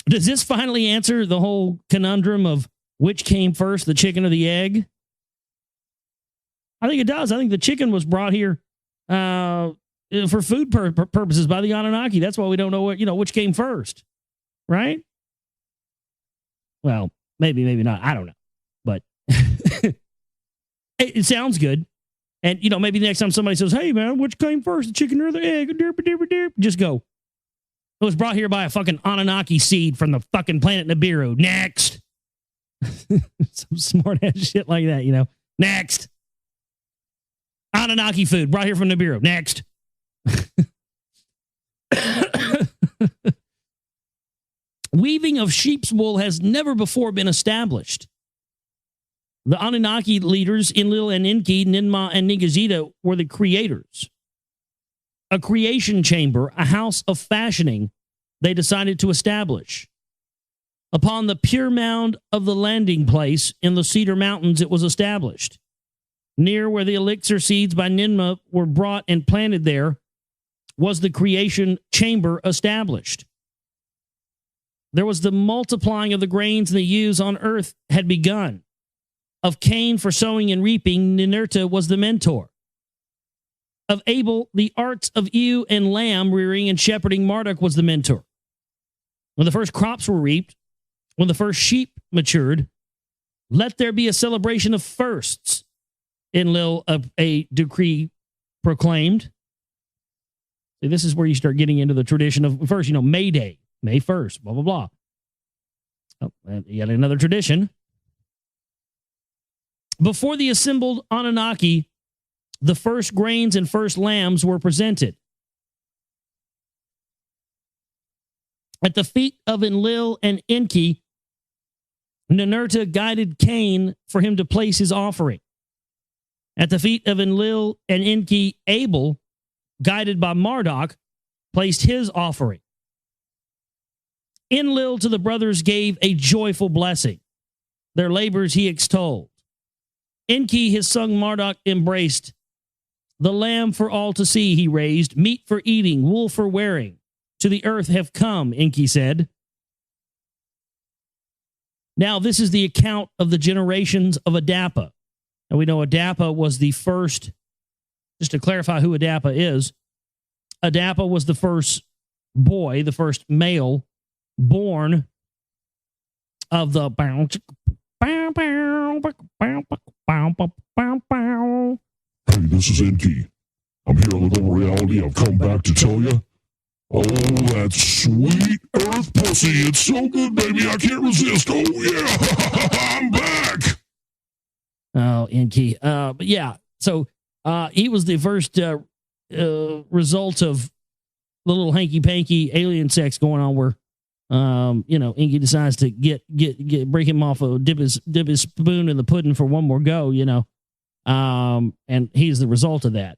Does this finally answer the whole conundrum of which came first, the chicken or the egg? I think it does. I think the chicken was brought here for food purposes by the Anunnaki. That's why we don't know which came first, right? Well, maybe not. I don't know, but it sounds good. And maybe next time somebody says, "Hey man, which came first, the chicken or the egg?" Just go. It was brought here by a fucking Anunnaki seed from the fucking planet Nibiru. Next. Some smart ass shit like that, Next. Anunnaki food brought here from Nibiru. Next. Weaving of sheep's wool has never before been established. The Anunnaki leaders, Enlil and Enki, Ninmah and Ningishita, were the creators. A creation chamber, a house of fashioning, they decided to establish. Upon the pure mound of the landing place in the Cedar Mountains, it was established. Near where the elixir seeds by Ninmah were brought and planted there was the creation chamber established. There was the multiplying of the grains and the ewes on earth had begun. Of Cain for sowing and reaping, Ninurta was the mentor. Of Abel, the arts of ewe and lamb rearing and shepherding, Marduk was the mentor. When the first crops were reaped, when the first sheep matured, let there be a celebration of firsts. Enlil, a decree proclaimed. See, this is where you start getting into the tradition of first, May Day, May 1st, blah, blah, blah. Oh, yet another tradition. Before the assembled Anunnaki, the first grains and first lambs were presented. At the feet of Enlil and Enki, Ninurta guided Cain for him to place his offering. At the feet of Enlil and Enki, Abel, guided by Marduk, placed his offering. Enlil to the brothers gave a joyful blessing. Their labors he extolled. Enki, his son Marduk, embraced. The lamb for all to see he raised, meat for eating, wool for wearing. To the earth have come, Enki said. Now this is the account of the generations of Adapa. And we know Adapa was the first, just to clarify who Adapa is, Adapa was the first boy, the first male born of the Hey, this is ENKI. I'm here on the Global Reality. I've come back to tell you. Oh, that sweet earth pussy. It's so good, baby. I can't resist. Oh, yeah. I'm back. Oh, ENKI. But yeah, so he was the first result of the little hanky-panky alien sex going on where, ENKI decides to break him off, dip his spoon in the pudding for one more go, and he's the result of that.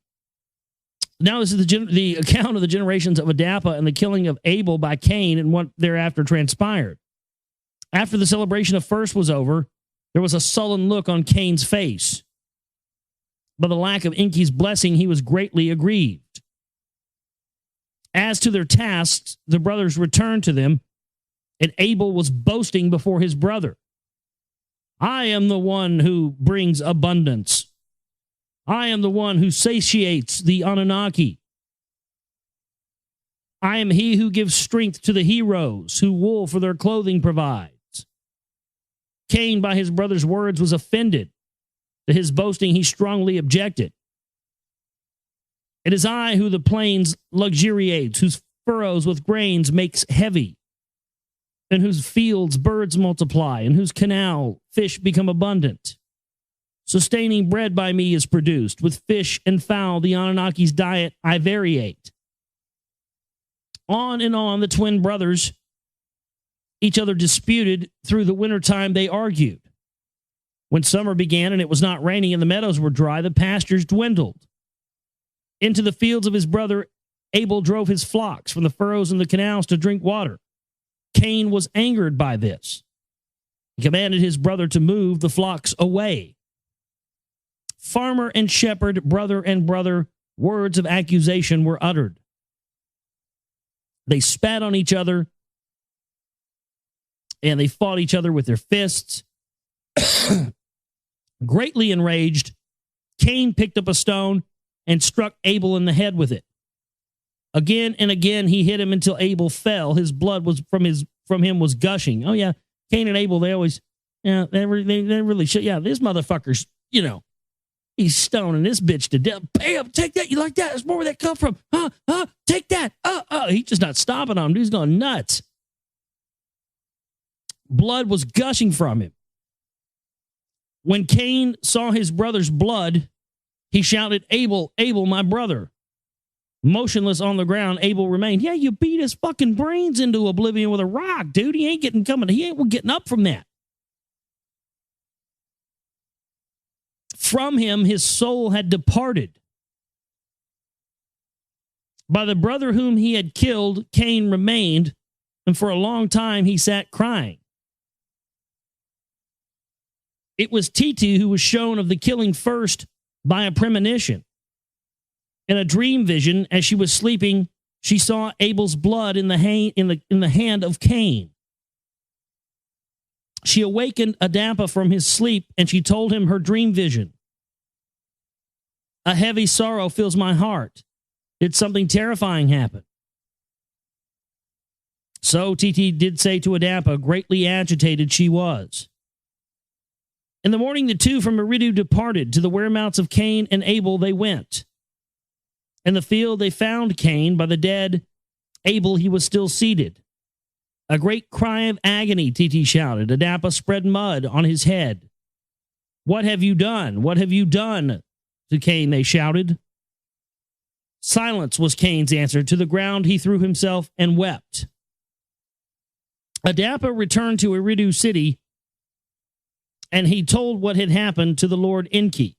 Now this is the account of the generations of Adapa and the killing of Abel by Cain and what thereafter transpired. After the celebration of first was over, there was a sullen look on Cain's face. By the lack of ENKI's blessing, he was greatly aggrieved. As to their tasks, the brothers returned to them, and Abel was boasting before his brother. I am the one who brings abundance. I am the one who satiates the Anunnaki. I am he who gives strength to the heroes, who wool for their clothing provides. Cain, by his brother's words, was offended. To his boasting, he strongly objected. It is I who the plains luxuriates, whose furrows with grains makes heavy, and whose fields birds multiply, and whose canal fish become abundant. Sustaining bread by me is produced. With fish and fowl, the Anunnaki's diet I variate. On and on the twin brothers, each other disputed. Through the wintertime they argued. When summer began and it was not raining and the meadows were dry, the pastures dwindled. Into the fields of his brother Abel drove his flocks from the furrows in the canals to drink water. Cain was angered by this. He commanded his brother to move the flocks away. Farmer and shepherd, brother and brother, words of accusation were uttered. They spat on each other, and they fought each other with their fists. Greatly enraged, Cain picked up a stone and struck Abel in the head with it. Again and again he hit him until Abel fell. His blood was from him was gushing. Oh yeah, Cain and Abel, they really should. Yeah, this motherfucker's, he's stoning this bitch to death. Bam, take that. You like that? That's more where that come from. Take that. He's just not stopping on him. He's going nuts. Blood was gushing from him. When Cain saw his brother's blood, he shouted, Abel, Abel, my brother. Motionless on the ground, Abel remained. Yeah, you beat his fucking brains into oblivion with a rock, dude. He ain't getting up from that. From him, his soul had departed. By the brother whom he had killed, Cain remained, and for a long time he sat crying. It was Titi who was shown of the killing first by a premonition. In a dream vision, as she was sleeping, she saw Abel's blood in the hand of Cain. She awakened Adapa from his sleep, and she told him her dream vision. A heavy sorrow fills my heart. Did something terrifying happen? So Titi did say to Adapa, greatly agitated she was. In the morning, the two from Eridu departed. To the whereabouts of Cain and Abel they went. In the field they found Cain. By the dead Abel he was still seated. A great cry of agony, Titi shouted. Adapa spread mud on his head. What have you done? What have you done? To Cain they shouted. Silence was Cain's answer. To the ground he threw himself and wept. Adapa returned to Eridu city, and he told what had happened to the Lord ENKI.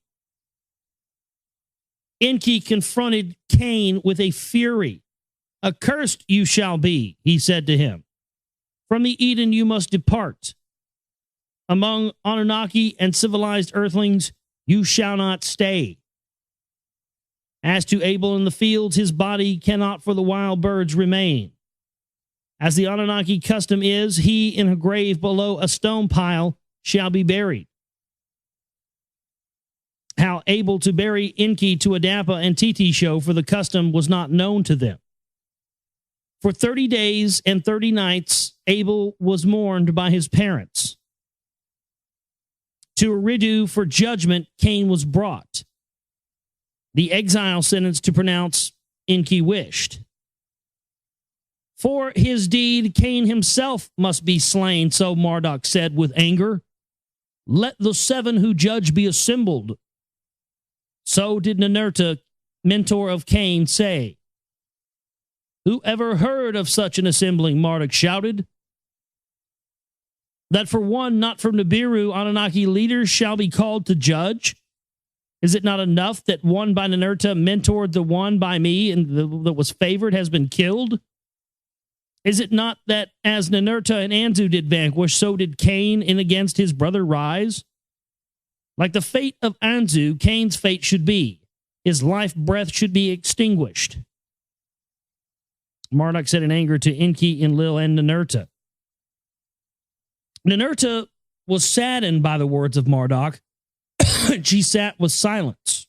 ENKI confronted Cain with a fury. Accursed you shall be, he said to him. From the Eden you must depart. Among Anunnaki and civilized earthlings you shall not stay. As to Abel in the fields, his body cannot for the wild birds remain. As the Anunnaki custom is, he in a grave below a stone pile shall be buried. How Abel to bury ENKI to Adapa and Titi show, for the custom was not known to them. For 30 days and 30 nights, Abel was mourned by his parents. To Eridu for judgment, Cain was brought. The exile sentence to pronounce ENKI wished. For his deed, Cain himself must be slain, so Marduk said with anger. Let the 7 who judge be assembled. So did Ninurta, mentor of Cain, say. Who ever heard of such an assembling? Marduk shouted. That for one not from Nibiru, Anunnaki leaders shall be called to judge? Is it not enough that one by Ninurta mentored the one by me and that was favored has been killed? Is it not that as Ninurta and Anzu did vanquish, so did Cain in against his brother rise? Like the fate of Anzu, Cain's fate should be. His life breath should be extinguished. Marduk said in anger to ENKI, Enlil, and Ninurta. Ninurta was saddened by the words of Marduk. She sat with silence.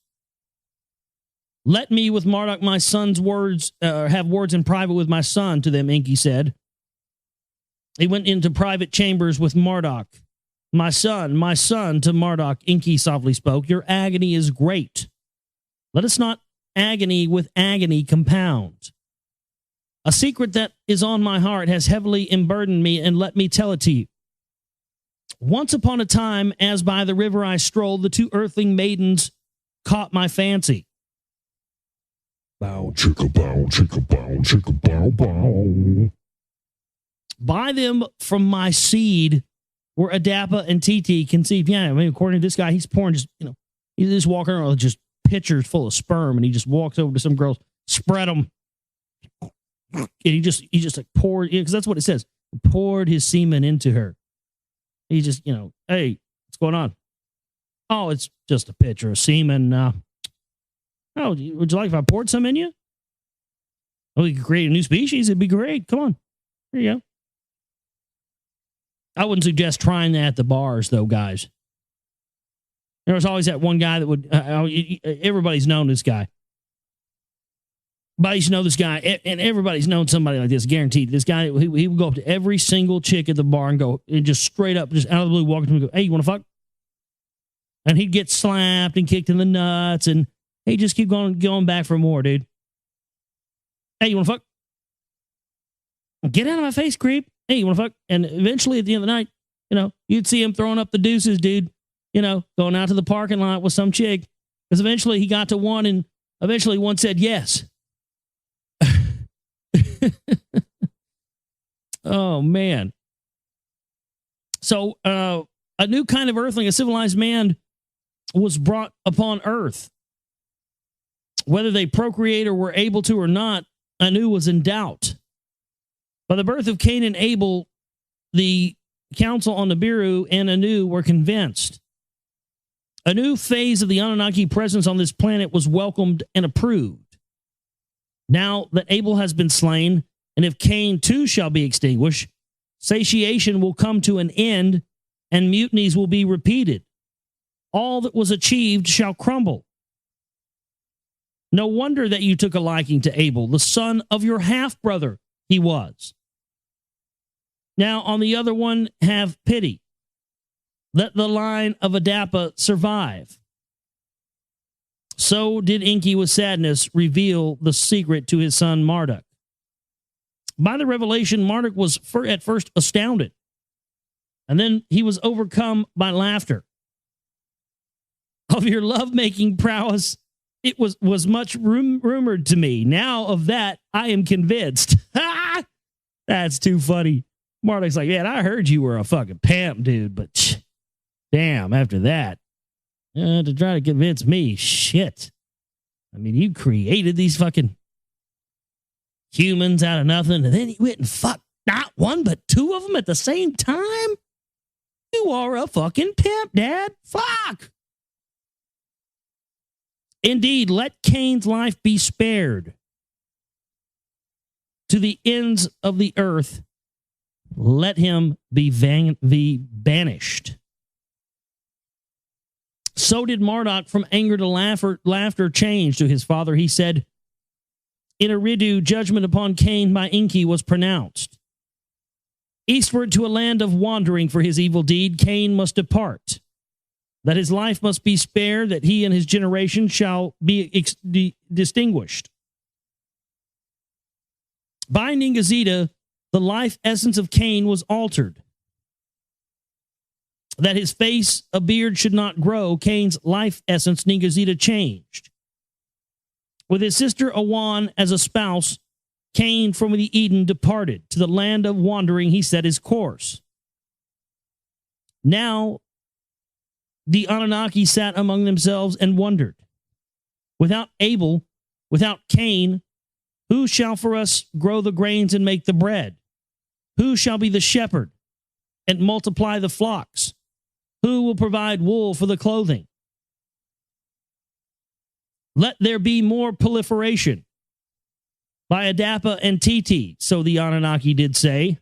Let me with Marduk, my son's words, have words in private with my son, to them, ENKI said. He went into private chambers with Marduk. My son, to Marduk, ENKI softly spoke, your agony is great. Let us not agony with agony compound. A secret that is on my heart has heavily emburdened me, and let me tell it to you. Once upon a time, as by the river I strolled, the 2 earthling maidens caught my fancy. Bow, chicka, bow, chicka, bow, chicka, bow, bow. By them from my seed were Adapa and Titi conceived. Yeah, I mean, according to this guy, he's pouring just, he's just walking around with just pitchers full of sperm, and he just walks over to some girls, spread them. And he just like poured, because that's what it says. Poured his semen into her. He just, hey, what's going on? Oh, it's just a pitcher of semen. Oh, would you like if I poured some in you? Oh, we could create a new species. It'd be great. Come on. Here you go. I wouldn't suggest trying that at the bars, though, guys. There was always that one guy that would, everybody's known this guy. Everybody's know this guy, and everybody's known somebody like this, guaranteed. This guy, he would go up to every single chick at the bar and go, and just straight up, just out of the blue, walk up to him and go, hey, you want to fuck? And he'd get slapped and kicked in the nuts, and he'd just keep going back for more, dude. Hey, you want to fuck? Get out of my face, creep. Hey, you want to fuck? And eventually, at the end of the night, you'd see him throwing up the deuces, dude, going out to the parking lot with some chick. Because eventually he got to one, and eventually one said yes. Oh, man. So a new kind of earthling, a civilized man, was brought upon earth. Whether they procreate or were able to or not, Anu was in doubt. By the birth of Cain and Abel, the council on Nibiru and Anu were convinced. A new phase of the Anunnaki presence on this planet was welcomed and approved. Now that Abel has been slain, and if Cain too shall be extinguished, satiation will come to an end, and mutinies will be repeated. All that was achieved shall crumble. No wonder that you took a liking to Abel, the son of your half-brother he was. Now on the other one, have pity. Let the line of Adapa survive. So did ENKI with sadness reveal the secret to his son Marduk. By the revelation, Marduk was at first astounded, and then he was overcome by laughter. Of your lovemaking prowess, it was much rumored to me. Now of that, I am convinced. That's too funny. Marduk's like, man, I heard you were a fucking pimp, dude, but damn, after that, to try to convince me, shit. I mean, you created these fucking humans out of nothing, and then you went and fucked not one, but 2 of them at the same time? You are a fucking pimp, Dad. Fuck. Indeed, let Cain's life be spared. To the ends of the earth, let him be banished. So did Marduk from anger to laughter change to his father. He said, in Eridu, judgment upon Cain by ENKI was pronounced. Eastward to a land of wandering for his evil deed, Cain must depart. That his life must be spared, that he and his generation shall be distinguished. By Ningazita, the life essence of Cain was altered. That his face, a beard, should not grow, Cain's life essence, Ningazita, changed. With his sister Awan as a spouse, Cain from the Eden departed. To the land of wandering he set his course. Now the Anunnaki sat among themselves and wondered. Without Abel, without Cain, who shall for us grow the grains and make the bread? Who shall be the shepherd and multiply the flocks? Who will provide wool for the clothing? Let there be more proliferation. By Adapa and Titi, so the Anunnaki did say.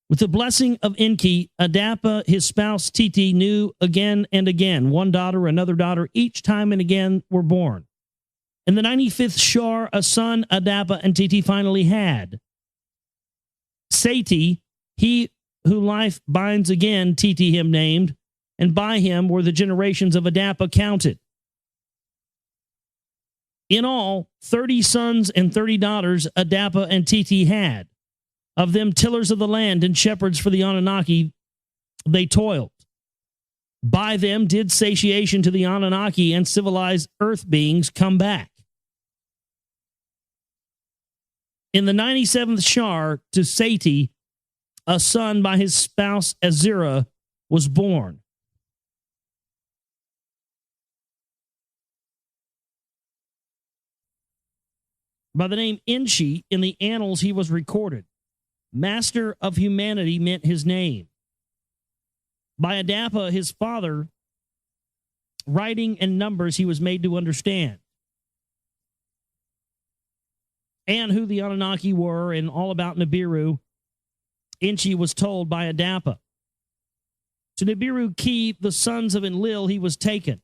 With the blessing of ENKI, Adapa, his spouse Titi, knew again and again. One daughter, another daughter, each time and again were born. In the 95th Shar, a son Adapa and Titi finally had. Sati, he who life binds again, Titi him named, and by him were the generations of Adapa counted. In all, 30 sons and 30 daughters Adapa and Titi had. Of them tillers of the land and shepherds for the Anunnaki, they toiled. By them did satiation to the Anunnaki and civilized earth beings come back. In the 97th Shar, to Sati, a son by his spouse Azura was born. By the name Enki, in the annals he was recorded. Master of humanity meant his name. By Adapa, his father, writing and numbers he was made to understand. And who the Anunnaki were and all about Nibiru, Enki was told by Adapa. To Nibiru Ki, the sons of Enlil, he was taken.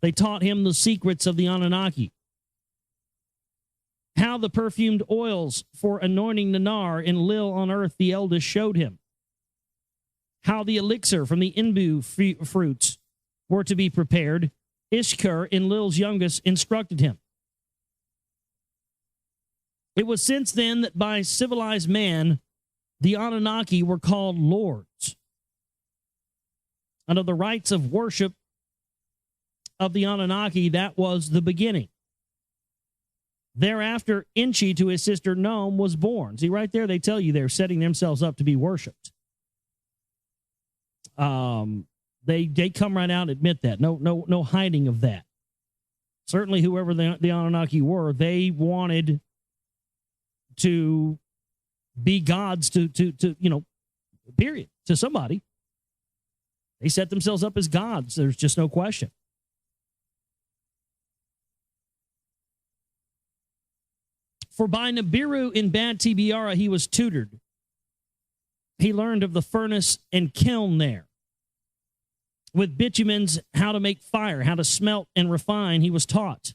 They taught him the secrets of the Anunnaki. How the perfumed oils for anointing Nanar in Lil on earth the eldest showed him. How the elixir from the Inbu fruits were to be prepared, Ishkur, Enlil's youngest, instructed him. It was since then that by civilized man, the Anunnaki were called lords. Under the rites of worship of the Anunnaki, that was the beginning. Thereafter, Enki to his sister Nome was born. See, right there, they tell you they're setting themselves up to be worshipped. They come right out and admit that. No hiding of that. Certainly, whoever the Anunnaki were, they wanted to be gods to period, to somebody. They set themselves up as gods. There's just no question. For by Nibiru in Bad Tibiara he was tutored. He learned of the furnace and kiln there. With bitumens, how to make fire, how to smelt and refine, he was taught.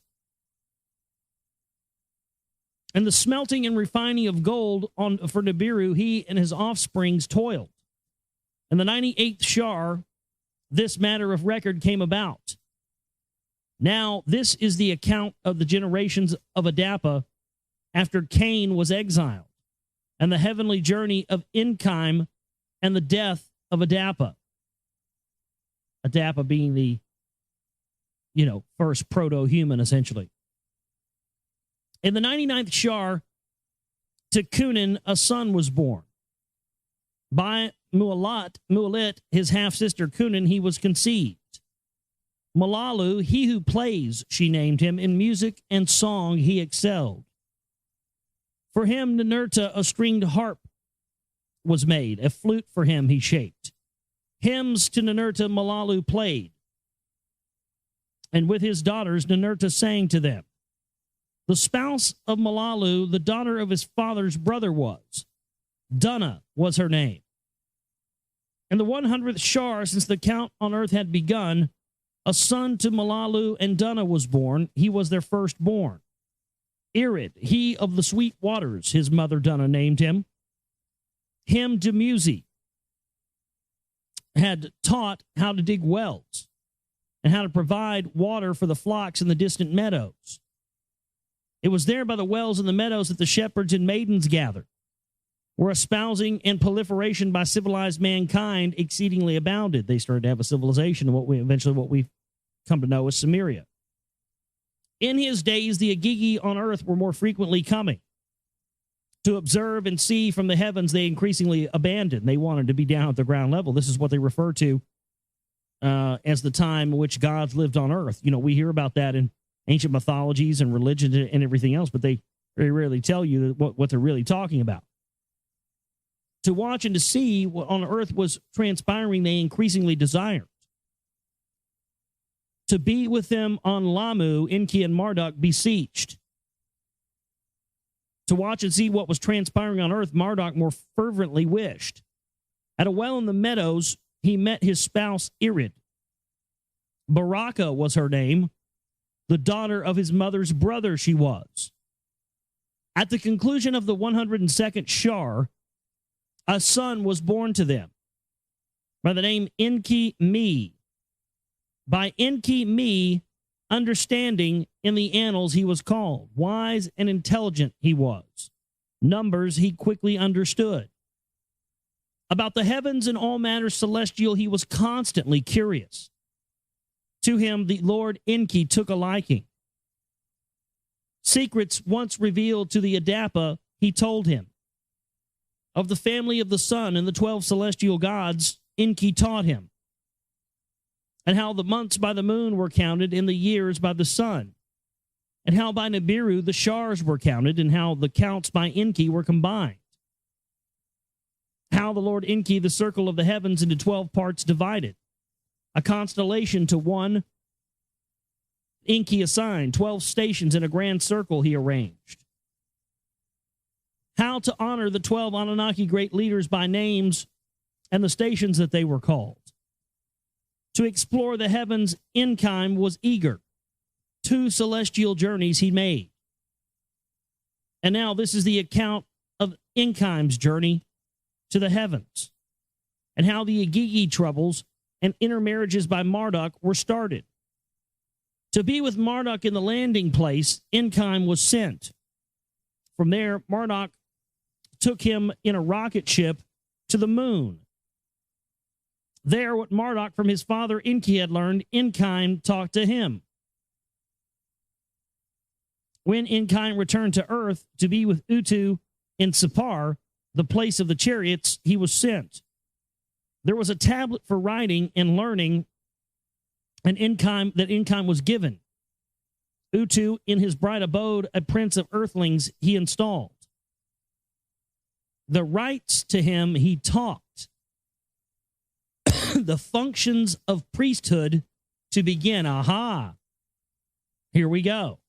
And the smelting and refining of gold for Nibiru, he and his offsprings toiled. In the 98th Shar, this matter of record came about. Now, this is the account of the generations of Adapa after Cain was exiled, and the heavenly journey of ENKI and the death of Adapa. Adapa being the, first proto-human, essentially. In the 99th Shar, to Cunin, a son was born. By Mu'alit, his half-sister Cunin, he was conceived. Malalu, he who plays, she named him. In music and song he excelled. For him, Ninurta, a stringed harp was made. A flute for him he shaped. Hymns to Ninurta Malalu played. And with his daughters, Ninurta sang to them. The spouse of Malalu, the daughter of his father's brother was. Dunna was her name. In the 100th Shar, since the count on earth had begun, a son to Malalu and Dunna was born. He was their firstborn. Irid, he of the sweet waters, his mother Dunna named him. Him Demuzi had taught how to dig wells and how to provide water for the flocks in the distant meadows. It was there by the wells and the meadows that the shepherds and maidens gathered, where espousing and proliferation by civilized mankind exceedingly abounded. They started to have a civilization, and what we've come to know as Samaria. In his days, the Agigi on earth were more frequently coming. To observe and see from the heavens, they increasingly abandoned. They wanted to be down at the ground level. This is what they refer to as the time in which gods lived on earth. You know, we hear about that in ancient mythologies and religion and everything else, but they very rarely tell you what they're really talking about. To watch and to see what on earth was transpiring, they increasingly desired. To be with them on Lamu, Enki and Marduk beseeched. To watch and see what was transpiring on earth, Marduk more fervently wished. At a well in the meadows, he met his spouse Irid. Baraka was her name. The daughter of his mother's brother she was. At the conclusion of the 102nd Shar, a son was born to them by the name Enki. By Enki, understanding in the annals he was called. Wise and intelligent he was. Numbers he quickly understood. About the heavens and all matters celestial he was constantly curious. To him the Lord Enki took a liking. Secrets once revealed to the Adapa he told him. Of the family of the sun and the 12 celestial gods, Enki taught him. And how the months by the moon were counted and the years by the sun. And how by Nibiru the Shars were counted and how the counts by Enki were combined. How the Lord Enki the circle of the heavens into 12 parts divided. A constellation to one Enki assigned, 12 stations in a grand circle he arranged. How to honor the 12 Anunnaki great leaders by names and the stations that they were called. To explore the heavens, ENKI was eager. 2 celestial journeys he made. And now this is the account of ENKI's journey to the heavens and how the Agigi troubles and intermarriages by Marduk were started. To be with Marduk in the landing place, ENKI was sent. From there, Marduk took him in a rocket ship to the moon. There, what Marduk from his father Enki had learned, ENKI talked to him. When ENKI returned to earth to be with Utu in Sipar, the place of the chariots, he was sent. There was a tablet for writing and learning that ENKI was given. Utu, in his bright abode, a prince of earthlings, he installed. The rites to him he taught. The functions of priesthood to begin. Aha! Here we go.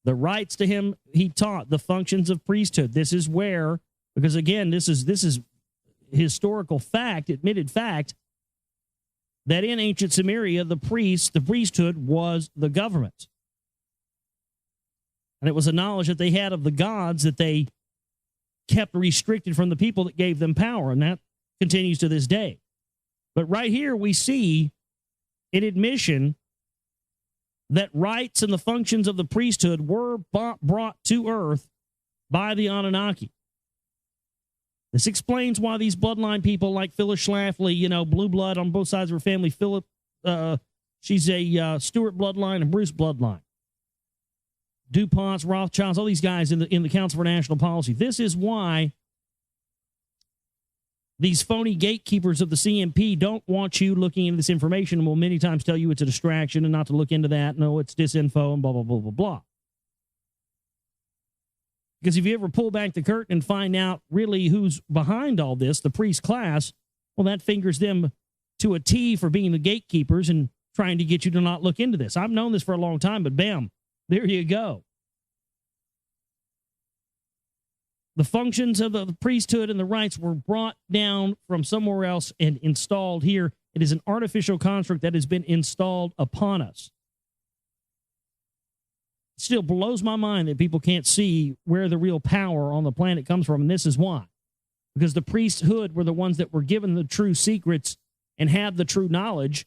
The rites to him he taught, the functions of priesthood. This is where, because again, this is historical fact, admitted fact, that in ancient Samaria, the priesthood was the government. And it was a knowledge that they had of the gods that they kept restricted from the people that gave them power, and that continues to this day. But right here we see an admission that rights and the functions of the priesthood were brought to earth by the Anunnaki. This explains why these bloodline people like Phyllis Schlafly, blue blood on both sides of her family. Philip, she's a Stewart bloodline and Bruce bloodline. DuPonts, Rothschilds, all these guys in the Council for National Policy. This is why these phony gatekeepers of the CMP don't want you looking into this information and will many times tell you it's a distraction and not to look into that. No, it's disinfo and blah, blah, blah, blah, blah. Because if you ever pull back the curtain and find out really who's behind all this, the priest class, well, that fingers them to a T for being the gatekeepers and trying to get you to not look into this. I've known this for a long time, but bam, there you go. The functions of the priesthood and the rites were brought down from somewhere else and installed here. It is an artificial construct that has been installed upon us. still blows my mind that people can't see where the real power on the planet comes from, and this is why. Because the priesthood were the ones that were given the true secrets and had the true knowledge.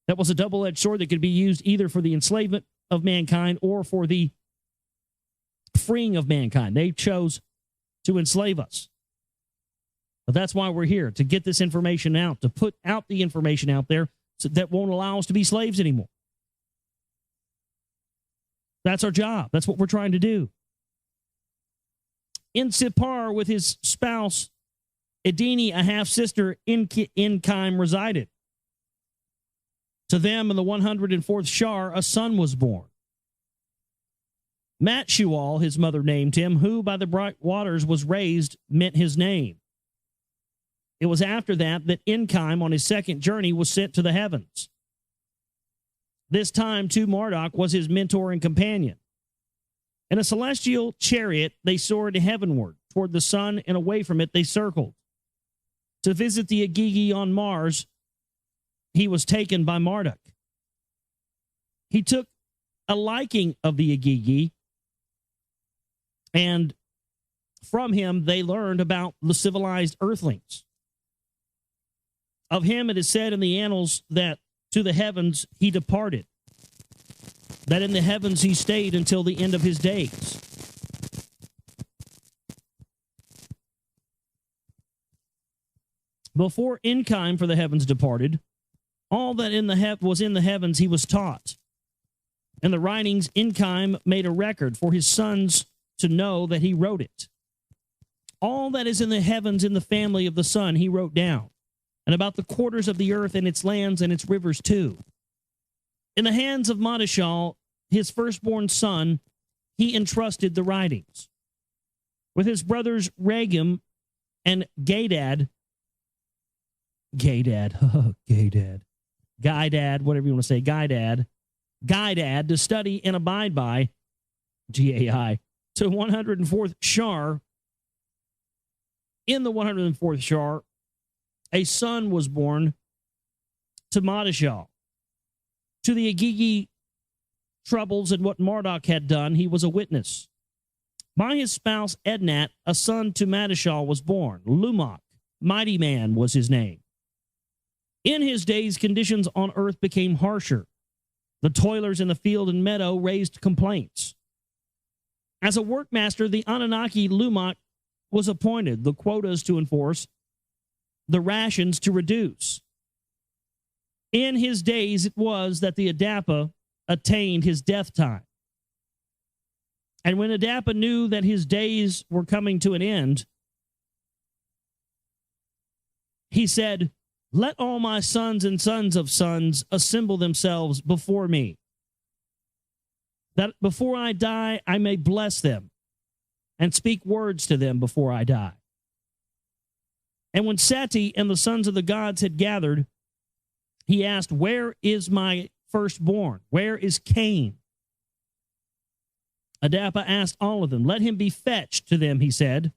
That was a double-edged sword that could be used either for the enslavement of mankind or for the freeing of mankind. They chose to enslave us. But that's why we're here, to get this information out, to put out the information out there so that won't allow us to be slaves anymore. That's our job. That's what we're trying to do. In Sippar, with his spouse, Edeni, a half-sister, ENKI resided. To them, in the 104th Shar, a son was born. Matshual, his mother named him, who by the bright waters was raised, meant his name. It was after that ENKI, on his second journey, was sent to the heavens. This time, too, Marduk was his mentor and companion. In a celestial chariot, they soared heavenward toward the sun, and away from it they circled. To visit the Agigi on Mars, he was taken by Marduk. He took a liking of the Agigi, and from him they learned about the civilized earthlings. Of him it is said in the annals that to the heavens he departed, that in the heavens he stayed until the end of his days. Before ENKI for the heavens departed, all that was in the heavens he was taught. In the writings, ENKI made a record for his sons to know that he wrote it. All that is in the heavens in the family of the sun he wrote down, and about the quarters of the earth and its lands and its rivers too. In the hands of Madashal, his firstborn son, he entrusted the writings. With his brothers Regem and Gadad, Gaidad, whatever you want to say, Gaidad, to study and abide by, Gai, to 104th Shar. In the 104th Shar, a son was born to Madashal. To the Agigi troubles and what Marduk had done, he was a witness. By his spouse Ednat, a son to Madashal was born. Lumak, mighty man, was his name. In his days, conditions on earth became harsher. The toilers in the field and meadow raised complaints. As a workmaster, the Anunnaki Lumak was appointed, the quotas to enforce, the rations to reduce. In his days, it was that the Adapa attained his death time. And when Adapa knew that his days were coming to an end, he said, "Let all my sons and sons of sons assemble themselves before me, that before I die I may bless them and speak words to them before I die." And when Sati and the sons of the gods had gathered, he asked, "Where is my firstborn? Where is Cain?" Adapa asked all of them. "Let him be fetched to them," he said.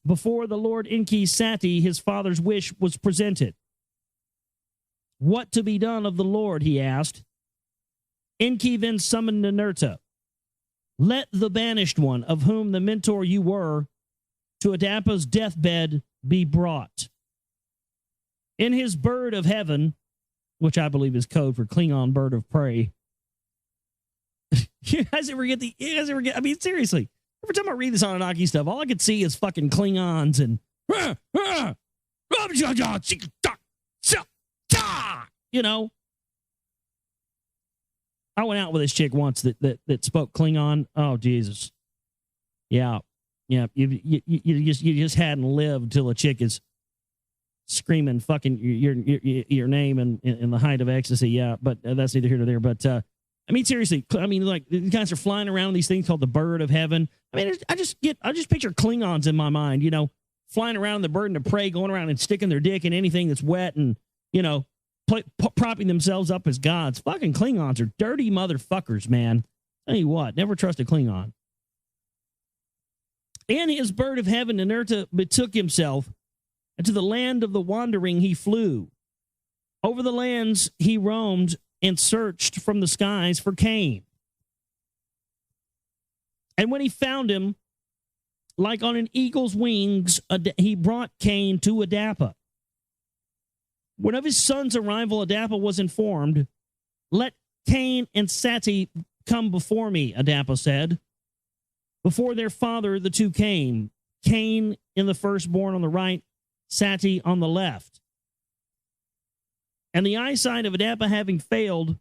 Before the Lord ENKI Sati, his father's wish was presented. "What to be done of the Lord?" he asked. ENKI then summoned Ninurta. "Let the banished one, of whom the mentor you were, to Adapa's deathbed be brought. In his bird of heaven," which I believe is code for Klingon bird of prey. You guys ever get I mean, seriously, every time I read this Anunnaki stuff, all I could see is fucking Klingons and, you know. I went out with this chick once that spoke Klingon. Oh, Jesus. Yeah. You just hadn't lived till a chick is screaming fucking your name in the height of ecstasy. Yeah, but that's neither here nor there. But I mean, seriously, I mean, like, these guys are flying around these things called the bird of heaven. I mean, I just picture Klingons in my mind, you know, flying around the bird of prey, going around and sticking their dick in anything that's wet and, you know, propping themselves up as gods. Fucking Klingons are dirty motherfuckers, man. Tell you what, never trust a Klingon. In his bird of heaven, Ninurta betook himself, and to the land of the wandering he flew. Over the lands he roamed and searched from the skies for Cain. And when he found him, like on an eagle's wings, he brought Cain to Adapa. When of his son's arrival, Adapa was informed, "Let Cain and Sati come before me," Adapa said. Before their father, the two came, Cain in the firstborn on the right, Sati on the left. And the eyesight of Adapa having failed,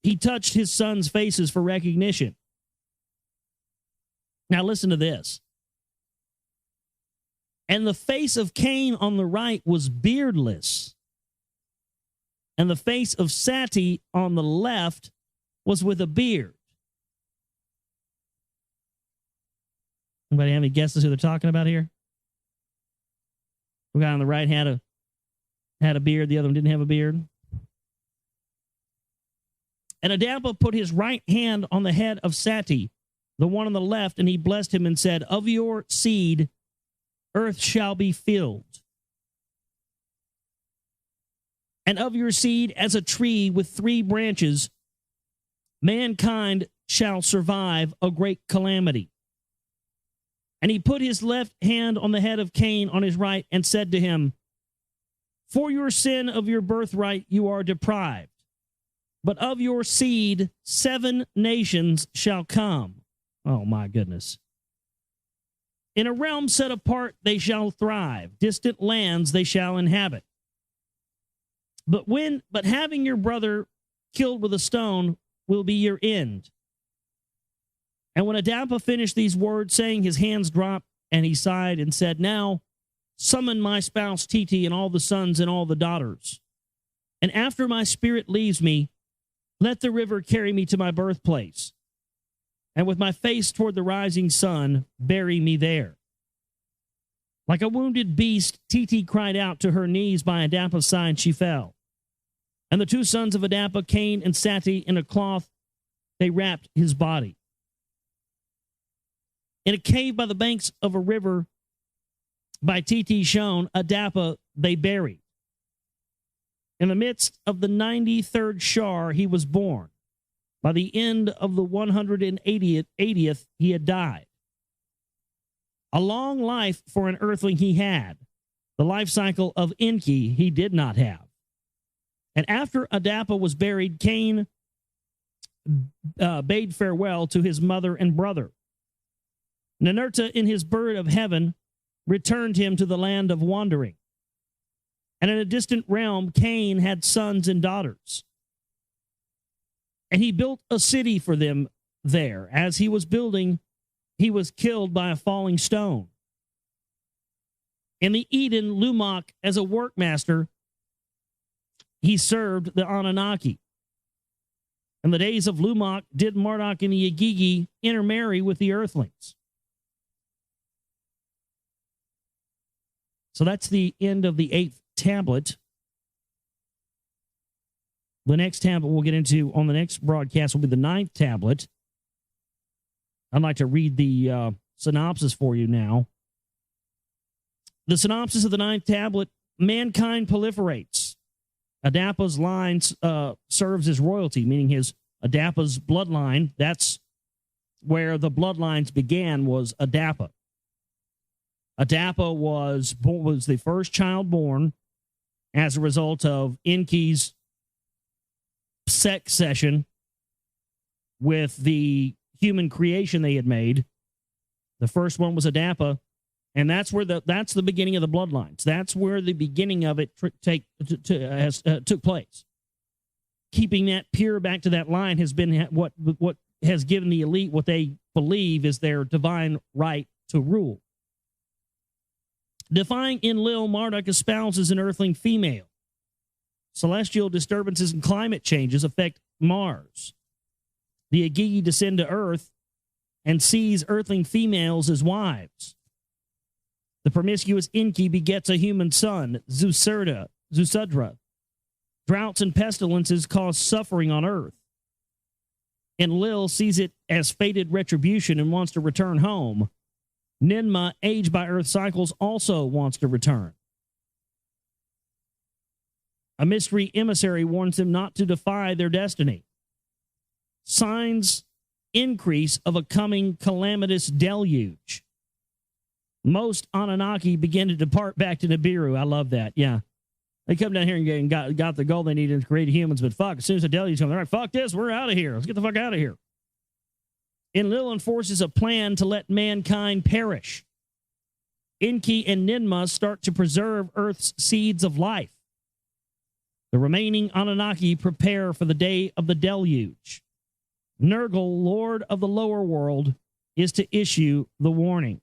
he touched his sons' faces for recognition. Now listen to this. And the face of Cain on the right was beardless, and the face of Sati on the left was with a beard. Anybody have any guesses who they're talking about here? The guy on the right had a beard, the other one didn't have a beard. And Adapa put his right hand on the head of Sati, the one on the left, and he blessed him and said, "Of your seed, earth shall be filled, and of your seed as a tree with 3 branches, mankind shall survive a great calamity." And he put his left hand on the head of Cain on his right and said to him, "For your sin of your birthright you are deprived, but of your seed 7 nations shall come." Oh my goodness. "In a realm set apart they shall thrive, distant lands they shall inhabit. But having your brother killed with a stone will be your end." And when Adapa finished these words, saying, his hands dropped, and he sighed and said, "Now summon my spouse Titi and all the sons and all the daughters. And after my spirit leaves me, let the river carry me to my birthplace. And with my face toward the rising sun, bury me there." Like a wounded beast, Titi cried out. To her knees by Adapa's side she fell. And the 2 sons of Adapa, Cain and Sati, in a cloth, they wrapped his body. In a cave by the banks of a river, by Titi shown, Adapa they buried. In the midst of the 93rd Shar he was born. By the end of the 180th he had died. A long life for an earthling he had. The life cycle of ENKI he did not have. And after Adapa was buried, Cain bade farewell to his mother and brother. Ninurta, in his bird of heaven, returned him to the land of wandering. And in a distant realm, Cain had sons and daughters. And he built a city for them there. As he was building, he was killed by a falling stone. In the Eden, Lumok, as a workmaster, he served the Anunnaki. In the days of Lumok, did Marduk and the Yagigi intermarry with the earthlings. So that's the end of the 8th tablet. The next tablet we'll get into on the next broadcast will be the 9th tablet. I'd like to read the synopsis for you now. The synopsis of the 9th tablet: mankind proliferates. Adapa's line serves as royalty, meaning his Adapa's bloodline. That's where the bloodlines began, was Adapa. Adapa was the first child born as a result of ENKI's sex session with the human creation they had made. The first one was Adapa, and that's where that's the beginning of the bloodlines. That's where the beginning of it took place. Keeping that pure back to that line has been what has given the elite what they believe is their divine right to rule. Defying Enlil, Marduk espouses an earthling female. Celestial disturbances and climate changes affect Mars. The Agigi descend to Earth and seize earthling females as wives. The promiscuous ENKI begets a human son, Zusudra. Droughts and pestilences cause suffering on Earth. Enlil sees it as fated retribution and wants to return home. Ninma, aged by Earth cycles, also wants to return. A mystery emissary warns them not to defy their destiny. Signs increase of a coming calamitous deluge. Most Anunnaki begin to depart back to Nibiru. I love that. Yeah. They come down here and got the goal they needed to create humans, but fuck, as soon as the deluge comes, they're like, fuck this, we're out of here. Let's get the fuck out of here. Enlil enforces a plan to let mankind perish. ENKI and Ninmah start to preserve Earth's seeds of life. The remaining Anunnaki prepare for the day of the deluge. Nergal, Lord of the lower world, is to issue the warning.